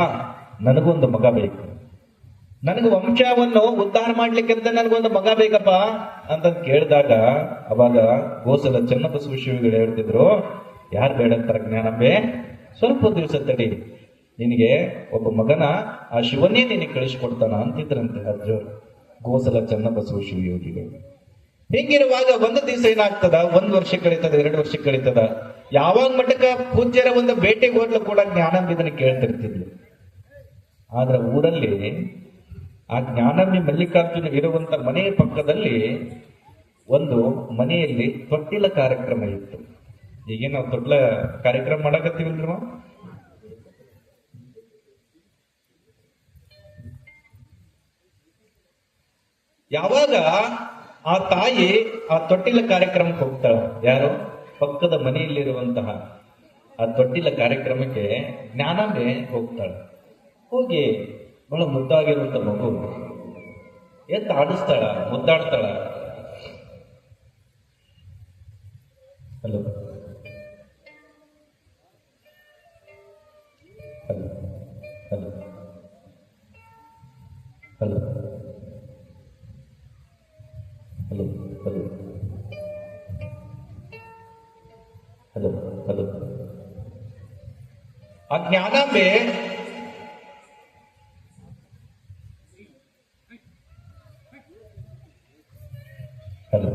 ನನಗೊಂದು ಮಗ ಬೇಕು, ನನಗೆ ವಂಶವನ್ನು ಉದ್ಧಾರ ಮಾಡ್ಲಿಕ್ಕೆ ಅಂತ ನನಗೊಂದು ಮಗ ಬೇಕಪ್ಪ ಅಂತ ಕೇಳಿದಾಗ ಅವಾಗ ಗೋಸಲ ಚನ್ನಬಸವ ಶಿವಯೋಗಿಗಳು ಹೇಳ್ತಿದ್ರು, ಯಾರು ಬೇಡ ಅಂತಾರ ಜ್ಞಾನಂಬೆ, ಸ್ವಲ್ಪ ದಿವಸ ತಡಿ, ನಿನಗೆ ಒಬ್ಬ ಮಗನ ಆ ಶಿವನೇ ನಿನಗೆ ಕಳಿಸ್ಕೊಡ್ತಾನ ಅಂತಿದ್ರಂತೆ ಅರ್ಜುನ್. ಗೋಸಲ ಚನ್ನಬಸವ ಶಿವಯೋಗಿಗಳು. ಹಿಂಗಿರುವಾಗ ಒಂದು ದಿವಸ ಏನಾಗ್ತದ, 1 ವರ್ಷ ಕಳೀತದ, 2 ವರ್ಷ ಕಳೀತದ. ಯಾವಾಗ ಮಟ್ಟಕ್ಕ ಪೂಜ್ಯರ ಒಂದು ಭೇಟಿಗೆ ಹೋದ್ಲು ಕೂಡ ಜ್ಞಾನಾಂಬಿದನ್ನ ಕೇಳ್ತಿರ್ತಿದ್ಲು. ಆದ್ರೆ ಊರಲ್ಲಿ ಆ ಜ್ಞಾನಾಂಬಿ ಮಲ್ಲಿಕಾರ್ಜುನ ಇರುವಂತ ಮನೆಯ ಪಕ್ಕದಲ್ಲಿ ಒಂದು ಮನೆಯಲ್ಲಿ ತೊಟ್ಟಿಲ ಕಾರ್ಯಕ್ರಮ ಇತ್ತು. ಈಗೇನು ನಾವು ತೊಟ್ಲ ಕಾರ್ಯಕ್ರಮ ಮಾಡಕತ್ತೀವಲ್ರಿ, ಯಾವಾಗ ಆ ತಾಯಿ ಆ ತೊಟ್ಟಿಲ ಕಾರ್ಯಕ್ರಮಕ್ಕೆ ಹೋಗ್ತಾಳ, ಯಾರು ಪಕ್ಕದ ಮನೆಯಲ್ಲಿರುವಂತಹ ಆ ತೊಟ್ಟಿಲ ಕಾರ್ಯಕ್ರಮಕ್ಕೆ ಜ್ಞಾನಾಂಬೆ ಹೋಗ್ತಾಳ. ಹೋಗಿ ಬಹಳ ಮುದ್ದಾಗಿರುವಂತ ಮಗು ಎತ್ತ ಆಡಿಸ್ತಾಳ, ಮುದ್ದಾಡ್ತಾಳ. Hello hello hello hello hello hello hello hello ಆ ಜ್ಞಾನಾಂಬೆ ಹಲೋ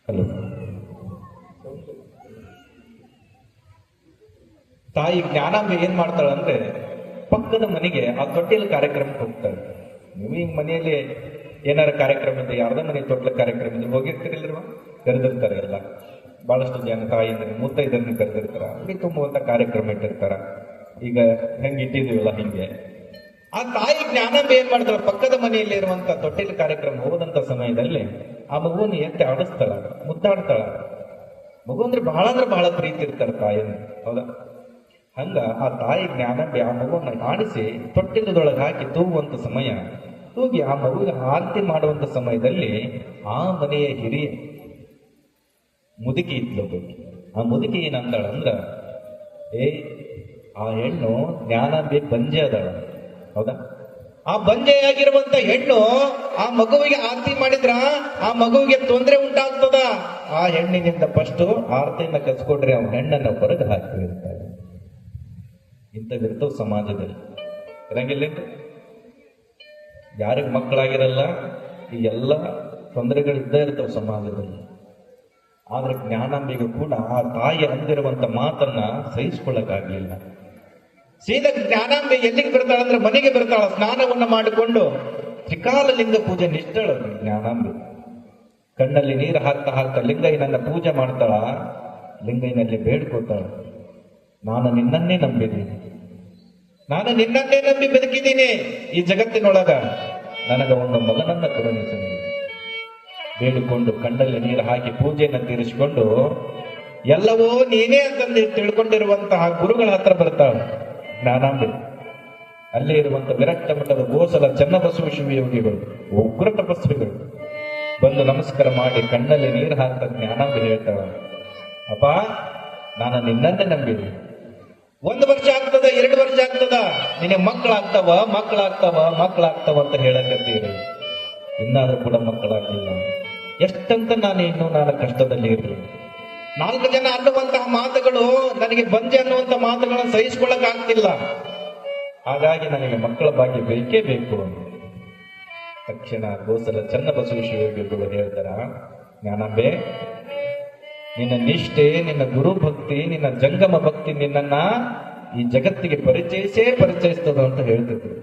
ಹಲೋ ತಾಯಿ ಜ್ಞಾನಾಂಬೆ ಏನ್ ಮಾಡ್ತಾಳ ಅಂದ್ರೆ ಪಕ್ಕದ ಮನೆಗೆ ಆ ತೊಟ್ಟಿಲ ಕಾರ್ಯಕ್ರಮಕ್ಕೆ ಹೋಗ್ತಾಳೆ. ನೀವು ಈಗ ಮನೆಯಲ್ಲಿ ಏನಾರ ಕಾರ್ಯಕ್ರಮ ಇದ್ದ, ಯಾರ್ದ ಮನೆ ತೊಟ್ಲ ಕಾರ್ಯಕ್ರಮ ಇದ್ರೆ ಹೋಗಿರ್ತಿರಲ್ವ, ಕರೆದಿರ್ತಾರೆ. ಎಲ್ಲ ಬಹಳಷ್ಟು ಜನ ತಾಯಿಯಿಂದ ಮುತ್ತೈದನ್ನು ಕರೆದಿರ್ತಾರ, ಅಲ್ಲಿ ತುಂಬುವಂತ ಕಾರ್ಯಕ್ರಮ ಇಟ್ಟಿರ್ತಾರ. ಈಗ ಹೆಂಗ್ ಇಟ್ಟಿದೀವಲ್ಲ ಹಿಂಗೆ ಆ ತಾಯಿ ಜ್ಞಾನಾಂಬೆ ಏನ್ ಮಾಡ್ತಾಳ, ಪಕ್ಕದ ಮನೆಯಲ್ಲಿ ಇರುವಂತ ತೊಟ್ಟಿಲ ಕಾರ್ಯಕ್ರಮ ಹೋದಂತ ಸಮಯದಲ್ಲಿ ಆ ಮಗುವನ್ನು ಎತ್ತಿ ಆಡಿಸ್ತಾಳ, ಮುದ್ದಾಡ್ತಾಳ. ಮಗು ಅಂದ್ರೆ ಬಹಳ ಪ್ರೀತಿ ಇರ್ತಾರ ತಾಯಿಯನ್ನು, ಹೌದಾ? ಹಂಗ ಆ ತಾಯಿ ಜ್ಞಾನಾಂಬೆ ಆ ಮಗುವನ್ನ ಆಡಿಸಿ ತೊಟ್ಟಿಲದೊಳಗೆ ಹಾಕಿ ತೂಗುವಂತ ಸಮಯ, ತೂಗಿ ಆ ಮಗುವಿಗೆ ಆರತಿ ಮಾಡುವಂತ ಸಮಯದಲ್ಲಿ ಆ ಮನೆಯ ಹಿರಿಯ ಮುದುಕಿ ಇದ್ಲು. ಆ ಮುದುಕಿ ಏನಂದಾಳ ಅಂದ್ರ, ಆ ಹೆಣ್ಣು ಜ್ಞಾನಾಂಬೆ ಬಂಜೆ ಅದಾಳ, ಹೌದಾ? ಆ ಬಂಜೆಯಾಗಿರುವಂತ ಹೆಣ್ಣು ಆ ಮಗುವಿಗೆ ಆರತಿ ಮಾಡಿದ್ರ ಆ ಮಗುವಿಗೆ ತೊಂದರೆ ಉಂಟಾಗ್ತದ. ಆ ಹೆಣ್ಣಿನಿಂದ ಫಸ್ಟ್ ಆರತಿಯನ್ನ ಕಸ್ಕೊಡ್ರಿ, ಆ ಹೆಣ್ಣನ್ನ ಹೊರಗೆ ಹಾಕಿರ್ತಾರೆ. ಇಂಥವಿರ್ತಾವ ಸಮಾಜದಲ್ಲಿ, ಇರಂಗಿಲ್ಲೇನ್ರಿ? ಯಾರಿಗ ಮಕ್ಕಳಾಗಿರಲ್ಲ, ಈ ಎಲ್ಲ ತೊಂದರೆಗಳಿದ್ದೇ ಇರ್ತಾವ ಸಮಾಜದಲ್ಲಿ. ಆದ್ರೆ ಜ್ಞಾನಾಂಬಿಗೂ ಕೂಡ ಆ ತಾಯಿ ಅಂದಿರುವಂತ ಮಾತನ್ನ ಸಹಿಸ್ಕೊಳ್ಳಕ್ಕಾಗ್ಲಿಲ್ಲ. ಸೀದಾ ಜ್ಞಾನಾಂಬೆ ಎಲ್ಲಿಗೆ ಬರ್ತಾಳ ಅಂದ್ರೆ ಮನೆಗೆ ಬರ್ತಾಳ. ಸ್ನಾನವನ್ನ ಮಾಡಿಕೊಂಡು ತ್ರಿಕಾಲಲಿಂಗ ಪೂಜೆ ನಿಷ್ಠಳ ಜ್ಞಾನಾಂಬೆ. ಕಣ್ಣಲ್ಲಿ ನೀರು ಹಾಕ್ತಾ ಲಿಂಗಯ್ಯನನ್ನ ಪೂಜೆ ಮಾಡ್ತಾಳ. ಲಿಂಗಯ್ಯನಲ್ಲಿ ಬೇಡ್ಕೋತಾಳ, ನಾನು ನಿನ್ನನ್ನೇ ನಂಬಿದ್ದೀನಿ, ನಾನು ನಿನ್ನನ್ನೇ ನಂಬಿ ಬದುಕಿದ್ದೀನಿ. ಈ ಜಗತ್ತಿನೊಳಗ ನನಗ ಒಂದು ಮಗನನ್ನ ಕರುಣಿಸು. ಬೇಡಿಕೊಂಡು ಕಣ್ಣಲ್ಲಿ ನೀರು ಹಾಕಿ ಪೂಜೆಯನ್ನು ತೀರಿಸಿಕೊಂಡು ಎಲ್ಲವೂ ನೀನೇ ಅಂತಂದು ತಿಳ್ಕೊಂಡಿರುವಂತಹ ಗುರುಗಳ ಹತ್ರ ಬರ್ತಾಳ ಜ್ಞಾನಾಂಬೆ. ಅಲ್ಲೇ ಇರುವಂತ ವಿರಕ್ತ ಮಠದ ಗೋಸಲ ಚನ್ನಬಸವ ಶಿವಯೋಗಿಗಳು, ಉಗ್ರ ತಪಸ್ವಿಗಳು ಬಂದು ನಮಸ್ಕಾರ ಮಾಡಿ ಕಣ್ಣಲ್ಲಿ ನೀರು ಹಾಕ್ತಾ ಜ್ಞಾನಾಂಬೆ ಹೇಳ್ತಾಳ, ಅಪ್ಪ ನಾನು ನಿನ್ನನ್ನೇ ನಂಬಿದ್ದೀನಿ. 1 ವರ್ಷ ಆಗ್ತದ, 2 ವರ್ಷ ಆಗ್ತದ, ನಿನಗೆ ಮಕ್ಕಳಾಗ್ತಾವ ಅಂತ ಹೇಳಕತ್ತೀರಿ. ಇನ್ನಾದ್ರೂ ಕೂಡ ಮಕ್ಕಳಾಗ್ಲಿಲ್ಲ. ಎಷ್ಟಂತ ನಾನು ಕಷ್ಟದಲ್ಲಿ ಇರ್ಲಿ. 4 ಜನ ಅನ್ನುವಂತಹ ಮಾತುಗಳು ನನಗೆ ಬಂಜೆ ಅನ್ನುವಂತ ಮಾತುಗಳನ್ನು ಸಹಿಸಿಕೊಳ್ಳಕ್ ಆಗ್ತಿಲ್ಲ. ಹಾಗಾಗಿ ನನಗೆ ಮಕ್ಕಳ ಭಾಗ್ಯ ಬೇಕೇ ಬೇಕು. ತಕ್ಷಣ ಗೋಸಲ ಚನ್ನಬಸವ ಶಿವಯೋಗಿಗಳು ಹೇಳ್ತಾರ, ಜ್ಞಾನಾಂಬೆ, ನಿನ್ನ ನಿಷ್ಠೆ, ನಿನ್ನ ಗುರು ಭಕ್ತಿ, ನಿನ್ನ ಜಂಗಮ ಭಕ್ತಿ ನಿನ್ನನ್ನ ಈ ಜಗತ್ತಿಗೆ ಪರಿಚಯಿಸ್ತದ ಅಂತ ಹೇಳ್ತಿದ್ರು.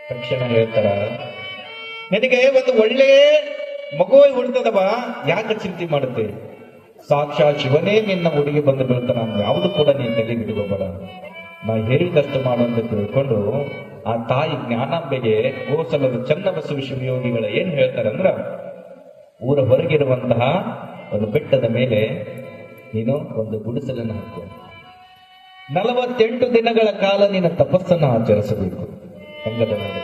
ತಕ್ಷಣ ಹೇಳ್ತಾರ, ನಿನಗೆ ಒಂದು ಒಳ್ಳೆ ಮಗು ಹುಡ್ತದವ, ಯಾಕೆ ಚಿಂತೆ ಮಾಡುತ್ತೆ? ಸಾಕ್ಷಾತ್ ಶಿವನೇ ನಿನ್ನ ಹುಡುಗಿ ಬಂದು ಬೀಳ್ತಾನ, ಯಾವುದು ಕೂಡ ನೀನು ತಲೆಗೆ ಹಿಡಿಗೋಬೇಡ, ನಾ ಹೇಳಿದಷ್ಟು ಮಾಡು ಅಂತ ತಿಳ್ಕೊಂಡು ಆ ತಾಯಿ ಜ್ಞಾನಾಂಬೆಗೆ ಗೋಸಲದ ಚನ್ನಬಸವ ಶಿವಯೋಗಿಗಳ ಏನ್ ಹೇಳ್ತಾರಂದ್ರ, ಊರ ಹೊರಗಿರುವಂತಹ ಒಂದು ಬೆಟ್ಟದ ಮೇಲೆ ನೀನು ಒಂದು ಗುಡಿಸಲನ್ನು ಹಾಕು, 48 ದಿನಗಳ ಕಾಲ ನೀನು ತಪಸ್ಸನ್ನು ಆಚರಿಸಬೇಕು. ಹೆಂಗದ ನೋಡಿ,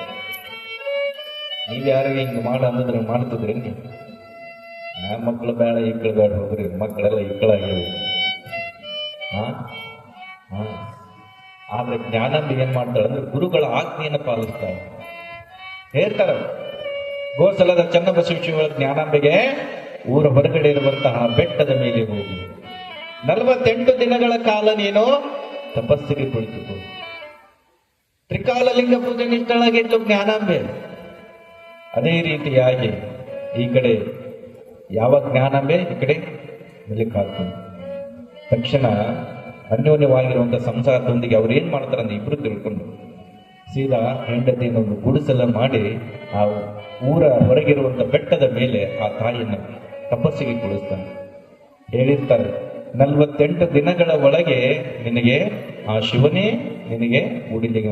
ನೀವ್ಯಾರಿಗೆ ಹಿಂಗ ಮಾಡ ಅಂದಿದ್ರೆ ಮಾಡ್ತಿದ್ರಿ? ಮಕ್ಕಳು ಬೇಡ, ಇಕ್ಕಳು ಬೇಡ, ಹೋಗ್ರಿ, ಮಕ್ಕಳೆಲ್ಲ ಇಕ್ಕಳಾಗಿವೆ. ಆದ್ರೆ ಜ್ಞಾನಾಂಬೆ ಏನ್ ಮಾಡ್ತಾಳೆ ಅಂದ್ರೆ ಗುರುಗಳ ಆಜ್ಞೆಯನ್ನು ಪಾಲಿಸ್ತಾಳೆ. ಹೇಳ್ತಾರ ಗೋಸಲದ ಚನ್ನಬಸವ ಶಿವಗಳ ಜ್ಞಾನಾಂಬೆಗೆ ಊರ ಹೊರಗಡೆ ಇರುವಂತಹ ಬೆಟ್ಟದ ಮೇಲೆ ಹೋಗಿ 48 ದಿನಗಳ ಕಾಲ ನೀನು ತಪಸ್ಸಿಗೆ ಕುಳಿತುಕೋ. ತ್ರಿಕಾಲಲಿಂಗ ಪೂಜೆ ನಿಷ್ಠಳಾಗಿತ್ತು ಜ್ಞಾನಾಂಬೆ. ಅದೇ ರೀತಿಯಾಗಿ ಈ ಕಡೆ ಯಾವ ಜ್ಞಾನಾಂಬೆ, ಈ ಕಡೆ ಮಲ್ಲಿಕಾರ್ಜುನ. ತಕ್ಷಣ ಅನ್ಯೋನ್ಯವಾಗಿರುವಂತಹ ಸಂಸಾರದೊಂದಿಗೆ ಅವ್ರು ಏನ್ ಮಾಡ್ತಾರೆ ಅಂದ್ರೆ ಇಬ್ರು ತಿಳ್ಕೊಂಡು ಸೀದಾ ಹೆಂಡತಿಯನ್ನೊಂದು ಗುಡಿಸಲ ಮಾಡಿ ಆ ಊರ ಹೊರಗಿರುವಂತ ಬೆಟ್ಟದ ಮೇಲೆ ಆ ತಾಯಿಯನ್ನು ತಪಸ್ಸಿಗೆ ಕುಳಿಸ್ತಾನೆ. ಹೇಳಿರ್ತಾರೆ, 48 ದಿನಗಳ ಒಳಗೆ ನಿನಗೆ ಆ ಶಿವನೇ ನಿನಗೆ ಉಡಿಲಿಗೆ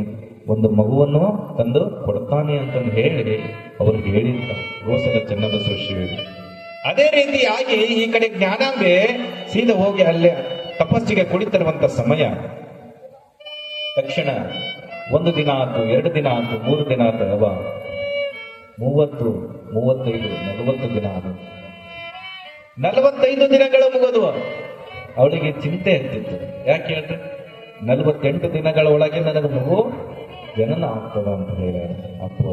ಒಂದು ಮಗುವನ್ನು ತಂದು ಕೊಡ್ತಾನೆ ಅಂತಂದು ಹೇಳಿ ಅವ್ರಿಗೆ ಹೇಳಿರ್ತಾರೆ ಗೋಸಲ ಚೆನ್ನಬಸವ ಶಿವರಿಗೆ. ಅದೇ ರೀತಿಯಾಗಿ ಈ ಕಡೆ ಜ್ಞಾನಾಂಬೆ ಸೀದಾ ಹೋಗಿ ಅಲ್ಲೇ ತಪಸ್ಸಿಗೆ ಕುಳಿತಿರುವಂತ ಸಮಯ ತಕ್ಷಣ 1 ದಿನ ಆಯ್ತು, 2 ದಿನ ಆಯ್ತು, 3 ದಿನ ಆಯ್ತು, 30, 35, 40 ದಿನ ಆದ 45 ದಿನಗಳ ಮುಗಿದುವ ಅವಳಿಗೆ ಚಿಂತೆ ಇರ್ತಿತ್ತು. ಯಾಕೆ ಹೇಳ್ರಿ, 48 ದಿನಗಳ ಒಳಗೆ ನನಗೆ ಮಗು ಜನನ ಆಗ್ತದ ಅಂತ ಹೇಳ್ಯಾರ ಅಪ್ಪ.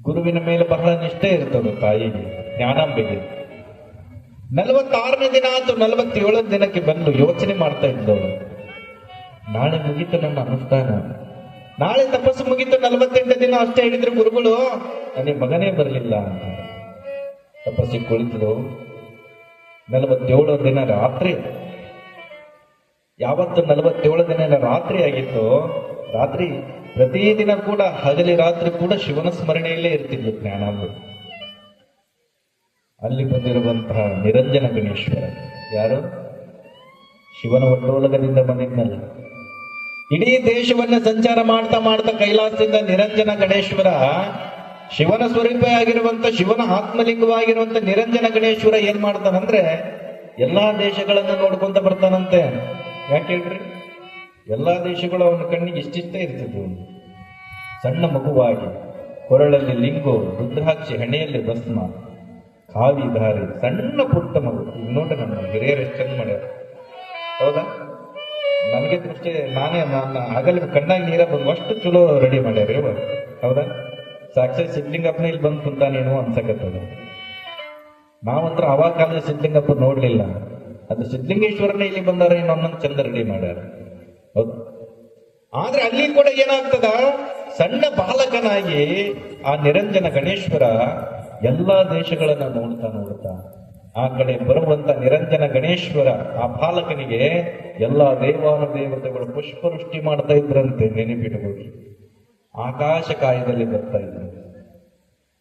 ಗುರುವಿನ ಮೇಲೆ ಬಹಳ ನಿಷ್ಠೆ ಇರ್ತದೆ ತಾಯಿಗೆ, ಜ್ಞಾನಾಂಬೆಗೆ. 46ನೇ ದಿನ ಆಯ್ತು, 47ನೇ ದಿನಕ್ಕೆ ಬಂದು ಯೋಚನೆ ಮಾಡ್ತಾ ಇದ್ದವಳು, ನಾಳೆ ಮುಗೀತು ನನ್ನ ಅನುಷ್ಠಾನ, ನಾಳೆ ತಪಸ್ಸು ಮುಗೀತು, 48 ದಿನ ಅಷ್ಟೇ ಹೇಳಿದ್ರು ಗುರುಗಳು, ನನಗೆ ಮಗನೇ ಬರಲಿಲ್ಲ ಅಂತ ತಪಸ್ಸಿಗೆ ಕುಳಿತಳು. 47 ದಿನ ರಾತ್ರಿ, ಯಾವತ್ತು 47 ದಿನ ರಾತ್ರಿ ಆಗಿತ್ತು, ರಾತ್ರಿ ಪ್ರತಿದಿನ ಕೂಡ ಹಗಲಿ ರಾತ್ರಿ ಕೂಡ ಶಿವನ ಸ್ಮರಣೆಯಲ್ಲೇ ಇರ್ತಿದ್ಲು ಜ್ಞಾನಾಂಬೆ. ಅಲ್ಲಿ ಬಂದಿರುವಂತಹ ನಿರಂಜನ ಗಣೇಶ್ವರ ಯಾರು, ಶಿವನ ಒಟ್ಟೋಲಗದಿಂದ ಬಂದಿದ್ನಲ್ಲ. ಇಡೀ ದೇಶವನ್ನ ಸಂಚಾರ ಮಾಡ್ತಾ ಮಾಡ್ತಾ ಕೈಲಾಸದಿಂದ ನಿರಂಜನ ಗಣೇಶ್ವರ, ಶಿವನ ಸ್ವರೂಪ ಆಗಿರುವಂತ, ಶಿವನ ಆತ್ಮಲಿಂಗವಾಗಿರುವಂತ ನಿರಂಜನ ಗಣೇಶ್ವರ ಏನ್ ಮಾಡ್ತಾನಂದ್ರೆ ಎಲ್ಲಾ ದೇಶಗಳನ್ನ ನೋಡ್ಕೊಂತ ಬರ್ತಾನಂತೆ. ಯಾಕೆ ಹೇಳ್ರಿ, ಎಲ್ಲಾ ದೇಶಗಳು ಅವನ ಕಣ್ಣಿಗೆ ಇಷ್ಟಿಷ್ಟೇ ಇರ್ತಿದ್ವು. ಸಣ್ಣ ಮಗುವಾಗಿ, ಕೊರಳಲ್ಲಿ ಲಿಂಗು, ರುದ್ರಾಕ್ಷಿ, ಹಣೆಯಲ್ಲಿ ಭಸ್ಮ, ಕಾವಿಧಾರಿ, ಸಣ್ಣ ಪುಟ್ಟ ಮಗು. ಈಗ ನೋಡ್ರಿ ನಮ್ಮ ಹಿರಿಯರು ಎಷ್ಟು ಚಂದ ಮಾಡ್ಯಾರ, ಹೌದಾ? ನನಗೆ ದೃಷ್ಟಿ ನನ್ನ ಹಗಲ ಕಣ್ಣಾಗಿ ನೀರ ಬಂದು ಅಷ್ಟು ಚಲೋ ರೆಡಿ ಮಾಡ್ಯಾರ ಇವ, ಹೌದಾ? ಸಾಕ್ಷಾತ್ ಸಿದ್ಧಲಿಂಗಪ್ಪನ ಇಲ್ಲಿ ಬಂದು ಕುಂತಾನೇನೋ ಅನ್ಸಕತ್ತದ. ನಾವಂತ್ರ ಅವಾಗ ಕಾಲದ ಸಿದ್ಧಲಿಂಗಪ್ಪ ನೋಡ್ಲಿಲ್ಲ, ಅದು ಸಿದ್ಧಲಿಂಗೇಶ್ವರನೇ ಇಲ್ಲಿ ಬಂದಾರ, ಇನ್ನೊಂದೊಂದು ಚಂದ ರೆಡಿ ಮಾಡ್ಯಾರ, ಹೌದು. ಆದ್ರೆ ಅಲ್ಲಿ ಕೂಡ ಏನಾಗ್ತದ, ಸಣ್ಣ ಬಾಲಕನಾಗಿ ಆ ನಿರಂಜನ ಗಣೇಶ್ವರ ಎಲ್ಲಾ ದೇಶಗಳನ್ನ ನೋಡ್ತಾ ನೋಡ್ತಾ ಆ ಕಡೆ ಬರುವಂತ ನಿರಂಜನ ಗಣೇಶ್ವರ ಆ ಬಾಲಕನಿಗೆ ಎಲ್ಲಾ ದೇವಾನುದೇವತೆಗಳು ಪುಷ್ಪವೃಷ್ಟಿ ಮಾಡ್ತಾ ಇದ್ರಂತೆ. ನೆನಪಿಟ್ಟುಕೊಳ್ಳಿ, ಆಕಾಶ ಕಾಯದಲ್ಲಿ ಬರ್ತಾ ಇದ್ರು.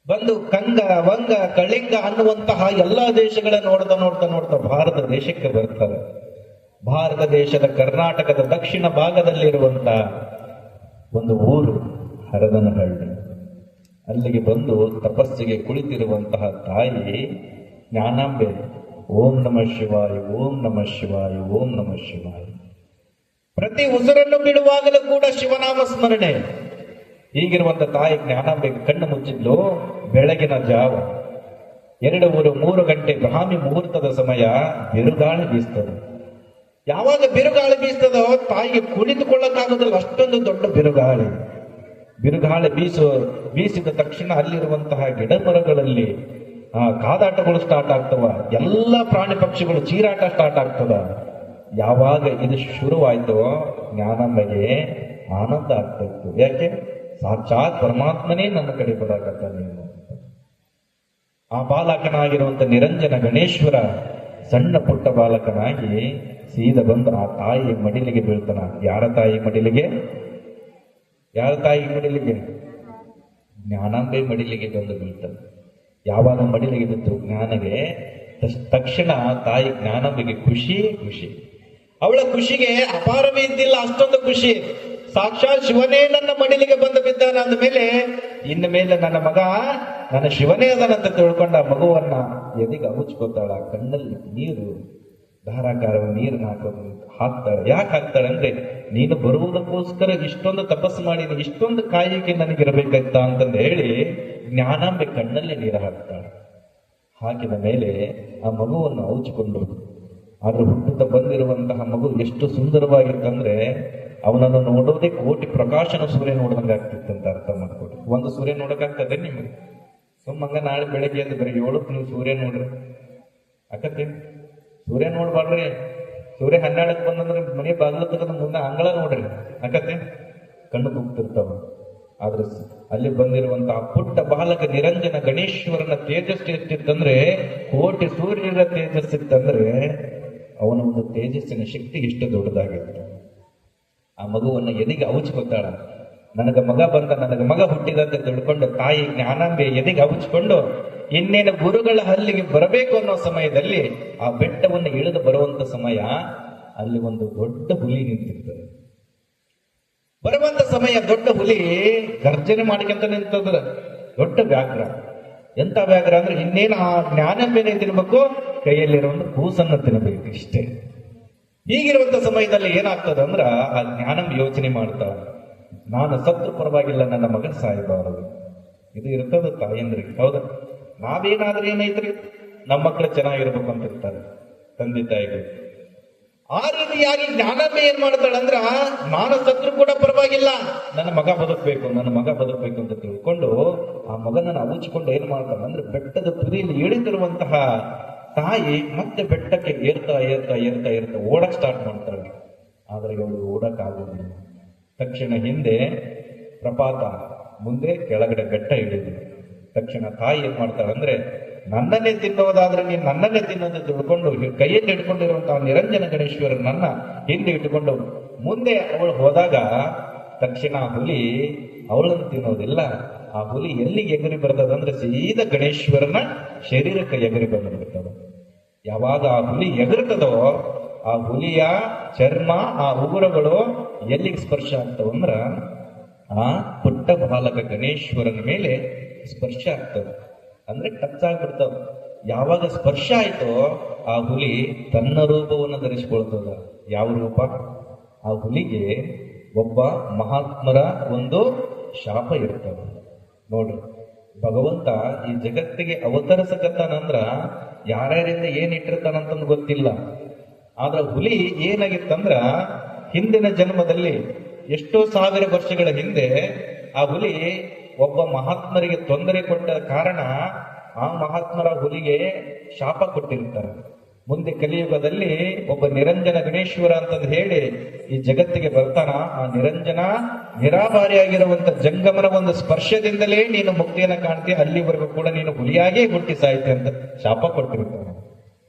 ಬಂದು ಕಂಗ, ವಂಗ, ಕಳಿಂಗ ಅನ್ನುವಂತಹ ಎಲ್ಲಾ ದೇಶಗಳ ನೋಡ್ತಾ ನೋಡ್ತಾ ನೋಡ್ತಾ ಭಾರತ ದೇಶಕ್ಕೆ ಬರ್ತಾರೆ. ಭಾರತ ದೇಶದ ಕರ್ನಾಟಕದ ದಕ್ಷಿಣ ಭಾಗದಲ್ಲಿರುವಂತ ಒಂದು ಊರು ಹರದನಹಳ್ಳಿ. ಅಲ್ಲಿಗೆ ಬಂದು ತಪಸ್ಸಿಗೆ ಕುಳಿತಿರುವಂತಹ ತಾಯಿ ಜ್ಞಾನಾಂಬೆ ಓಂ ನಮಃ ಶಿವಾಯ, ಓಂ ನಮಃ ಶಿವಾಯ, ಓಂ ನಮಃ ಶಿವಾಯ. ಪ್ರತಿ ಉಸಿರನ್ನು ಬಿಡುವಾಗಲೂ ಕೂಡ ಶಿವನಾಮ ಸ್ಮರಣೆ. ಹೀಗಿರುವಂತ ತಾಯಿ ಜ್ಞಾನಾಂಬೆ ಕಣ್ಣು ಮುಚ್ಚಿದ್ಲು. ಬೆಳಗಿನ ಜಾವ 2, 3 ಗಂಟೆ ಬ್ರಾಹ್ಮಿ ಮುಹೂರ್ತದ ಸಮಯ. ಬಿರುಗಾಳಿ ಬೀಸ್ತದೆ. ಯಾವಾಗ ಬಿರುಗಾಳಿ ಬೀಸ್ತದೋ ತಾಯಿಗೆ ಕುಳಿತುಕೊಳ್ಳಕ್ಕಾಗೋದಿಲ್ಲ, ಅಷ್ಟೊಂದು ದೊಡ್ಡ ಬಿರುಗಾಳಿ. ಬಿರುಗಾಳಿ ಬೀಸಿದ ತಕ್ಷಣ ಅಲ್ಲಿರುವಂತಹ ಗಿಡ ಮರಗಳಲ್ಲಿ ಕಾದಾಟಗಳು ಸ್ಟಾರ್ಟ್ ಆಗ್ತವ. ಎಲ್ಲ ಪ್ರಾಣಿ ಪಕ್ಷಿಗಳು ಚೀರಾಟ ಸ್ಟಾರ್ಟ್ ಆಗ್ತದ. ಯಾವಾಗ ಇದು ಶುರುವಾಯ್ತೋ ಜ್ಞಾನಾಂಬೆಗೆ ಆನಂದ ಆಗ್ತಾ ಇತ್ತು. ಯಾಕೆ, ಸಾಕ್ಷಾತ್ ಪರಮಾತ್ಮನೇ ನನ್ನ ಕಡೆ ಬರಾಕತ್ತಾನೆ. ಆ ಬಾಲಕನಾಗಿರುವಂತ ನಿರಂಜನ ಗಣೇಶ್ವರ ಸಣ್ಣ ಪುಟ್ಟ ಬಾಲಕನಾಗಿ ಸೀದ ಬಂದು ಆ ತಾಯಿ ಮಡಿಲಿಗೆ ಬೀಳ್ತಾನ. ಯಾರ ತಾಯಿ ಮಡಿಲಿಗೆ? ಯಾರ ತಾಯಿ ಮಡಿಲಿಗೆ? ಜ್ಞಾನಾಂಬೆ ಮಡಿಲಿಗೆ ಬಂದು ಬೀಳ್ತಾನೆ. ಯಾವಾಗ ಮಡಿಲಿಗೆ ಬಿದ್ದು ಜ್ಞಾನಗೆ ತಕ್ಷಣ ತಾಯಿ ಜ್ಞಾನಾಂಬೆಗೆ ಖುಷಿ. ಅವಳ ಖುಷಿಗೆ ಅಪಾರವೇ ಇದ್ದಿಲ್ಲ, ಅಷ್ಟೊಂದು ಖುಷಿ. ಸಾಕ್ಷಾತ್ ಶಿವನೇ ನನ್ನ ಮಡಿಲಿಗೆ ಬಂದು ಬಿದ್ದಾನ ಅಂದ ಮೇಲೆ ಇನ್ನು ಮೇಲೆ ನನ್ನ ಮಗ ನನ್ನ ಶಿವನೇ ಅದನಂತ ತಿಳ್ಕೊಂಡ ಮಗುವನ್ನ ಎದಿಗೆ ಅವುಚ್ಕೋತಾಳ. ಕಣ್ಣಲ್ಲಿ ನೀರು, ಧಾರಾಕಾರ ನೀರನ್ನ ಹಾಕ್ತಾಳೆ. ಯಾಕೆ ಹಾಕ್ತಾಳೆ ಅಂದ್ರೆ, ನೀನು ಬರುವುದಕ್ಕೋಸ್ಕರ ಇಷ್ಟೊಂದು ತಪಸ್ಸು ಮಾಡಿ ಇಷ್ಟೊಂದು ಕಾಯಿಕೆ ನನಗಿರಬೇಕಾಯ್ತ ಅಂತಂದು ಹೇಳಿ ಜ್ಞಾನಾಂಬೆ ಕಣ್ಣಲ್ಲಿ ನೀರು ಹಾಕ್ತಾಳೆ. ಹಾಕಿದ ಮೇಲೆ ಆ ಮಗುವನ್ನು ಔಚಿಕೊಂಡು, ಆದ್ರೆ ಹುಟ್ಟುತ್ತಾ ಬಂದಿರುವಂತಹ ಮಗು ಎಷ್ಟು ಸುಂದರವಾಗಿತ್ತಂದ್ರೆ ಅವನನ್ನು ನೋಡೋದೇ ಕೋಟಿ ಪ್ರಕಾಶನ ಸೂರ್ಯ ನೋಡ್ದಂಗೆ ಆಗ್ತಿತ್ತಂತ ಅರ್ಥ ಮಾಡ್ಕೊಡ್ರಿ. ಒಂದು ಸೂರ್ಯ ನೋಡಕ್ಕಾಗ್ತದೆ ನಿಮ್ಗೆ? ಸುಮ್ಮಂಗ ನಾಳೆ ಬೆಳಗ್ಗೆ ಎದ್ದು ಬರೀ 7ಕ್ಕೆ ನೀವು ಸೂರ್ಯ ನೋಡ್ರಿ, ಅಕ್ಕತ್ತೇನು? ಸೂರ್ಯ ನೋಡ್ಬಾರ್ರಿ. ಸೂರ್ಯ 12ಕ್ಕೆ ಬಂದಂದ್ರೆ ಮನೆ ಬಾಗಿಲು ತೆಗೆದು ಮುಂದೆ ಅಂಗಳ ನೋಡ್ರಿ, ಅಕ್ಕತ್ತೇನು? ಕಣ್ಣು ಕುಗ್ತಿರ್ತಾವ. ಆದ್ರೆ ಅಲ್ಲಿ ಬಂದಿರುವಂತಹ ಪುಟ್ಟ ಬಾಲಕ ನಿರಂಜನ ಗಣೇಶ್ವರನ ತೇಜಸ್ಸು ಎಷ್ಟಿತ್ತಂದ್ರೆ ಕೋಟಿ ಸೂರ್ಯರ ತೇಜಸ್ಸಿತ್ತಂದ್ರೆ ಅವನ ಒಂದು ತೇಜಸ್ಸಿನ ಶಕ್ತಿ ಎಷ್ಟು ದೊಡ್ಡದಾಗಿತ್ತು. ಆ ಮಗುವನ್ನ ಎದೆಗೆ ಅವಚ್ಕೊತಾಳ. ನನಗ ಮಗ ಬಂದ, ನನಗ ಮಗ ಹುಟ್ಟಿದಂತೆ ತಿಳ್ಕೊಂಡು ತಾಯಿ ಜ್ಞಾನಾಂಬೆ ಎದೆಗೆ ಅವಚ್ಕೊಂಡು ಇನ್ನೇನು ಗುರುಗಳ ಹಲ್ಲಿಗೆ ಬರಬೇಕು ಅನ್ನೋ ಸಮಯದಲ್ಲಿ ಆ ಬೆಟ್ಟವನ್ನು ಇಳಿದು ಬರುವಂತ ಸಮಯ ಅಲ್ಲಿ ಒಂದು ದೊಡ್ಡ ಹುಲಿ ನಿಂತಿರ್ತದೆ. ಬರುವಂತ ಸಮಯ ದೊಡ್ಡ ಹುಲಿ ಗರ್ಜನೆ ಮಾಡ್ಕೊಂತ ನಿಂತಂದ್ರ ದೊಡ್ಡ ವ್ಯಾಘ್ರ. ಎಂತ ವ್ಯಾಘ್ರ ಅಂದ್ರೆ ಇನ್ನೇನು ಆ ಜ್ಞಾನಾಂಬೆನೆ ತಿನ್ಬೇಕು, ಕೈಯಲ್ಲಿರೋ ಒಂದು ಕೂಸನ್ನು ತಿನ್ನಬೇಕು ಇಷ್ಟೇ. ಹೀಗಿರುವಂತ ಸಮಯದಲ್ಲಿ ಏನಾಗ್ತದೆ ಅಂದ್ರ ಆ ಜ್ಞಾನಂ ಯೋಚನೆ ಮಾಡ್ತಾಳ, ನಾನು ಸತ್ತು ಪರವಾಗಿಲ್ಲ, ನನ್ನ ಮಗ ಸಾಯಬಾರದು. ಇದು ಇರ್ತದ ತಾಯಂದ್ರಿಗೆ. ಹೌದಾ? ನಾವೇನಾದ್ರೂ ಏನೈತ್ರಿ, ನಮ್ಮ ಮಕ್ಕಳು ಚೆನ್ನಾಗಿರ್ಬೇಕು ಅಂತ ಇರ್ತಾರೆ ತಂದೆ ತಾಯಿಗಳು. ಆ ರೀತಿಯಾಗಿ ಜ್ಞಾನವೇ ಏನ್ ಮಾಡ್ತಾಳಂದ್ರ ನಾನು ಸತ್ರು ಕೂಡ ಪರವಾಗಿಲ್ಲ, ನನ್ನ ಮಗ ಬದುಕಬೇಕು, ನನ್ನ ಮಗ ಬದುಕಬೇಕು ಅಂತ ತಿಳ್ಕೊಂಡು ಆ ಮಗನನ್ನು ಅವಚಿಕೊಂಡು ಏನ್ ಮಾಡ್ತಾಳ ಅಂದ್ರೆ ಬೆಟ್ಟದ ತುದಿಯಲ್ಲಿ ಇಳಿದಿರುವಂತಹ ತಾಯಿ ಮತ್ತೆ ಬೆಟ್ಟಕ್ಕೆ ಏರ್ತಾ ಏರ್ತಾ ಏರ್ತಾ ಏರ್ತಾ ಓಡಕ್ ಸ್ಟಾರ್ಟ್ ಮಾಡ್ತಾಳೆ. ಆದ್ರೆ ಇವಳು ಓಡಕ್ ಆಗೋದಿಲ್ಲ. ತಕ್ಷಣ ಹಿಂದೆ ಪ್ರಪಾತ, ಮುಂದೆ ಕೆಳಗಡೆ ಬೆಟ್ಟ ಇಳಿದು. ತಕ್ಷಣ ತಾಯಿ ಏನ್ ಮಾಡ್ತಾಳೆ ಅಂದ್ರೆ ನನ್ನನ್ನೇ ತಿನ್ನೋದಾದ್ರೆ ನೀನು ನನ್ನನ್ನೇ ತಿನ್ನೋದು ತಿಳ್ಕೊಂಡು ಕೈಯಲ್ಲಿ ಇಟ್ಕೊಂಡಿರುವಂತಹ ನಿರಂಜನ ಗಣೇಶ್ವರನನ್ನ ಹಿಂದೆ ಇಟ್ಟುಕೊಂಡು ಮುಂದೆ ಅವಳು ಹೋದಾಗ ತಕ್ಷಣ ಹುಲಿ ಅವಳನ್ನು ತಿನ್ನೋದಿಲ್ಲ. ಆ ಹುಲಿ ಎಲ್ಲಿಗೆ ಎಗರಿ ಬರ್ತದಂದ್ರೆ ಸೀದಾ ಗಣೇಶ್ವರನ ಶರೀರಕ್ಕೆ ಎಗರಿ ಬಂದ್ಬಿಡ್ತದ. ಯಾವಾಗ ಆ ಹುಲಿ ಎಗರ್ತದೋ ಆ ಹುಲಿಯ ಚರ್ಮ, ಆ ಉಗುರಗಳು ಎಲ್ಲಿಗೆ ಸ್ಪರ್ಶ ಆಗ್ತವಂದ್ರ ಆ ಪುಟ್ಟ ಬಾಲಕ ಗಣೇಶ್ವರನ ಮೇಲೆ ಸ್ಪರ್ಶ ಆಗ್ತದೆ. ಅಂದ್ರೆ ಟಚ್ ಆಗ್ಬಿಡ್ತದ. ಯಾವಾಗ ಸ್ಪರ್ಶ ಆಯ್ತೋ ಆ ಹುಲಿ ತನ್ನ ರೂಪವನ್ನು ಧರಿಸಿಕೊಳ್ತದ. ಯಾವ ರೂಪ? ಆ ಹುಲಿಗೆ ಒಬ್ಬ ಮಹಾತ್ಮರ ಒಂದು ಶಾಪ ಇರ್ತದೆ. ನೋಡ್ರಿ, ಭಗವಂತ ಈ ಜಗತ್ತಿಗೆ ಅವತರಿಸಕತ್ತಾನಂದ್ರ ಯಾರ್ಯಾರಿಂದ ಏನ್ ಇಟ್ಟಿರ್ತಾನಂತಂದು ಗೊತ್ತಿಲ್ಲ. ಆದ್ರ ಹುಲಿ ಏನಾಗಿತ್ತಂದ್ರ ಹಿಂದಿನ ಜನ್ಮದಲ್ಲಿ ಎಷ್ಟೋ ಸಾವಿರ ವರ್ಷಗಳ ಹಿಂದೆ ಆ ಹುಲಿ ಒಬ್ಬ ಮಹಾತ್ಮರಿಗೆ ತೊಂದರೆ ಕೊಟ್ಟ ಕಾರಣ ಆ ಮಹಾತ್ಮರ ಹುಲಿಗೆ ಶಾಪ ಕೊಟ್ಟಿರ್ತಾರೆ. ಮುಂದೆ ಕಲಿಯುಗದಲ್ಲಿ ಒಬ್ಬ ನಿರಂಜನ ಗಣೇಶ್ವರ ಅಂತಂದು ಹೇಳಿ ಈ ಜಗತ್ತಿಗೆ ಬರ್ತಾನ. ಆ ನಿರಂಜನ ನಿರಾಭಾರಿಯಾಗಿರುವಂತ ಜಂಗಮನ ಒಂದು ಸ್ಪರ್ಶದಿಂದಲೇ ನೀನು ಮುಕ್ತಿಯನ್ನ ಕಾಣ್ತೀಯ, ಅಲ್ಲಿವರೆಗೂ ಕೂಡ ನೀನು ಹುಲಿಯಾಗೇ ಹುಟ್ಟಿ ಸಾಯ್ತೆ ಅಂತ ಶಾಪ ಕೊಟ್ಟಿರ್ತಾನೆ.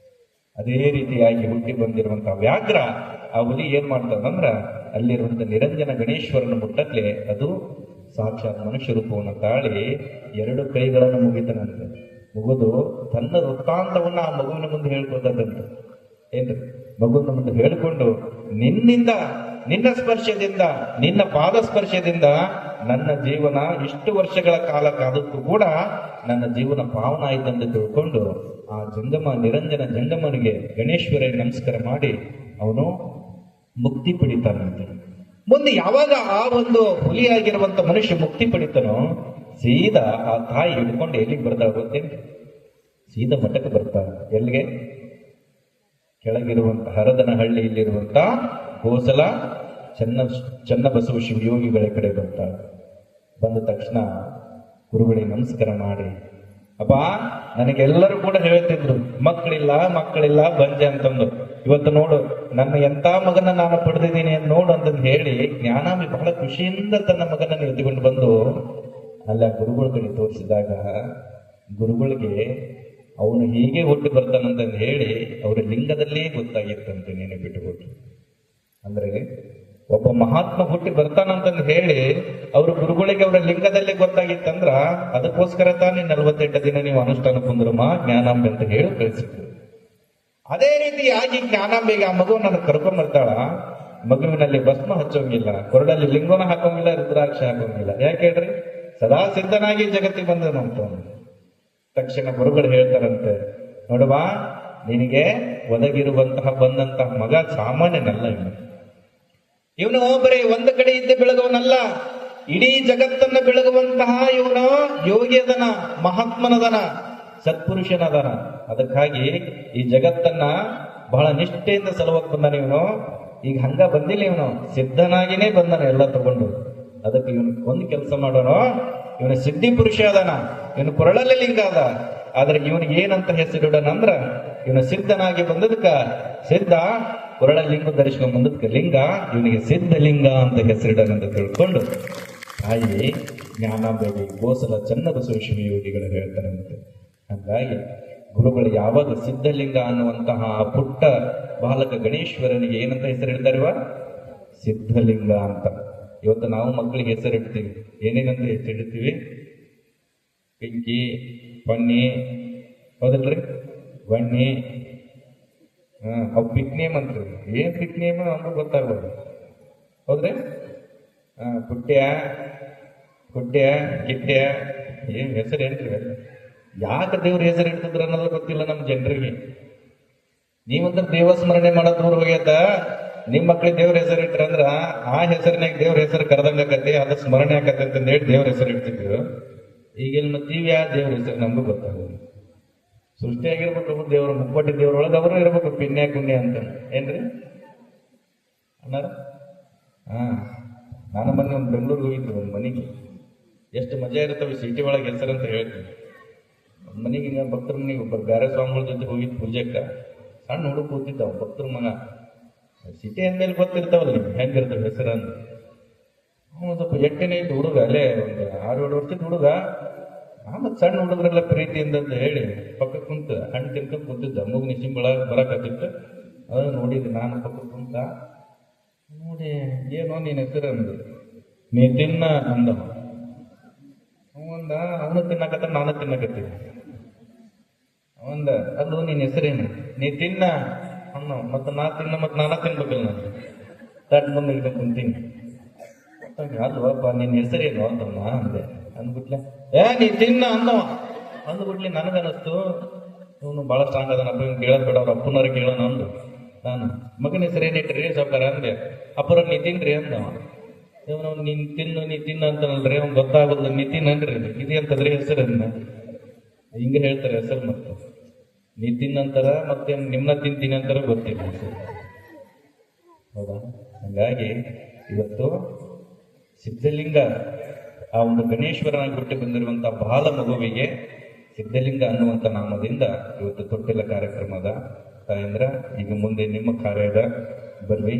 ಅದೇ ರೀತಿಯಾಗಿ ಹುಟ್ಟಿ ಬಂದಿರುವಂತಹ ವ್ಯಾಘ್ರ ಆ ಹುಲಿ ಏನ್ ಮಾಡ್ತದಂದ್ರ ಅಲ್ಲಿರುವಂತ ನಿರಂಜನ ಗಣೇಶ್ವರನ ಮುಟ್ಟತ್ಲೆ ಅದು ಸಾಕ್ಷಾತ್ ಮನುಷ್ಯ ರೂಪವನ್ನು ತಾಳಿ ಎರಡು ಕೈಗಳನ್ನು ಮುಗಿತಾನಂತೆ. ಮುಗಿದು ತನ್ನ ವೃತ್ತಾಂತವನ್ನ ಆ ಮಗುವಿನ ಮುಂದೆ ಹೇಳ್ಕೊತದಂತೆ. ಏನ್ರಿ? ಮಗುವಿನ ಮುಂದೆ ಹೇಳ್ಕೊಂಡು ನಿನ್ನಿಂದ, ನಿನ್ನ ಸ್ಪರ್ಶದಿಂದ, ನಿನ್ನ ಪಾದ ಸ್ಪರ್ಶದಿಂದ ನನ್ನ ಜೀವನ ಇಷ್ಟು ವರ್ಷಗಳ ಕಾಲ ಕಾದಕ್ಕೂ ಕೂಡ ನನ್ನ ಜೀವನ ಪಾವನ ಆಯ್ತಂತ ತಿಳ್ಕೊಂಡು ಆ ಜಂಗಮ ನಿರಂಜನ ಜಂಗಮನಿಗೆ ಗಣೇಶ್ವರ ನಮಸ್ಕಾರ ಮಾಡಿ ಅವನು ಮುಕ್ತಿ ಪಡಿತಾನಂತೆ. ಮುಂದೆ ಯಾವಾಗ ಆ ಒಂದು ಹುಲಿಯಾಗಿರುವಂತ ಮನುಷ್ಯ ಮುಕ್ತಿ ಪಡಿತಾನೋ ಸೀದಾ ಆ ತಾಯಿ ಹಿಡ್ಕೊಂಡು ಎಲ್ಲಿಗೆ ಬರ್ತಾಳೆ ಗೊತ್ತೇನು? ಸೀದಾ ಮಠಕ್ಕೆ ಬರ್ತಾಳೆ. ಎಲ್ಲಿಗೆ? ಕೆಳಗಿರುವಂತ ಹರದನಹಳ್ಳಿಯಲ್ಲಿರುವಂತ ಗೋಸಲ ಚನ್ನಬಸವ ಶಿವಯೋಗಿಗಳ ಕಡೆ ಬರ್ತಾಳೆ. ಬಂದ ತಕ್ಷಣ ಗುರುಗಳಿಗೆ ನಮಸ್ಕಾರ ಮಾಡಿ, ಅಪ್ಪ ನನಗೆಲ್ಲರೂ ಕೂಡ ಹೇಳ್ತಿದ್ರು ಮಕ್ಕಳಿಲ್ಲ ಮಕ್ಕಳಿಲ್ಲ ಬಂಜೆ ಅಂತಂದು. ಇವತ್ತು ನೋಡು ನನ್ನ ಎಂತ ಮಗನ ನಾನು ಪಡೆದಿದ್ದೀನಿ ಅಂತ ನೋಡು ಅಂತಂದು ಹೇಳಿ ಜ್ಞಾನಾಮಿ ಬಹಳ ಖುಷಿಯಿಂದ ತನ್ನ ಮಗನನ್ನು ಎತ್ತಿಕೊಂಡು ಬಂದು ಅಲ್ಲ ಗುರುಗಳ ಕಡೆ ತೋರಿಸಿದಾಗ ಗುರುಗಳಿಗೆ ಅವನು ಹೀಗೆ ಹುಟ್ಟಿ ಬರ್ತಾನಂತಂದು ಹೇಳಿ ಅವರ ಲಿಂಗದಲ್ಲೇ ಗೊತ್ತಾಗಿತ್ತಂತೆ. ನೀನು ಬಿಟ್ಟುಕೊಟ್ಟು ಅಂದ್ರೆ ಒಬ್ಬ ಮಹಾತ್ಮ ಹುಟ್ಟಿ ಬರ್ತಾನಂತಂದು ಹೇಳಿ ಅವ್ರ ಗುರುಗಳಿಗೆ ಅವರ ಲಿಂಗದಲ್ಲೇ ಗೊತ್ತಾಗಿತ್ತಂದ್ರ ಅದಕ್ಕೋಸ್ಕರ ತಾನೇ 48 ದಿನ ನೀವು ಅನುಷ್ಠಾನ ಕುಂದ್ರಮ್ಮ ಜ್ಞಾನಾಂಬೆ ಅಂತ ಹೇಳಿ ಕಳಿಸಿದ್ರು. ಅದೇ ರೀತಿಯಾಗಿ ಜ್ಞಾನಾಂಬೆಗೆ ಆ ಮಗುವನ್ನ ಕರ್ಕೊಂಡ್ ಬರ್ತಾಳ. ಮಗುವಿನಲ್ಲಿ ಭಸ್ಮ ಹಚ್ಚೋಂಗಿಲ್ಲ, ಕೊರಳಲ್ಲಿ ಲಿಂಗೋನ ಹಾಕೋಂಗಿಲ್ಲ, ರುದ್ರಾಕ್ಷ ಹಾಕೋಂಗಿಲ್ಲ. ಯಾಕೆ ಹೇಳ್ರಿ? ಸದಾ ಸಿದ್ಧನಾಗಿ ಜಗತ್ತಿಗೆ ಬಂದನಂತ. ತಕ್ಷಣ ಗುರುಗಳು ಹೇಳ್ತಾರಂತೆ, ನೋಡುವ ನಿನಗೆ ಒದಗಿರುವಂತಹ ಬಂದಂತಹ ಮಗ ಸಾಮಾನ್ಯನಲ್ಲ. ಇವನು ಬರೀ ಒಂದು ಕಡೆ ಇದ್ದ ಬೆಳಗುವನಲ್ಲ, ಇಡೀ ಜಗತ್ತನ್ನ ಬೆಳಗುವಂತಹ ಇವನು ಯೋಗಿಯದನ, ಮಹಾತ್ಮನದನ, ಸತ್ಪುರುಷನದನ. ಅದಕ್ಕಾಗಿ ಈ ಜಗತ್ತನ್ನ ಬಹಳ ನಿಷ್ಠೆಯಿಂದ ಸಲುವಾಗಿ ಬಂದಾನ ಇವನು. ಈಗ ಹಂಗ ಬಂದಿಲ್ಲ, ಇವನು ಸಿದ್ಧನಾಗಿನೇ ಬಂದಾನ ಎಲ್ಲ ತಗೊಂಡು. ಅದಕ್ಕೆ ಇವನು ಒಂದು ಕೆಲಸ ಮಾಡೋಣ, ಇವನ ಸಿದ್ಧಿ ಪುರುಷ ಅದಾನ, ಇವನು ಕೊರಳಲ್ಲಿ ಲಿಂಗ ಅದ. ಆದ್ರೆ ಇವನಿಗೆ ಏನಂತ ಹೆಸರಿಡೋಣ ಅಂದ್ರ ಇವನು ಸಿದ್ಧನಾಗಿ ಬಂದದಕ್ಕ ಸಿದ್ಧ ಕೊರಳ ಲಿಂಗ ಧರಿಸ್ಕೊಂಡ್ ಬಂದದಕ್ಕೆ ಲಿಂಗ ಇವನಿಗೆ ಸಿದ್ಧಲಿಂಗ ಅಂತ ಹೆಸರಿಡನಂತ ತಿಳ್ಕೊಂಡು ತಾಯಿ ಜ್ಞಾನಾಂಬೆಗೆ ಗೋಸಲ ಚನ್ನಬಸವೇಶ್ವರ ಯೋಗಿಗಳು ಹೇಳ್ತಾರಂತೆ. ಹಾಗಾಗಿ ಗುರುಗಳು ಯಾವಾಗ ಸಿದ್ಧಲಿಂಗ ಅನ್ನುವಂತಹ ಪುಟ್ಟ ಬಾಲಕ ಗಣೇಶ್ವರನಿಗೆ ಏನಂತ ಹೆಸರಿಡ್ತಾರವ? ಸಿದ್ಧಲಿಂಗ ಅಂತ. ಇವತ್ತು ನಾವು ಮಕ್ಕಳಿಗೆ ಹೆಸರಿಡ್ತೀವಿ, ಏನೇನಂತ ಹೆಸರಿಡ್ತೀವಿ? ಪಿಂಕಿ, ಪನ್ನಿ, ಹೌದಲ್ರಿ? ಬನ್ನಿ, ಅವ್ ಪಿಕ್ ನೇಮ್ ಅಂತ್ರಿ. ಏನ್ ಪಿಕ್ ನೇಮ್ ಅಂತ ಗೊತ್ತಾಗ್ಬೋದು, ಹೌದ್ರಿ? ಪುಟ್ಟ್ಯ, ಕುಟ್ಟ್ಯ, ಗಿಟ್ಟ್ಯ, ಏನ್ ಹೆಸರು ಏನ್ರಿ? ಯಾಕೆ ದೇವ್ರ ಹೆಸರು ಇಡ್ತಿದ್ರ ಅನ್ನೋದು ಗೊತ್ತಿಲ್ಲ ನಮ್ಮ ಜನರಿಗೆ. ನೀವಂದ್ರೆ ದೇವ ಸ್ಮರಣೆ ಮಾಡೋದ್ ದೂರ ಹೋಗ್ಯತ. ನಿಮ್ ಮಕ್ಳಿಗೆ ದೇವ್ರ ಹೆಸರು ಇಟ್ರಂದ್ರ ಆ ಹೆಸರಿನಾಗ ದೇವ್ರ ಹೆಸರು ಕರೆದಂಗ ಆಕತಿ, ಅದ ಸ್ಮರಣೆ ಆಕತಿ ಅಂತ ಹೇಳಿ ದೇವ್ರ ಹೆಸರು ಇಡ್ತಿದ್ರು. ಈಗಿನ ಮತ್ತೀವಿ ಯಾವ ದೇವ್ರ ಹೆಸರು ನಮಗೂ ಗೊತ್ತಾಗೋದು. ಸೃಷ್ಟಿಯಾಗಿರ್ಬೇಕು ದೇವ್ರ, ಮುಪ್ಪಟ್ಟಿ ದೇವ್ರೊಳಗೆ ಅವರು ಇರ್ಬೇಕು ಪಿನ್ಯ ಕುಣ್ಯ ಅಂತ, ಏನ್ರಿ ಅನ್ನಾರ? ನಾನು ಮೊನ್ನೆ ಒಂದು ಬೆಂಗಳೂರಿಗೆ ಹೋಗಿದ್ರು, ಒಂದು ಮನೆಗೆ. ಎಷ್ಟು ಮಜಾ ಇರ್ತವೆ ಸಿಟಿ ಒಳಗೆ ಹೆಸರು ಅಂತ ಹೇಳ್ತೀನಿ. ಒಂದು ಮನೆಗೆ ಭಕ್ತರ ಮನೆಗೆ ಒಬ್ಬರು ಬೇರೆ ಸ್ವಾಮಿಗಳ ಜೊತೆ ಹೋಗಿದ್ದು ಪೂಜೆಕ್ಕ. ಸಣ್ಣ ಹುಡುಗ ಕೂತಿದ್ದಾವ, ಭಕ್ತರ ಮನ. ಸಿಟಿ ಅಂದ್ಮೇಲೆ ಗೊತ್ತಿರ್ತಾವಲ್ಲ ನಿಮ್ಗೆ ಹೆಂಗಿರ್ತವೆ ಹೆಸರು ಅಂತ. ಸ್ವಲ್ಪ ಎಟ್ಟೆನೇ ಇದ್ದು ಹುಡುಗ, ಅಲ್ಲೇ ಒಂದು 6-7 ವರ್ಷದ ಹುಡುಗ. ಮತ್ತೆ ಸಣ್ಣ ಹುಡುಗರೆಲ್ಲ ಪ್ರೀತಿಯಿಂದ ಅಂತ ಹೇಳಿ ಪಕ್ಕ ಕುಂತ ಹಣ್ಣು ತಿನ್ಕೊಂಡ್ ಕುಂತಿದ್ದ. ಮೂಗು ನಿಶಿಂಬಳ ಬರಕತ್ತಿತ್ತು. ಅದನ್ನ ನೋಡಿದ್ದೆ ನಾನು, ಪಕ್ಕ ಕುಂತ ನೋಡಿ, ಏನೋ ನೀನ್ ಹೆಸರು ಅಂದ. ನೀ ತಿನ್ನ ಅಂದವ. ಅವಂದ ಅವನು ತಿನ್ನಕತ್ತ, ನಾನು ತಿನ್ನಕತ್ತೀನಿ. ಅವಂದ ಅದು ನೀನ್ ಹೆಸರೇನು? ನೀ ತಿನ್ನ ಅನ್ನ. ಮತ್ತ ನಾ ತಿನ್ನ, ಮತ್ ನಾನ ತಿನ್ಬೇಕಲ್ಲ. ನಾನು ತಟ್ ಬಂದು ಹಿಡ್ಕೊಂಡು ಕುಂತೀನಿ. ಅಲ್ವಪ್ಪ ನಿನ್ ಹೆಸರೇನು ಅಂತವ ಅಂದೆ. ಅಂದ್ಬಿಟ್ಲೆ ನೀ ತಿನ್ನ ಅಂದವ. ಅಂದ್ಬಿಟ್ಲಿ ನನಗನ್ನಿಸ್ತು ಇವನು ಭಾಳ ಸ್ಟ್ರಾಂಗ್ ಅದನಪ್ಪ, ಇವ್ನು ಕೇಳೋದ್ ಬೇಡ, ಅವ್ರ ಅಪ್ಪನವ್ರಿಗೆ ಕೇಳೋಣ ಅಂದು. ನಾನು ಮಗನ ಹೆಸರೇನಿಟ್ರಿ ಸಾವ್ಕಾರ ಅಂದೆ. ಅಪ್ಪರ ನೀ ತಿನ್ರಿ ಅಂದವ. ಇವನು ನೀನ್ ತಿನ್ನು ಅಂತನಲ್ರಿ, ಅವ್ನು ಗೊತ್ತಾಗೋದಿಲ್ಲ. ನೀ ತಿನ್ನನ್ರಿ, ಇದು ಅಂತಂದ್ರೆ ಹೆಸರನ್ನ ಹಿಂಗೆ ಹೇಳ್ತಾರೆ ಹೆಸರು. ಮತ್ತೆ ನೀ ತಿನ್ನಂತಾರ, ಮತ್ತೆ ನಿಮ್ನ ತಿಂತೀನಿ ಅಂತಾರ, ಗೊತ್ತಿಲ್ಲ ಹೆಸರು. ಹೌದಾ? ಹಂಗಾಗಿ ಇವತ್ತು ಸಿದ್ಧಲಿಂಗ, ಆ ಒಂದು ಗಣೇಶ್ವರನಾಗಿ ಹುಟ್ಟಿ ಬಂದಿರುವಂತ ಬಾಲ ಮಗುವಿಗೆ ಸಿದ್ಧಲಿಂಗ ಅನ್ನುವಂಥ ನಾಮದಿಂದ ಇವತ್ತು ತೊಟ್ಟಿಲ ಕಾರ್ಯಕ್ರಮದ ತಾಯಂದ್ರ. ಈಗ ಮುಂದೆ ನಿಮ್ಮ ಕಾರ್ಯದ ಬರ್ರಿ.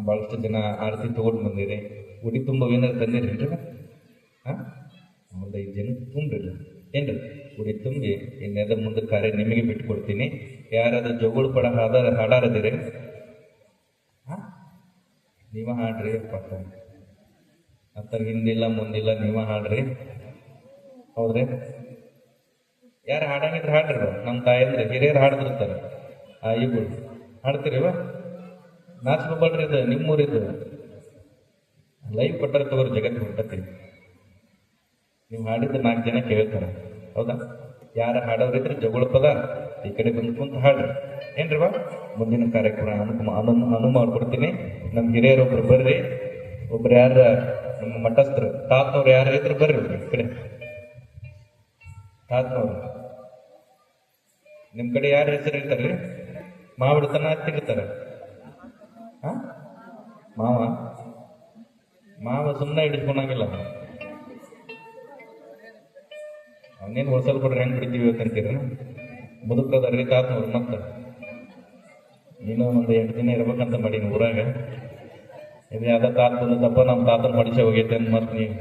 ಭಾಳಷ್ಟು ಜನ ಆರತಿ ತಗೊಂಡು ಬಂದಿರಿ. ಉಡಿ ತುಂಬ ಏನಾದ್ರು ತಂದಿರೇನ್ರಿ? ಒಂದು 5 ಜನ ತುಂಬ್ರಿ ಏನ್ರಿ? ಉಡಿ ತುಂಬಿ ಇನ್ನೆದ ಮುಂದೆ ಕಾರ್ಯ ನಿಮಗೆ ಬಿಟ್ಕೊಡ್ತೀನಿ. ಯಾರಾದ್ರೂ ಜೋಗುಳು ಪಡ ಹಾಡಾರದಿರಿ? ನೀವ ಹಾಡ್ರಿ ಪಕ್ಕ. ಅಂತರ ಹಿಂದಿಲ್ಲ ಮುಂದಿಲ್ಲ, ನೀವ ಹಾಡ್ರಿ. ಹೌದ್ರಿ? ಯಾರು ಹಾಡಂಗಿದ್ರೆ ಹಾಡ್ರಿ. ನಮ್ಮ ತಾಯಂದ್ರೆ ಹಿರಿಯರು ಹಾಡ್ತಿರ್ತಾರ. ಇವುಗಳು ಹಾಡ್ತೀರಿವ? ನಾಚ್ಕೊಬಲ್ರಿ, ಇದು ನಿಮ್ಮೂರಿದ್ದು ಲೈವ್ ಕೊಟ್ಟಾರ ತಗೋರಿ, ಜಗತ್ತು ಹೊಟ್ಟತಿ. ನೀವು ಹಾಡಿದ್ದು 4 ಜನ ಕೇಳ್ತಾರ. ಹೌದಾ? ಯಾರು ಹಾಡೋರಿದ್ರೆ ಜಗಳ ಪದ ಈ ಕಡೆ ಬಂದು ಕುಂತ ಹಾಡ್ರಿ. ಏನ್ರಿ ಬಾ? ಮುಂದಿನ ಕಾರ್ಯಕ್ರಮ ಅನು ಮಾಡ್ಕೊಡ್ತೀನಿ. ನಮ್ಮ ಹಿರಿಯರೊಬ್ರು ಬರ್ರಿ. ಒಬ್ರು ಯಾರ ನಮ್ಮ ಮಠಸ್ಥರು ತಾತನವ್ರು ಯಾರು ಇದ್ರು ಬರ್ರಿ ಈ ಕಡೆ. ತಾತನವ್ರು ನಿಮ್ ಕಡೆ ಯಾರ ಹೆಸರು ಇರ್ತಾರ್ರಿ? ಮಾವಿಡ್ತಾನ ಹತ್ತಿರ್ತಾರ. ಮಾವ ಸುಮ್ಮನೆ ಹಿಡಿಸ್ಕೊಳಂಗಿಲ್ಲ. ಅವನೇನು ಹೊಸಲ್ ಕೊಡ್ರಿ, ಹೆಂಗ್ ಬಿಡ್ತೀವಿ ಅಂತೀರ? ಮುದುಕದರ್ರಿ ತಾತನವ್ರು. ಮತ್ತ ನೀನು ಒಂದು 8 ದಿನ ಇರ್ಬೇಕಂತ ಮಾಡೀನಿ ಊರಾಗ. ಇದು ಯಾವ್ದ ತಾತ ಬಂದದಪ್ಪ, ನಮ್ಮ ತಾತನ ಮಡಿಸೆ ಹೋಗೈತೆ ಅಂತ ಮತ್ತೆ ನೀವು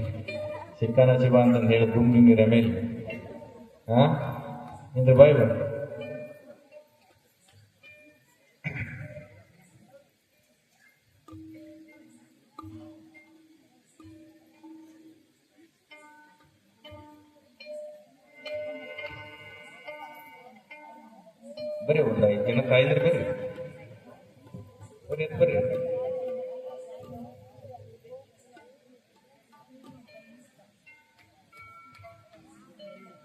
ಸಿಕ್ಕಾನ ಶಿವ ಅಂತಂದು ಹೇಳಿ ಭೂಮಿ ಮೀರ ಮೇಲೆ ಇಂದ್ರ ಬಾಯ್ ಬಾ. ಬರ್ರಿ, ಒಂದು 5 ಜನ ತಾಯಿದ್ರೆ ಬರ್ರಿ. ಬರ್ರಿ ಬರ್ರಿ.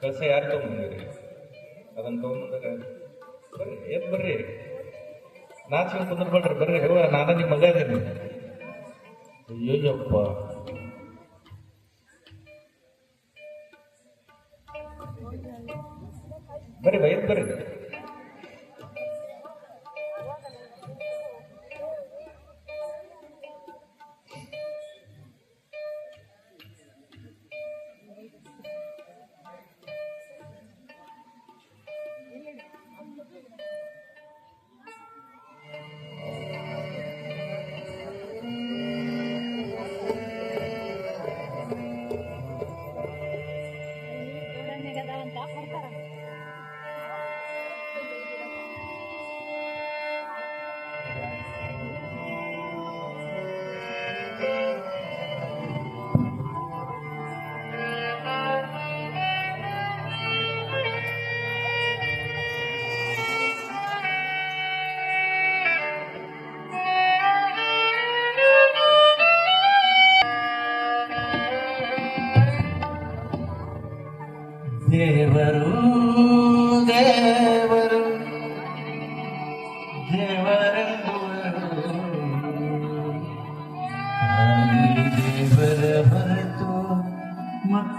ಕಳಸ ಯಾರು ತಗೊಂಡ್ಬಂದಿರಿ? ಅದನ್ನ ತಗೊಂಡ್ಬಂದಾಗ ಬರ್ರಿ, ಬರ್ರಿ. ನಾಚಿಕೊಂಡು ಕುಂದ್ರಬೇಡ್ರಿ, ಬರ್ರಿ. ನಾನ ನಿಮ್ಮ ಮಗ ಇದ್ದೀನಿ. ಅಯ್ಯೋಯ್ಯಪ್ಪ, ಬರ್ರಿ ಬೈದ್ ಬರ್ರಿ.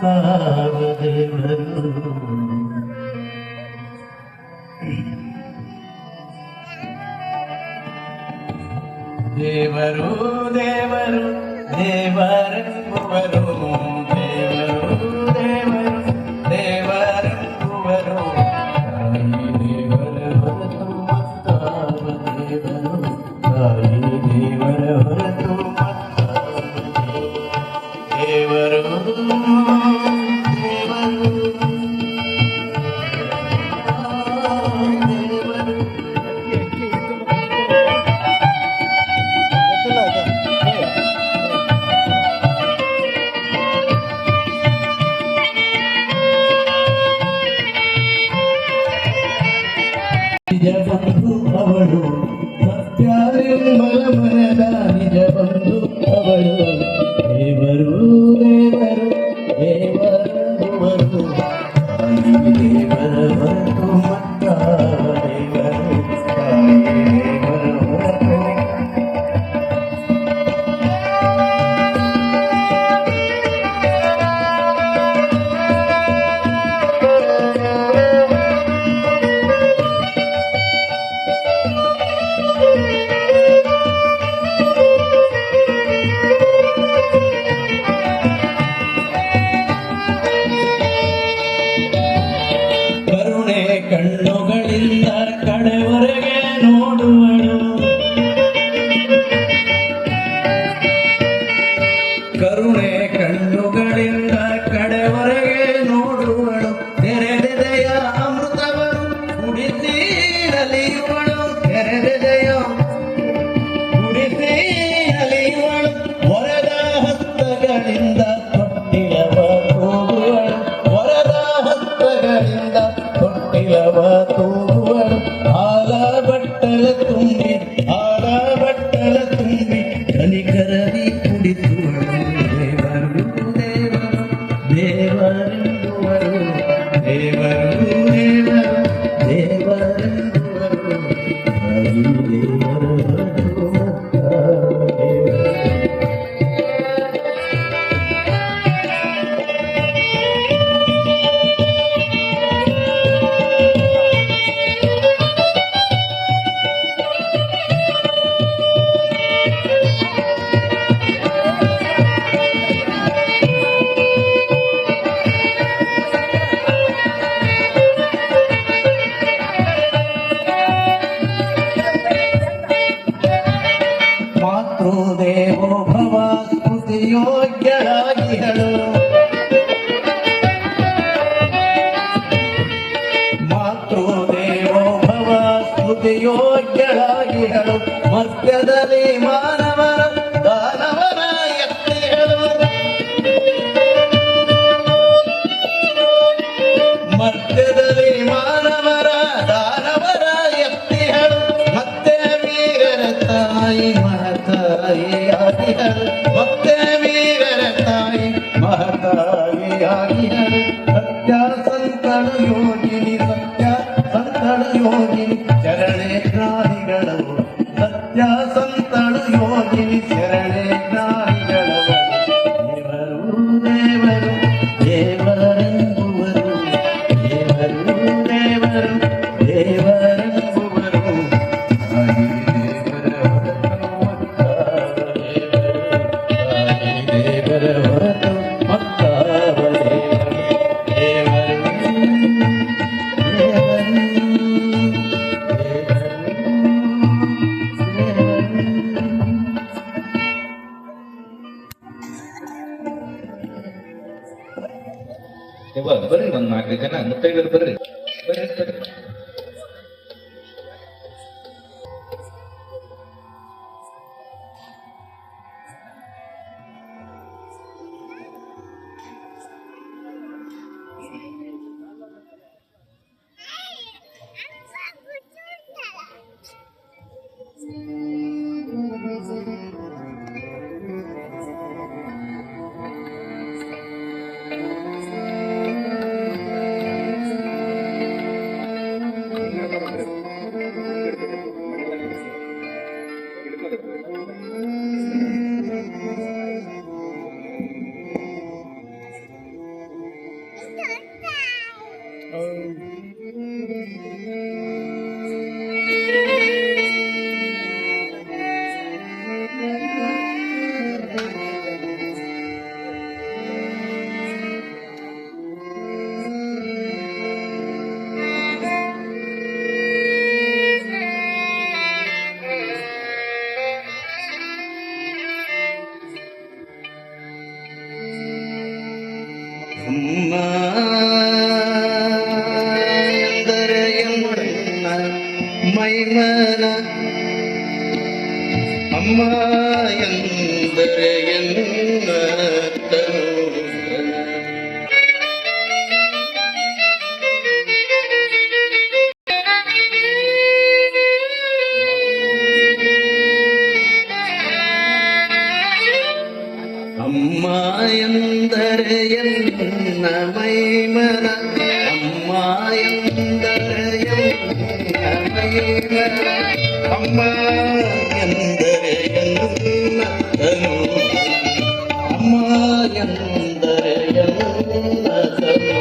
ಮತ್ತಾವ ದೇವರು. ದೇವರು ದೇವರು ದೇವರೆಂಬುವರು, ದೇವರು ದೇವರು ದೇವರೆಂಬುವರು, ತಾಯಿ ದೇವರ ಹೊರತು ಮತ್ತಾವ ದೇವರು, ತಾಯಿ ದೇವರ ಹೊರತು ಮತ್ತಾವ ದೇವರು. ನಿಜ ಬಂಧು ಅವಳು ಸತ್ಯನಿರ್ಮಲ ಮನದ ನಿಜ ಬಂಧು ಅವಳು, ದೇವರು ದೇವರು ದೇವರುವರು, ತಾಯಿ ದೇವರ ಹೊರತು ಮತ್ತಾವ ದೇವರು, ತಾಯಿ ದೇವರ ಹೊರತು. ಕಣ್ಣುಗಳಿಂದ ಕಡೆವರೆಗೆ ನೋಡುವಳು, ಕರುಣೆ ಕಣ್ಣುಗಳಿಂದ ಕಡೆವರೆಗೆ ನೋಡುವಳು, ತೆರೆದೆದೆಯ ಅಮೃತವನ್ನು ಕುಡಿಸಿ ನಲಿಯುವಳು, ತೆರೆದೆದೆಯ ಕುಡಿಸಿ ನಲಿಯುವಳು, ಹೊರದ ಹಸ್ತಗಳಿಂದ ತೊಟ್ಟಿಲವ ತೂಗುವಳು, ಹೊರದ ಹಸ್ತಗಳಿಂದ ತೊಟ್ಟಿಲವ ತೂಗುವಳು, ಹಾಲ ಬಟ್ಟಲ ತುಂಬಿ ಹಾಲ ಬಟ್ಟಲ ತುಂಬಿ ಕನಿಕರದಿ ಕುಡಿಸುವಳು, ದೇವರು ದೇವರು ದೇವರೆಂಬುವರು, ದೇವರು ದೇವರು ದೇವರೆಂಬುವರು, ತಾಯಿ ದೇವರ ಹೊರತು ಮತ್ತಾವ ದೇವರು. ಮಾತೃದೇವೋ ಭವ ಸ್ತುತಿಯೋಗ್ಯಳಾಗಿಹಳು, ಮಾತೃದೇವೋ ಭವ ಸ್ತುತಿಯೋಗ್ಯಳಾಗಿಹಳು, ಮಧ್ಯದಲ್ಲಿ ಮಾನವರ ದಾನವರ ಎತ್ತಿಹಳು, ಮಧ್ಯದಲ್ಲಿ ಮಾನವರ ದಾನವರ ಎತ್ತಿಹಳು, ಮತ್ತೆ ವೀರರ ತಾಯಿ ಮಹತಾಯಿಯಾಗಿಹಳು, ಮತ್ತೆ ವೀರರ ತಾಯಿ ಮಹತಾಯಿಯಾಗಿಹಳು, ಸತ್ಯ ಸಂತಳು ಯೋಗಿನಿ, ಸತ್ಯ ಸಂತಳು ಯೋಗಿನಿ ಶರಣೆ ಜ್ಞಾನಿಗಳವು, ಸತ್ಯ ಸಂತಳು ಯೋಗಿನಿ ಶರಣೆ ಜ್ಞಾನಿಗಳವು, ದೇವರು ದೇವರು ದೇವರೆಂಬುವರು, ದೇವರು ದೇವರು ದೇವರೆಂಬುವರು, ತಾಯಿ ದೇವರ ಹೊರತು ಮತ್ತಾವ ದೇವರು, ತಾಯಿ ದೇವರ ಹೊರತು ಮತ್ತಾವ ದೇವರು, ದೇವರು ಬರ್ರಿ, ಒಂದ್ 4 ಜನ ಮುತ್ತೈದರು ಬರ್ರಿ ಬರ್ರಿ ಬರ್ರಿ. ಮೈಮನ ಅಮ್ಮ ಎಂದರೆ ಎನ್ನ ತನುಜನ. ಅಮ್ಮ ಎಂದರೆ ಎನ್ನ ಮೈಮನ ಅಮ್ಮ ಎಂದರೆ ಎನ್ನ ಮೈಮನ ಅಮ್ಮ ಎಂದರೆ ಎನ್ನ ತನು ಅಮ್ಮ ಎಂದರೆ ಎನ್ನ ತನು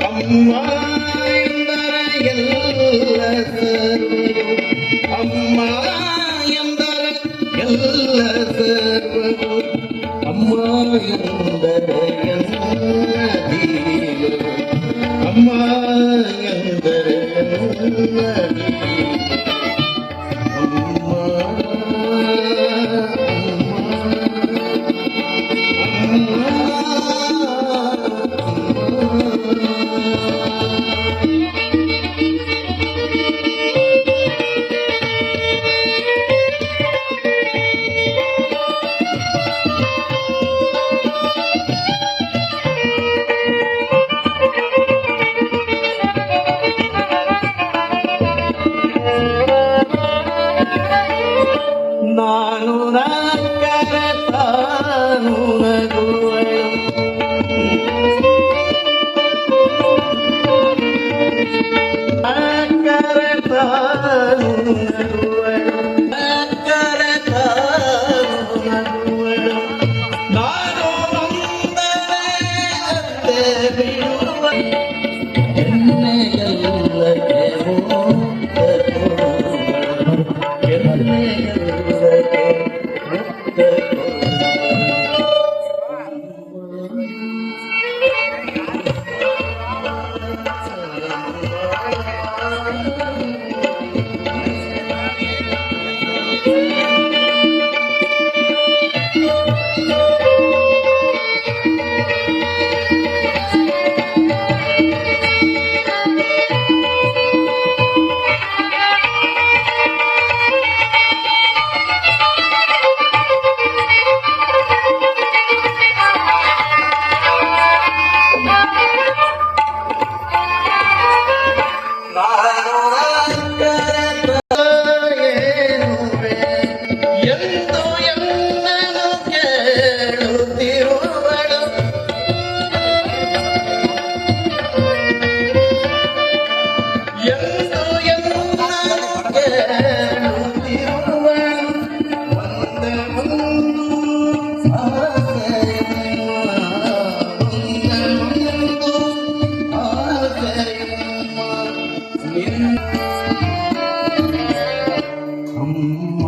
ಅಮ್ಮ ಎಂದರೆ ಎಲ್ಲ ಸರ್ವವು ಅಮ್ಮ ಎಂದರೆ ಎಲ್ಲ ಸರ್ವವು ಅಮ್ಮ ಎಂದರೆ ಎಲ್ಲ ಜೀವವು ಅಮ್ಮ ಎಂದರೆ ಎಲ್ಲ ಜೀವ ಅಮ್ಮ ನಾನು ನಕ್ಕರೆ ತಾನು ನಗುವಳು ನಕ್ಕರೆ ತಾನು ನಗುವಳು ನಕ್ಕರೆ ತಾನು ನಗುವಳು ನಾನು ನೊಂದರೆ ಅತ್ತೆ ಬಿಡುವ ಎಣ್ಣೆಯಲ್ಲಕ್ಕೆ ಎಂದು ಎನ್ನನು ಕೇಳುತ್ತಿರುವಳು ಎಂದು ಎನ್ನನು ಕೇಳುತ್ತಿರುವಳು ಒಂದೇ ಒಂದು ಆಸೆಯಮ್ಮ ಒಂದೇ ಒಂದು ಆಸೆಯಮ್ಮ ನಿನ್ನ ಅಮ್ಮ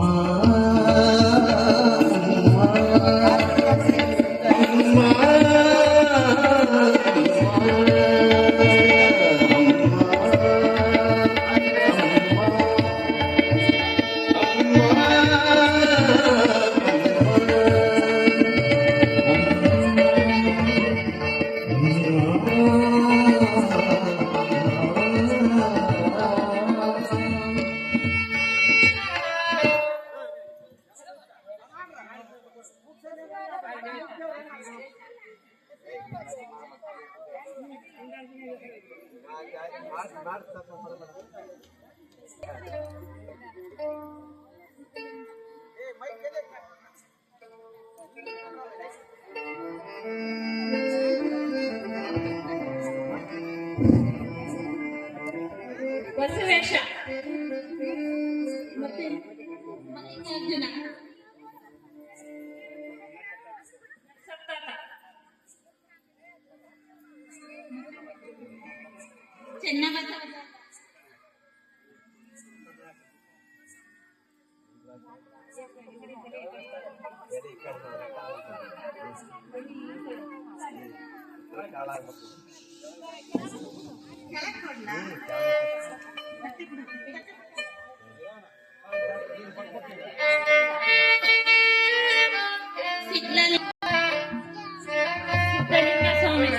ಬಸವೇಶ ಮತ್ತೆ ಮಲ್ಲಿಕಾರ್ಜುನ ಸತ್ತಾತ ಚೆನ್ನಬಸವ ಸಿದ್ಧಲಿಂಗ ಸ್ವಾಮಿ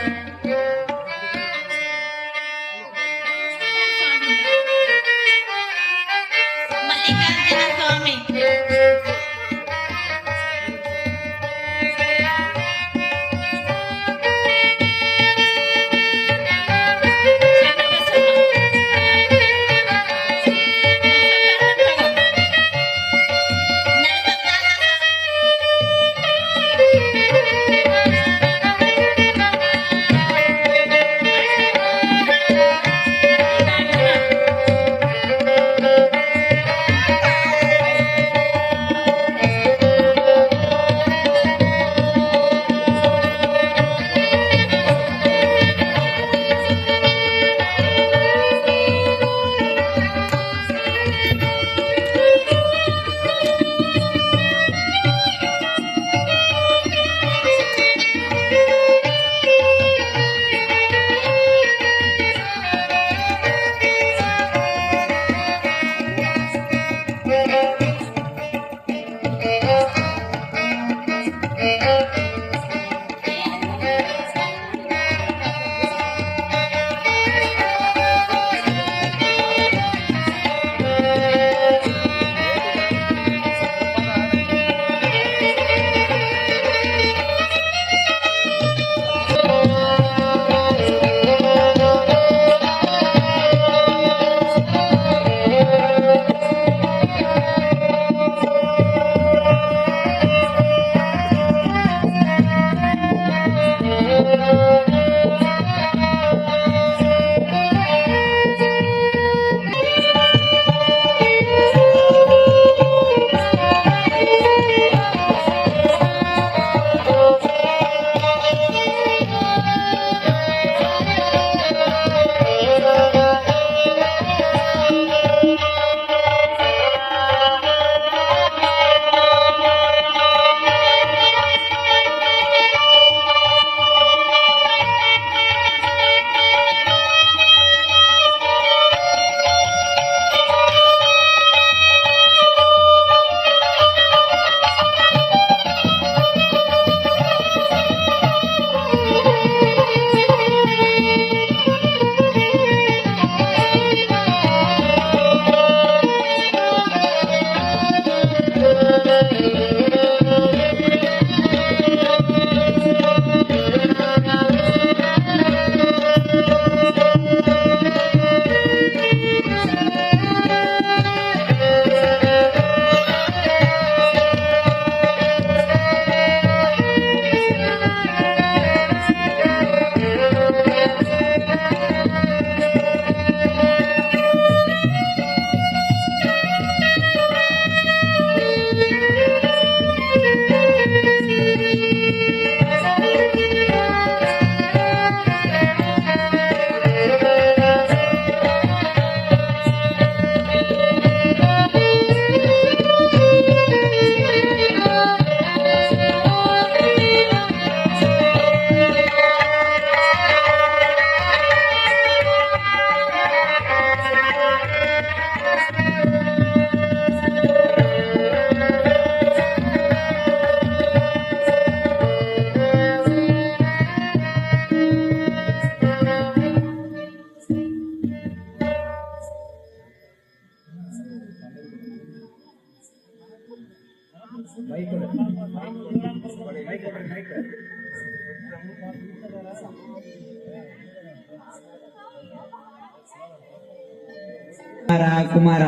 ಕುಮಾರ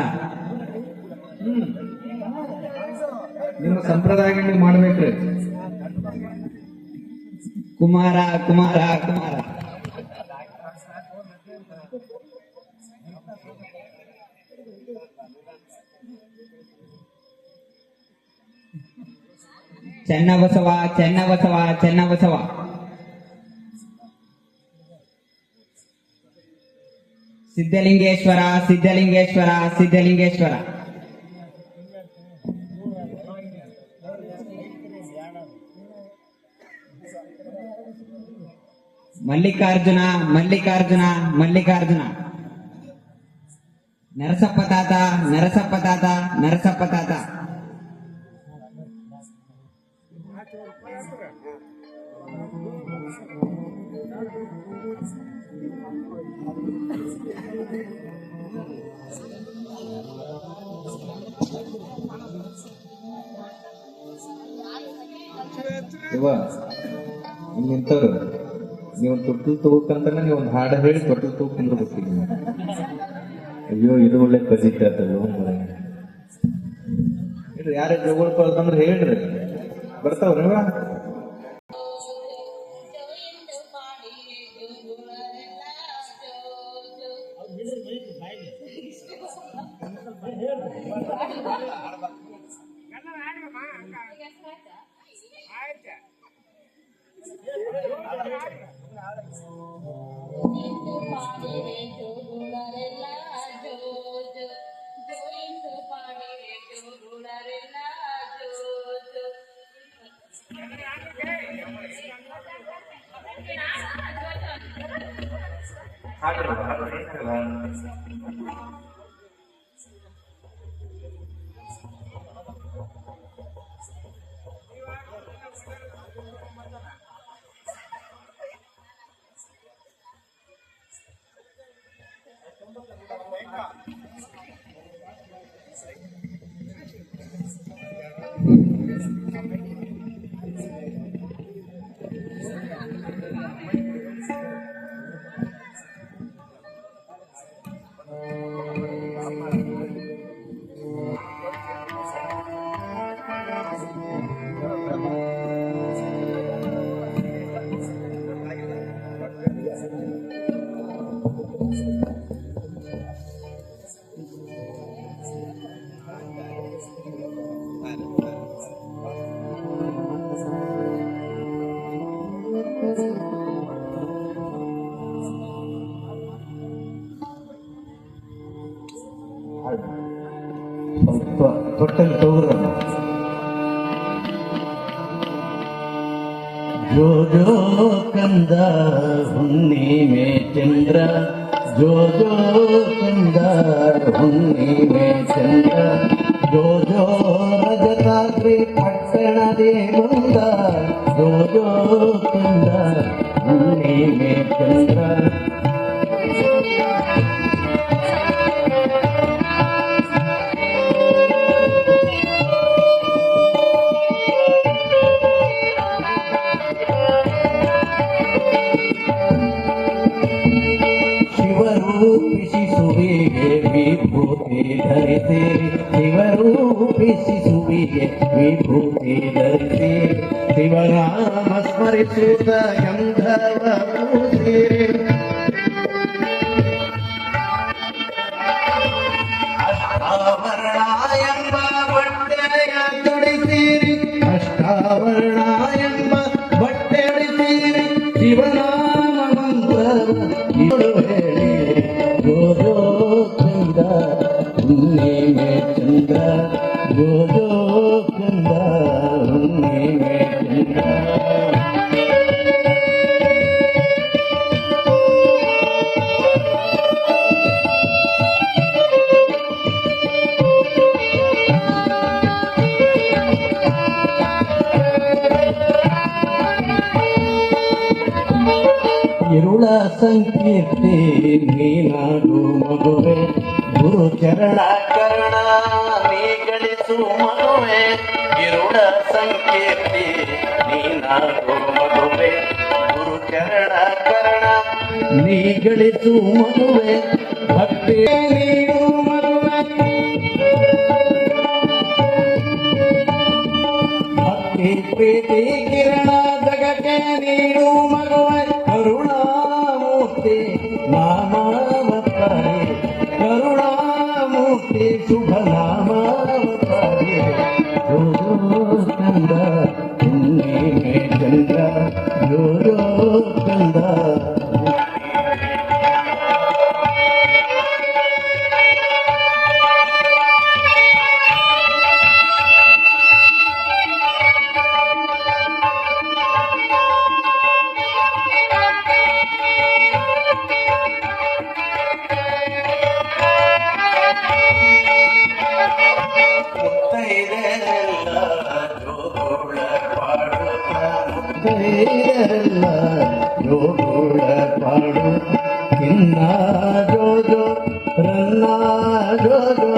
ನಿಮ್ಮ ಸಂಪ್ರದಾಯ ನೀವು ಮಾಡ್ಬೇಕ್ರಿ. ಕುಮಾರ ಕುಮಾರ ಕುಮಾರ ಚೆನ್ನಬಸವ ಚೆನ್ನಬಸವ ಚೆನ್ನಬಸವ ಸಿದ್ಧಲಿಂಗೇಶ್ವರ ಸಿದ್ಧಲಿಂಗೇಶ್ವರ ಸಿದ್ಧಲಿಂಗೇಶ್ವರ ಮಲ್ಲಿಕಾರ್ಜುನ ಮಲ್ಲಿಕಾರ್ಜುನ ಮಲ್ಲಿಕಾರ್ಜುನ ನರಸಪ್ಪ ತಾತ ನರಸಪ್ಪ ತಾತ ನರಸಪ್ಪ ತಾತ ನಿಂತವ್ರು ನೀವು ತೊಟ್ಟಲು ತಗೋಕಂತಾನೆ ನೀವು ಒಂದು ಹಾಡು ಹೇಳಿ ತೊಟ್ಟಲು ತಗೋಕೊಂಡ್ರು ಗೊತ್ತಿಲ್ಲ. ಅಯ್ಯೋ ಇದು ಒಳ್ಳೆ ಪಜಿಟ್ ಆತಲ್ಲೋ ಹೇಳ್ರಿ, ಯಾರೇ ಜೋಗಳ್ಕೊಳ್ತಂದ್ರೆ ಹೇಳ್ರಿ, ಬರ್ತಾವ್ರಿ. ತೊಟ್ಟಲ್ಲಿ ತಗೋರ ಜೋ ಜೋ ಕಂದ ಹುಣ್ಣಿಮೆ ಚಂದ್ರ, ಜೋ ಜೋ ಕಂದ ಹುಣ್ಣಿಮೆ ಚಂದ್ರ, ಜೋ ಜೋ ರಜತಾದ್ರಿ ಪಟ್ಟಣದೇ ಬಂದ, ಜೋ ಜೋ ಕಂದ ಹುಣ್ಣಿಮೆ ಚಂದ್ರ. ಶಿವರೂಪಿಸುವಿಗೆ ವಿಭೂತಿ ಧರಿಸಿ, ಶಿವರೂಪಿಸುವಿಗೆ ವಿಭೂತಿ ಧರಿಸಿ, ಶಿವನಾಮ ಸ್ಮರಿಸುತ್ತ ಗಂಧವ ಪೂಜಿಸಿರಿ. ಅಷ್ಟಾವರಣ ಎಂಬ ಬಟ್ಟೆಯ ತೊಡಿಸಿರಿ, ಅಷ್ಟಾವರಣ ಎಂಬ ಬಟ್ಟೆ ಹೊಡಿಸಿರಿ, ಶಿವನಾಮ ಮಂತ್ರವ ಹೇಳಿ. ಜೋ ಜೋ ಕಂದ ಹುಣ್ಣಿಮೆ ಚಂದ್ರ, ಜೋ ಜೋ ಕಂದ ಹುಣ್ಣಿಮೆ ಚಂದ್ರ. ಇರುಳ ಸಂಕೀರ್ತಿ ನೀನಾಡು ಮಗುವೆ, ಗುರು ಚರಣ ಕರ್ಣ ನೀ ಗಳಿಸು ಮಗುವೆ, ಇರುಳ ಸಂಕೀರ್ತಿ ನೀನಾಗೋ ಮಗುವೆ ಗುರುಚರಣ ಕರ್ಣ ನೀ ಗಳಿಸು ಮಗುವೆ ಭಕ್ತಿ ನೀಡು ಮಗುವೆ ಭಕ್ತಿ ಪ್ರೀತಿ ಕಿರಣ ಜಗಕ್ಕೆ ನೀಡು ಮಗುವೆ ಕರುಣಾಮೂರ್ತಿ ನಾಮಾವತಾರಿ ಕರುಣಾಮೂರ್ತಿ ಶುಭ ನಾಮಾವತಾರಿ ಕಂದ ಹುಣ್ಣಿಮೆ ಚಂದ್ರ ಯೋಯೋ ಕಂದ ಜೋಗುಳ ಪಾಡು ಕಿನ್ನ ಜೋಜೋ ರನ್ನ ಜೋಜೋ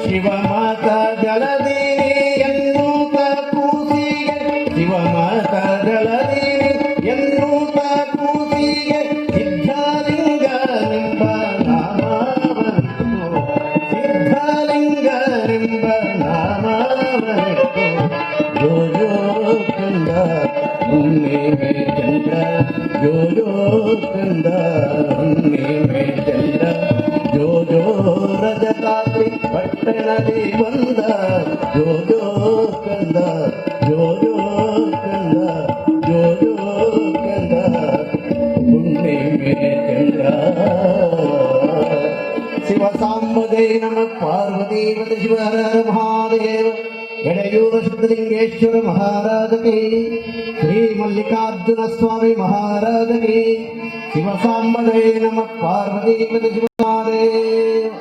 ಶಿವ ಮಾತಾ ಜಲದೀನಿ ಎನ್ನುತ್ತ ಕೂಸಿಗೆ ಶಿವ ಮಾತಾ ಜಲದೀನಿ ಎನ್ನುತ್ತ ಕೂಸಿಗೆ ಸಿದ್ಧಲಿಂಗ ನಿಂಬ ನಾಮಾವರಿತು ಸಿದ್ಧಲಿಂಗ ನಿಂಬ ನಾಮಾವರಿತು ಜೋಜೋ ಕಂದ ಹುಣ್ಣಿಮೆ ಚಂದ್ರ ಜೋಜೋ ಕಂದ ಹುಣ್ಣಿಮೆ ಚಂದ್ರ ಜೋಜೋ ರಜತಾತ್ರಿ ಪಟ್ಟಣದಿ ಬಂದ ಜೋಜೋ ಕಂದ ಜೋಜೋ ಕಂದ ಜೋಜೋ ಕಂದ ಹುಣ್ಣಿಮೆ ಚಂದ್ರ ಶಿವ ಸಾಂಬದೇ ನಮ ಪಾರ್ವತೀಪತ ಶಿವ ಹರ ಮಹಾದೇವ ಎಡೆಯೂರ ಸಿದ್ಧಲಿಂಗೇಶ್ವರ ಮಹಾರಾಜಕ್ಕೆ ಶ್ರೀ ಮಲ್ಲಿಕಾರ್ಜುನ ಸ್ವಾಮಿ ಮಹಾರಾಜಕ್ಕೆ ಶಿವ ಸಾಂಬದೇ ನಮ ಪಾರ್ವತೀಪತ ಶಿವ ಮಹಾದೇವ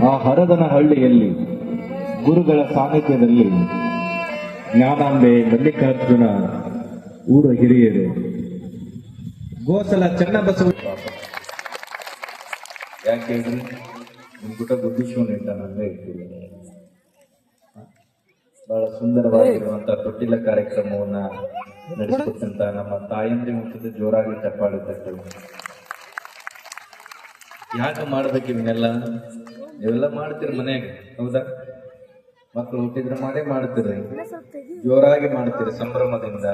ಆ ಹರದನಹಳ್ಳಿಯಲ್ಲಿ ಗುರುಗಳ ಸಾನ್ನಿಧ್ಯದಲ್ಲಿ ಜ್ಞಾನಾಂಬೆ ಮಲ್ಲಿಕಾರ್ಜುನ ಊರ ಹಿರಿಯರು ಗೋಸಲ ಚನ್ನಬಸವ ಯಾಕೆ ಹೇಳ್ರಿ ನಿಮ್ ಗುಟ ಬುದ್ಧಿಶ್ವನ್ ಇಟ್ಟಾನಂದ್ರೆ ಇರ್ತೀವಿ. ಬಹಳ ಸುಂದರವಾಗಿರುವಂತಹ ತೊಟ್ಟಿಲ ಕಾರ್ಯಕ್ರಮವನ್ನ ನಡೆಸಿಕೊಟ್ಟಂತ ನಮ್ಮ ತಾಯಂದ್ರಿ ಮುಖದ ಜೋರಾಗಿ ಚಪ್ಪಾಳಿದ್ದೇವೆ. ಯಾಕೆ ಮಾಡ್ಬೇಕು ಇವನ್ನೆಲ್ಲ? ನೀವೆಲ್ಲ ಮಾಡ್ತೀರಿ ಮನೆಯಾಗ, ಹೌದಾ? ಮಕ್ಕಳು ಹುಟ್ಟಿದ್ರೆ ಮಾಡೇ ಮಾಡ್ತೀರಿ, ಜೋರಾಗಿ ಮಾಡ್ತೀರಿ, ಸಂಭ್ರಮದಿಂದ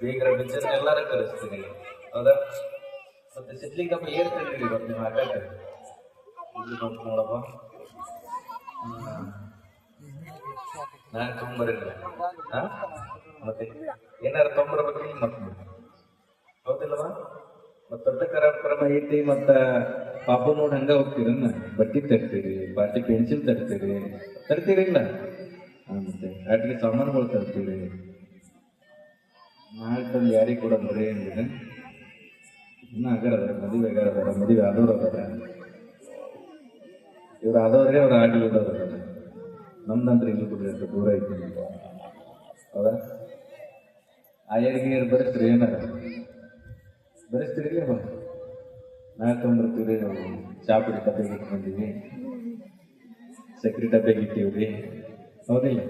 ಬೇಗರ ಬಿಚ್ಚನ ಎಲ್ಲಾರು ಕಲಿಸ್ತೀರಿ, ಹೌದಾ? ಮತ್ತೆ ಸಿದ್ಲಿಂಗಪ್ಪ ಏನ್ ತಂದಿರಿ ಇವತ್ತು ನೀವು ಆಟಾಟ ನೋಡಪ್ಪ, ನಾನು ತೊಂಬರಿಲ್ಲ. ಮತ್ತೆ ಏನಾರು ತೊಂಬರ್ಬೇಕಿಲ್ಲ ಮಕ್ಕಳು, ಹೌದಿಲ್ಲವಾ? ಮತ್ತ ದೊಡ್ಡ ಕಾರ್ಯಕ್ರಮ ಐತಿ, ಮತ್ತ ಪಾಪ ನೋಡಿ ಹಂಗ ಹೋಗ್ತೀರನ್ನ ಬಟ್ಟಿ ತರ್ತೀರಿ, ಪಾಟಿ ಪೆನ್ಸಿಲ್ ತರ್ತೀರಿಲ್ಲ, ಮತ್ತೆ ಆಟಿಗೆ ಸಾಮಾನುಗಳು ತರ್ತೀರಿ. ನಾಳೆ ತಂದು ಯಾರಿಗೆ ಕೊಡಂದ್ರೆ ಏನಿದೆ? ಇನ್ನ ಅಗಾರ ಅದಾರ, ಮದುವೆ ಅಗಾರ ಅದಾರ, ಮದುವೆ ಆದವ್ರು ಅದಾರ, ಇವ್ರು ಆದವ್ರೆ ಅವ್ರು ಆಗ್ಲಿಲ್ಲದವ್ರು ಅದಾರ. ನಮ್ದಂದ್ರೆ ಇಲ್ಲಿ ಬಿಡ್ರಿ ಅಂತ ದೂರ ಐತಿ, ಹೌದಾ? ಆಯರ್ಗೀರ್ ಬರೆಸ್ತೀರಿ, ಏನಾರ ಬರೆಸ್ತೀರಿಲ್ಲ? ನಾಳೆ ತೊಗೊಂಡ್ಬರ್ತೀವಿ, ಚಾಪುಡಿ ಡಬ್ಬೆಗೆ ಇಟ್ಕೊಂಡಿವಿ, ಸಕ್ರೆ ಡಬ್ಬೆಗೆ ಇಟ್ಟಿವ್ರಿ, ಹೌದಿಲ್ಲ?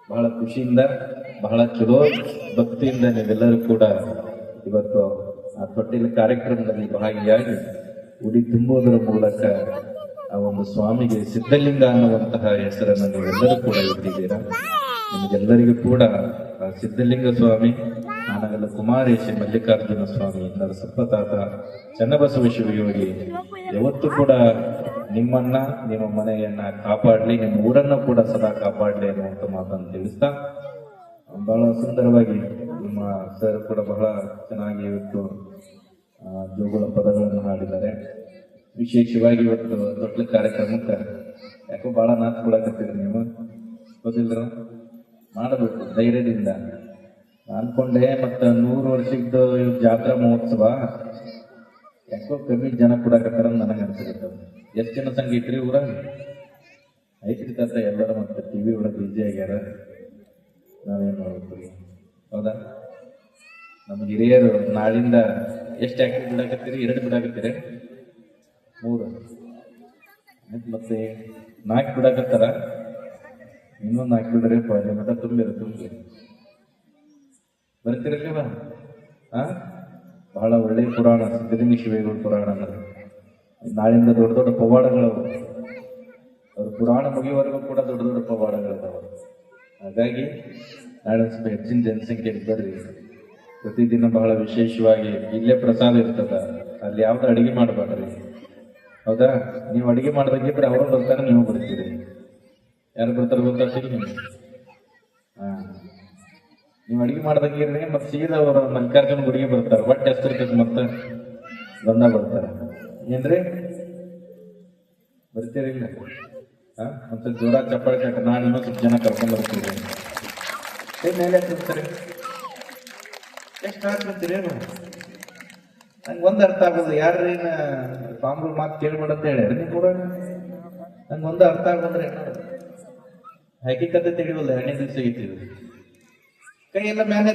ಬಹಳ ಖುಷಿಯಿಂದ, ಬಹಳ ಚಲೋ ಭಕ್ತಿಯಿಂದ ನೀವೆಲ್ಲರೂ ಕೂಡ ಇವತ್ತು ಆ ತೊಟ್ಟಿಲ ಕಾರ್ಯಕ್ರಮದಲ್ಲಿ ಭಾಗಿಯಾಗಿ ಉಡಿ ತುಂಬುವುದರ ಮೂಲಕ ಆ ಒಂದು ಸ್ವಾಮಿಗೆ ಸಿದ್ಧಲಿಂಗ ಅನ್ನುವಂತಹ ಹೆಸರನ್ನು ನೀವೆಲ್ಲರೂ ಕೂಡ ಇಟ್ಟಿದ್ದೀರಾ. ನಿಮಗೆಲ್ಲರಿಗೂ ಕೂಡ ಆ ಸಿದ್ಧಲಿಂಗ ಸ್ವಾಮಿ, ಆನಗಲ ಕುಮಾರೇಶ ಮಲ್ಲಿಕಾರ್ಜುನ ಸ್ವಾಮಿ, ನರಸಪ್ಪ ತಾತ, ಚನ್ನಬಸವ ಶಿವಯೋಗಿ ಯಾವತ್ತೂ ಕೂಡ ನಿಮ್ಮನ್ನ, ನಿಮ್ಮ ಮನೆಯನ್ನ ಕಾಪಾಡ್ಲಿ, ನಿಮ್ಮ ಊರನ್ನ ಕೂಡ ಸದಾ ಕಾಪಾಡ್ಲಿ ಅನ್ನುವಂಥ ಮಾತನ್ನು ತಿಳಿಸ್ತಾ, ಬಹಳ ಸುಂದರವಾಗಿ ನಿಮ್ಮ ಸರ್ ಕೂಡ ಬಹಳ ಚೆನ್ನಾಗಿ ಇವತ್ತು ಜೋಗುಳ ಪದಗಳನ್ನು ಹಾಡಿದ್ದಾರೆ. ವಿಶೇಷವಾಗಿ ಇವತ್ತು ದೊಡ್ಡ ಕಾರ್ಯಕ್ರಮಕ್ಕೆ ಯಾಕೋ ಬಹಳ ನಾಚ್ಕೊಳಕತ್ತೀರಿ ನೀವು, ಗೊತ್ತಿಲ್ರ? ಮಾಡಬೇಕು ಧೈರ್ಯದಿಂದ. ಅನ್ಕೊಂಡೆ ಮತ್ತ 100 ವರ್ಷದ ಜಾತ್ರಾ ಮಹೋತ್ಸವ ಯಾಕೋ ಕಮ್ಮಿ ಜನ ಕೊಡಕತ್ತಾರ ನನಗೆ ಅನ್ಸುತ್ತೆ. ಎಷ್ಟು ಜನ ಸಂಘ ಇಟ್ರಿ ಊರಾಗ? ಐತ್ರಿ ತಾತ ಎಲ್ಲರೂ ಮತ್ತೆ ಟಿವಿ ಒಳಗೆ ಬಿಜಿ ಆಗ್ಯಾರ, ನಾವೇನ್ ಮಾಡ್ತೀವಿ? ಹೌದಾ? ನಮ್ಮ ಹಿರಿಯರು ನಾಳಿಂದ ಎಷ್ಟು ಆಕ್ಟಿವ್ ಬಿಡಾಕತ್ತೀರಿ? 2 ಬಿಡಾಕತ್ತೀರಿ? 3 ಮತ್ತೆ 4 ಬಿಡಾಕತ್ತಾರ. ಇನ್ನೊಂದು 4 ಬಿಡ್ರಿ ಅಲ್ಲಿ ಮಠ ತುಂಬಿ ಬರ್ತಿರಲಿವ? ಬಹಳ ಒಳ್ಳೆಯ ಪುರಾಣ ಸಿದ್ಧಲಿಂಗ ಶಿವೇಗೌಡ ಪುರಾಣ ಅನ್ನೋದು. ನಾಳಿಂದ ದೊಡ್ಡ ದೊಡ್ಡ ಪವಾಡಗಳು ಅವ್ರ ಪುರಾಣ ಮುಗಿಯುವವರೆಗೂ ಕೂಡ ದೊಡ್ಡ ದೊಡ್ಡ ಪವಾಡಗಳಿದಾವ. ಹಾಗಾಗಿ ನಾಳೆ ಸ್ವಲ್ಪ ಹೆಚ್ಚಿನ ಜನಸಂಖ್ಯೆಗೆ ಬರ್ರಿ. ಪ್ರತಿದಿನ ಬಹಳ ವಿಶೇಷವಾಗಿ ಇಲ್ಲೇ ಪ್ರಸಾದ ಇರ್ತದ, ಅಲ್ಲಿ ಯಾವ್ದು ಅಡಿಗೆ ಮಾಡಬೇಡ್ರಿ. ಹೌದಾ? ನೀವು ಅಡಿಗೆ ಮಾಡ್ದಂಗಿದ್ರೆ ಅವರು ಬರ್ತಾರೆ, ನೀವು ಬರ್ತೀರಿ. ಯಾರು ಬರ್ತಾರೆ ಗೊತ್ತಾಗ್ತೀರಿ ನಿಮ್ಗೆ? ನೀವು ಅಡಿಗೆ ಮಾಡ್ದಂಗಿರ್ರಿ, ಮತ್ತೆ ಸೀದಾ ಅವರು ಮಲ್ಲಿಕಾರ್ಜುನ ಗುಡಿಗೆ ಬರ್ತಾರೆ. ಹೊಟ್ಟೆ ಹೆಸರ್ತೈತಿ, ಮತ್ತೆ ಬರ್ತಾರೆ. ಏನ್ರಿ ಬರ್ತೀರಿಲ್ಲ? ಮತ್ತೆ ಜೋರ ಚಪ್ಪಾಳೆ ಕಾಟ ನಾನು ಇನ್ನೂ ಸ್ವಲ್ಪ ಜನ ಕರ್ಕೊಂಡ್ ಬರ್ತೀರಿ. ಮೇಲೆ ಹಾಕಿರ್ತಾರೆ. ಎಷ್ಟು ಹಾಕಿರ್ತೀರಿ? ನಂಗೆ ಒಂದು ಅರ್ಥ ಆಗೋದು, ಯಾರೇನ ಸ್ವಾಮಿಗಳು ಮಾತು ಕೇಳ್ಬೇಡ ಅಂತ ಹೇಳ್ಯಾರ ನೀವು ಕೂಡ. ನಂಗೆ ಒಂದು ಅರ್ಥ ಆಗೋದ್ರೆ ಹೈಕಿಕತೆ ತಿಳಿವಲ್ಲ. 2 ದಿವಸ ಐತಿದ್ರು ಕೈ ಎಲ್ಲ ಮ್ಯಾಲೆ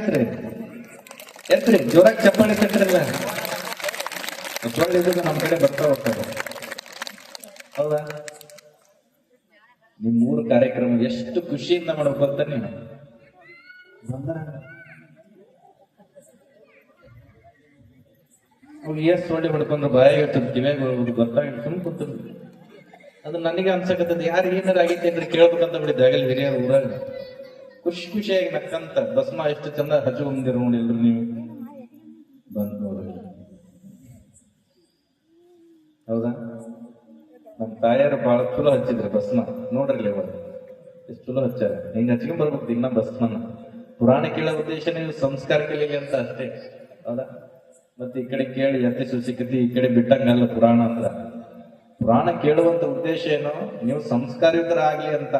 ಎತ್ರಿ ಜೋರಾಗಿ ಚಪ್ಪಾಳೆ ಕಟ್ರಲ್ಲ. ಚಪ್ಪಾಳೆ ನಮ್ಮ ಕಡೆ ಬರ್ತಾ ಹೋಗ್ತಾರೆ. ಹೌದಾ? ನಿಮ್ 3 ಕಾರ್ಯಕ್ರಮ ಎಷ್ಟು ಖುಷಿಯಿಂದ ಮಾಡ್ಬೇಕು ಅಂತ ನೀವು ಎಷ್ಟು ಒಳ್ಳೆ ಹೊಡ್ಕೊಂಡು ಬಾಯಿಗೆ ಇರ್ತದೆ, ಕಿವ್ಯಾಗ ಗೊತ್ತಾಗಿ ಸುಮ್ ಕೂತದ. ಅದು ನನಗೆ ಅನ್ಸಕತ್ತದ, ಯಾರು ಏನಾರು ಆಗೈತೆ ಅಂದ್ರೆ ಕೇಳ್ಬೇಕಂತ ಬಿಡಿದ್ದೆ. ಆಗಲಿ ಹಿರಿಯರು ಊರಾಗ ಖುಷಿಯಾಗಿ ನಕ್ಕಂತ ಭಸ್ಮ ಎಷ್ಟು ಚಂದ ಹಚ್ಕೊಂಡಿರು ನೋಡಿಲ್ರಿ ನೀವು ಬಂದ್ ನೋಡಿ. ಹೌದಾ? ನಮ್ಮ ತಾಯಾರು ಬಹಳ ಚಲೋ ಹಚ್ಚಿದ್ರು ಭಸ್ಮ. ನೋಡ್ರಿ ಇವಾಗ ಎಷ್ಟು ಚಲೋ ಹಚ್ಚಾರ. ಹಿಂಗ ಹಚ್ಕೊಂಡ್ ಬರ್ಬೇಕು ಇನ್ನ ಭಸ್ಮನ. ಪುರಾಣ ಕೇಳೋ ಉದ್ದೇಶ ನೀವು ಸಂಸ್ಕಾರ ಕಲೀಲಿ ಅಂತ ಅಷ್ಟೇ. ಹೌದಾ? ಮತ್ತೆ ಈ ಕಡೆ ಕೇಳಿ ಅತಿ ಸುಸಿಕತಿ, ಈ ಕಡೆ ಬಿಟ್ಟಂಗಲ್ಲ ಪುರಾಣ ಅಂತ. ಪುರಾಣ ಕೇಳುವಂತ ಉದ್ದೇಶ ಏನು? ನೀವು ಸಂಸ್ಕಾರಯುತರ ಆಗ್ಲಿ ಅಂತ.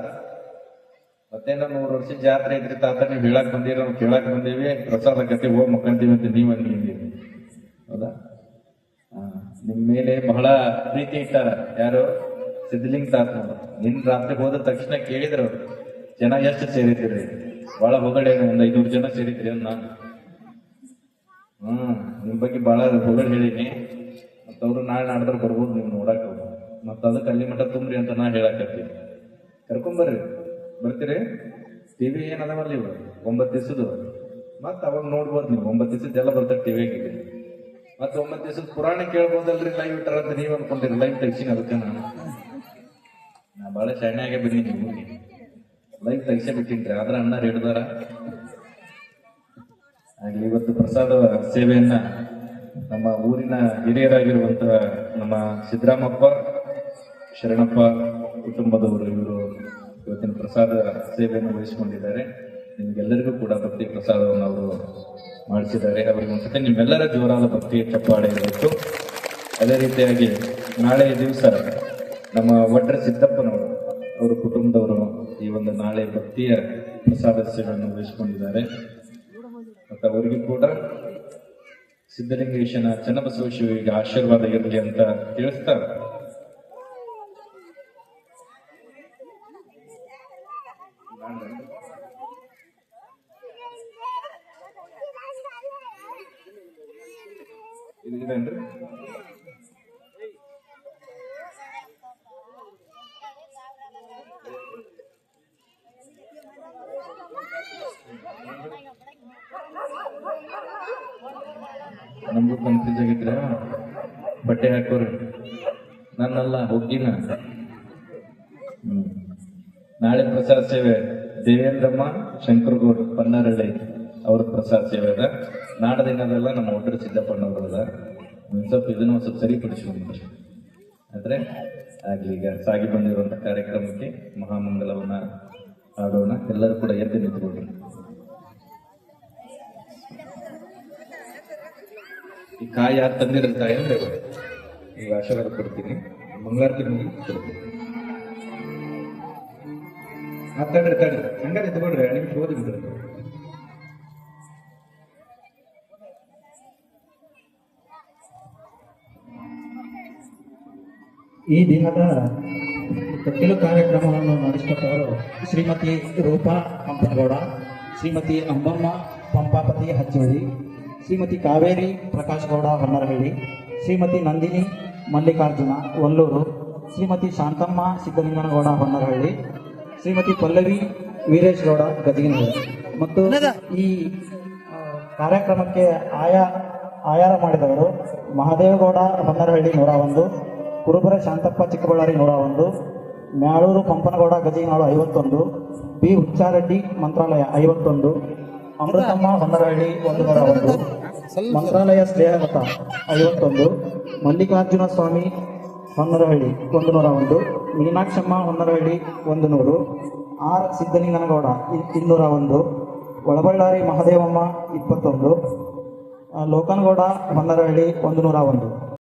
ಮತ್ತೇನೋ 100 ವರ್ಷದ ಜಾತ್ರೆ ಇದ್ರಿ ತಾತ, ನೀವು ಹೇಳಕ್ ಬಂದಿರಿ, ನಾವು ಕೇಳಕ್ ಬಂದೇವಿ, ಪ್ರಸಾದ ಕತೆ ಹೋಗಿ ಮಕ್ಕಂತೀವಿ ಅಂತ ನೀವು ಅಂದಿದ್ದೀವಿ. ಹೌದಾ? ನಿಮ್ ಮೇಲೆ ಬಹಳ ಪ್ರೀತಿ ಇಟ್ಟಾರ. ಯಾರು? ಸಿದ್ಧಲಿಂಗ ತಾತ. ನಿನ್ ರಾತ್ರಿ ಹೋದ ತಕ್ಷಣ ಕೇಳಿದ್ರು ಜನ ಎಷ್ಟು ಸೇರಿದ್ರಿ? ಬಹಳ ಹೊಗಳೇನು, ಒಂದು 500 ಜನ ಸೇರಿದ್ರಿ ಅಂತ ನಾನು. ನಿಮ್ ಬಗ್ಗೆ ಬಹಳ ಹೊಗಳು ಹೇಳಿನಿ. ಮತ್ತವ್ರು ನಾಳೆ ನಾಡ್ದ್ರ ಬರ್ಬೋದು ನೀವು ನೋಡಕ್. ಮತ್ತ ಅದಕ್ಕೆ ಅಲ್ಲಿ ಮಠ ತುಂಬ್ರಿ ಅಂತ ನಾ ಹೇಳಕತ್ತೀನಿ. ಕರ್ಕೊಂಬರ್ರಿ. ಬರ್ತೀರಿ? ಟಿವಿ ಏನದವಲ್ಲ ಇವು 9 ದಿವಸದ್ದು, ಮತ್ತ ಅವಾಗ ನೋಡ್ಬೋದು ನೀವು. 9 ದಿವಸದ್ದೆಲ್ಲ ಬರ್ತಾರೆ ಟಿವಿಯಾಗಿ. ಮತ್ತೆ 9 ದಿವಸದ ಪುರಾಣ ಕೇಳ್ಬೋದಲ್ರಿ ಲೈವ್ ಇಟ್ಟಾರ ಅಂತ ನೀವ್ ಅನ್ಕೊಂಡಿರಿ. ಲೈವ್ ತೆಗ್ಸಿನ ಅದಕ್ಕೆ ನಾ ಬಹಳ ಶಾಣೆಯಾಗೆ ಬಂದೀನಿ. ನಿಮಗೆ ಲೈವ್ ತೆಗ್ಸೇ ಬಿಟ್ಟಿನ್ರಿ. ಆದ್ರೆ ಅಣ್ಣ ಹಿಡ್ದಾರ ಆಗ್ಲಿ. ಇವತ್ತು ಪ್ರಸಾದ ಸೇವೆಯನ್ನ ನಮ್ಮ ಊರಿನ ಹಿರಿಯರಾಗಿರುವಂತಹ ನಮ್ಮ ಸಿದ್ದರಾಮಪ್ಪ ಶರಣಪ್ಪ ಕುಟುಂಬದವರು ಇವರು ಇವತ್ತಿನ ಪ್ರಸಾದ ಸೇವೆಯನ್ನು ವಹಿಸಿಕೊಂಡಿದ್ದಾರೆ. ನಿಮ್ಗೆಲ್ಲರಿಗೂ ಕೂಡ ಭಕ್ತಿ ಪ್ರಸಾದವನ್ನು ಅವರು ಮಾಡಿಸಿದ್ದಾರೆ. ಅವರಿಗೆ ಒಂದ್ಸತಿ ನಿಮ್ಮೆಲ್ಲರ ಜೋರಾದ ಭಕ್ತಿ ಚಪ್ಪಾಳೆ ಇರಬೇಕು. ಅದೇ ರೀತಿಯಾಗಿ ನಾಳೆ ದಿವಸ ನಮ್ಮ ಒಡ್ರ ಸಿದ್ದಪ್ಪನವರು ಅವರ ಕುಟುಂಬದವರು ಈ ಒಂದು ನಾಳೆ ಭಕ್ತಿಯ ಪ್ರಸಾದ ಸೇವೆಯನ್ನು ವಹಿಸಿಕೊಂಡಿದ್ದಾರೆ. ಮತ್ತು ಅವರಿಗೂ ಕೂಡ ಸಿದ್ಧಲಿಂಗೇಶನ ಚನ್ನಬಸವ ಶಿವರಿಗೆ ಆಶೀರ್ವಾದ ಇರಲಿ ಅಂತ ತಿಳಿಸ್ತಾರೆ. ಇದೇನ್ರಿ ನಮಗೂ ಕನ್ಫ್ಯೂಸ್ ಆಗಿದ್ರೆ ಬಟ್ಟೆ ಹಾಕೋರಿ. ನನ್ನಲ್ಲ ಹೋಗಿನ. ನಾಳೆ ಪ್ರಸಾದ ಸೇವೆ ದೇವೇಂದ್ರಮ್ಮ ಶಂಕರಗೌಡ ಪನ್ನರಳ್ಳಿ ಅವ್ರ ಪ್ರಸಾದ ಸೇವೆ ಅದ. ನಾಡದಿನದೆಲ್ಲ ನಮ್ಮ ಒಡ್ರ ಸಿದ್ದಪ್ಪಣ್ಣವ್ರು ಅದ. ಸ್ವಲ್ಪ ಇದನ್ನ ಸ್ವಲ್ಪ ಸರಿಪಡಿಸ್ಕೊಂಡ್ರೆ ಆದ್ರೆ ಆಗ್ಲಿ. ಈಗ ಸಾಗಿ ಬಂದಿರುವಂತ ಕಾರ್ಯಕ್ರಮಕ್ಕೆ ಮಹಾಮಂಗಲವನ್ನ ಆಡೋಣ. ಎಲ್ಲರೂ ಕೂಡ ಎದ್ದು ನಿಂತ್ಕೊಳ್ರಿ. ಈ ಕಾಯಿ ಯಾರು ತಂದಿರೋ ಕಾಯಿ ಅಂದ್ರೆ ಈಗ ಆಶೀರ್ವಾದ ಕೊಡ್ತೀನಿ. ಮಂಗಳಾರತಿ ಕೊಡ್ತೀನಿ. ತಡ್ರಿ ಹಂಗಾರೆ ತಗೊಳ್ರಿ. ನಿಮ್ಗೆ ಓದಿ ಬಿಡ್ರಿ. ಈ ದಿನದ ತೊಟ್ಟಿಲು ಕಾರ್ಯಕ್ರಮವನ್ನು ನಡೆಸಿಕೊಟ್ಟವರು ಶ್ರೀಮತಿ ರೂಪಾ ಹಂಪನಗೌಡ, ಶ್ರೀಮತಿ ಅಂಬಮ್ಮ ಪಂಪಾಪತಿ ಹಚ್ಚುಳ್ಳಿ, ಶ್ರೀಮತಿ ಕಾವೇರಿ ಪ್ರಕಾಶ್ ಗೌಡ ಹೊನ್ನರಹಳ್ಳಿ, ಶ್ರೀಮತಿ ನಂದಿನಿ ಮಲ್ಲಿಕಾರ್ಜುನ ಒಲ್ಲೂರು, ಶ್ರೀಮತಿ ಶಾಂತಮ್ಮ ಸಿದ್ದಲಿಂಗನಗೌಡ ಹೊನ್ನರಹಳ್ಳಿ, ಶ್ರೀಮತಿ ಪಲ್ಲವಿ ವೀರೇಶ್ ಗೌಡ ಗದಗಿನಹಳ್ಳಿ. ಮತ್ತು ಈ ಕಾರ್ಯಕ್ರಮಕ್ಕೆ ಆಯಾರ ಮಾಡಿದವರು ಮಹಾದೇವಗೌಡ ಹೊನ್ನರಹಳ್ಳಿ 101, ಕುರುಬರ ಶಾಂತಪ್ಪ ಚಿಕ್ಕಬಳ್ಳಾರಿ 101, ಮ್ಯಾಳೂರು ಪಂಪನಗೌಡ ಗದಗಿನಾಳು 51, ಬಿ ಹುಚ್ಚಾರೆಡ್ಡಿ ಮಂತ್ರಾಲಯ 51, ಅಮೃತಮ್ಮ ಹೊನ್ನರಹಳ್ಳಿ 101, ಮಂತ್ರಾಲಯ ಸ್ನೇಹಲತ 51, ಮಲ್ಲಿಕಾರ್ಜುನ ಸ್ವಾಮಿ ಹೊನ್ನರಹಳ್ಳಿ 101, ಮೀನಾಕ್ಷಮ್ಮ ಹೊನ್ನರಹಳ್ಳಿ 100, ಆರ್ ಸಿದ್ದಲಿಂಗನಗೌಡ 201, ಒಳಬಳ್ಳಾರಿ ಮಹದೇವಮ್ಮ 21, ಲೋಕನಗೌಡ ಹೊನ್ನರಹಳ್ಳಿ 101.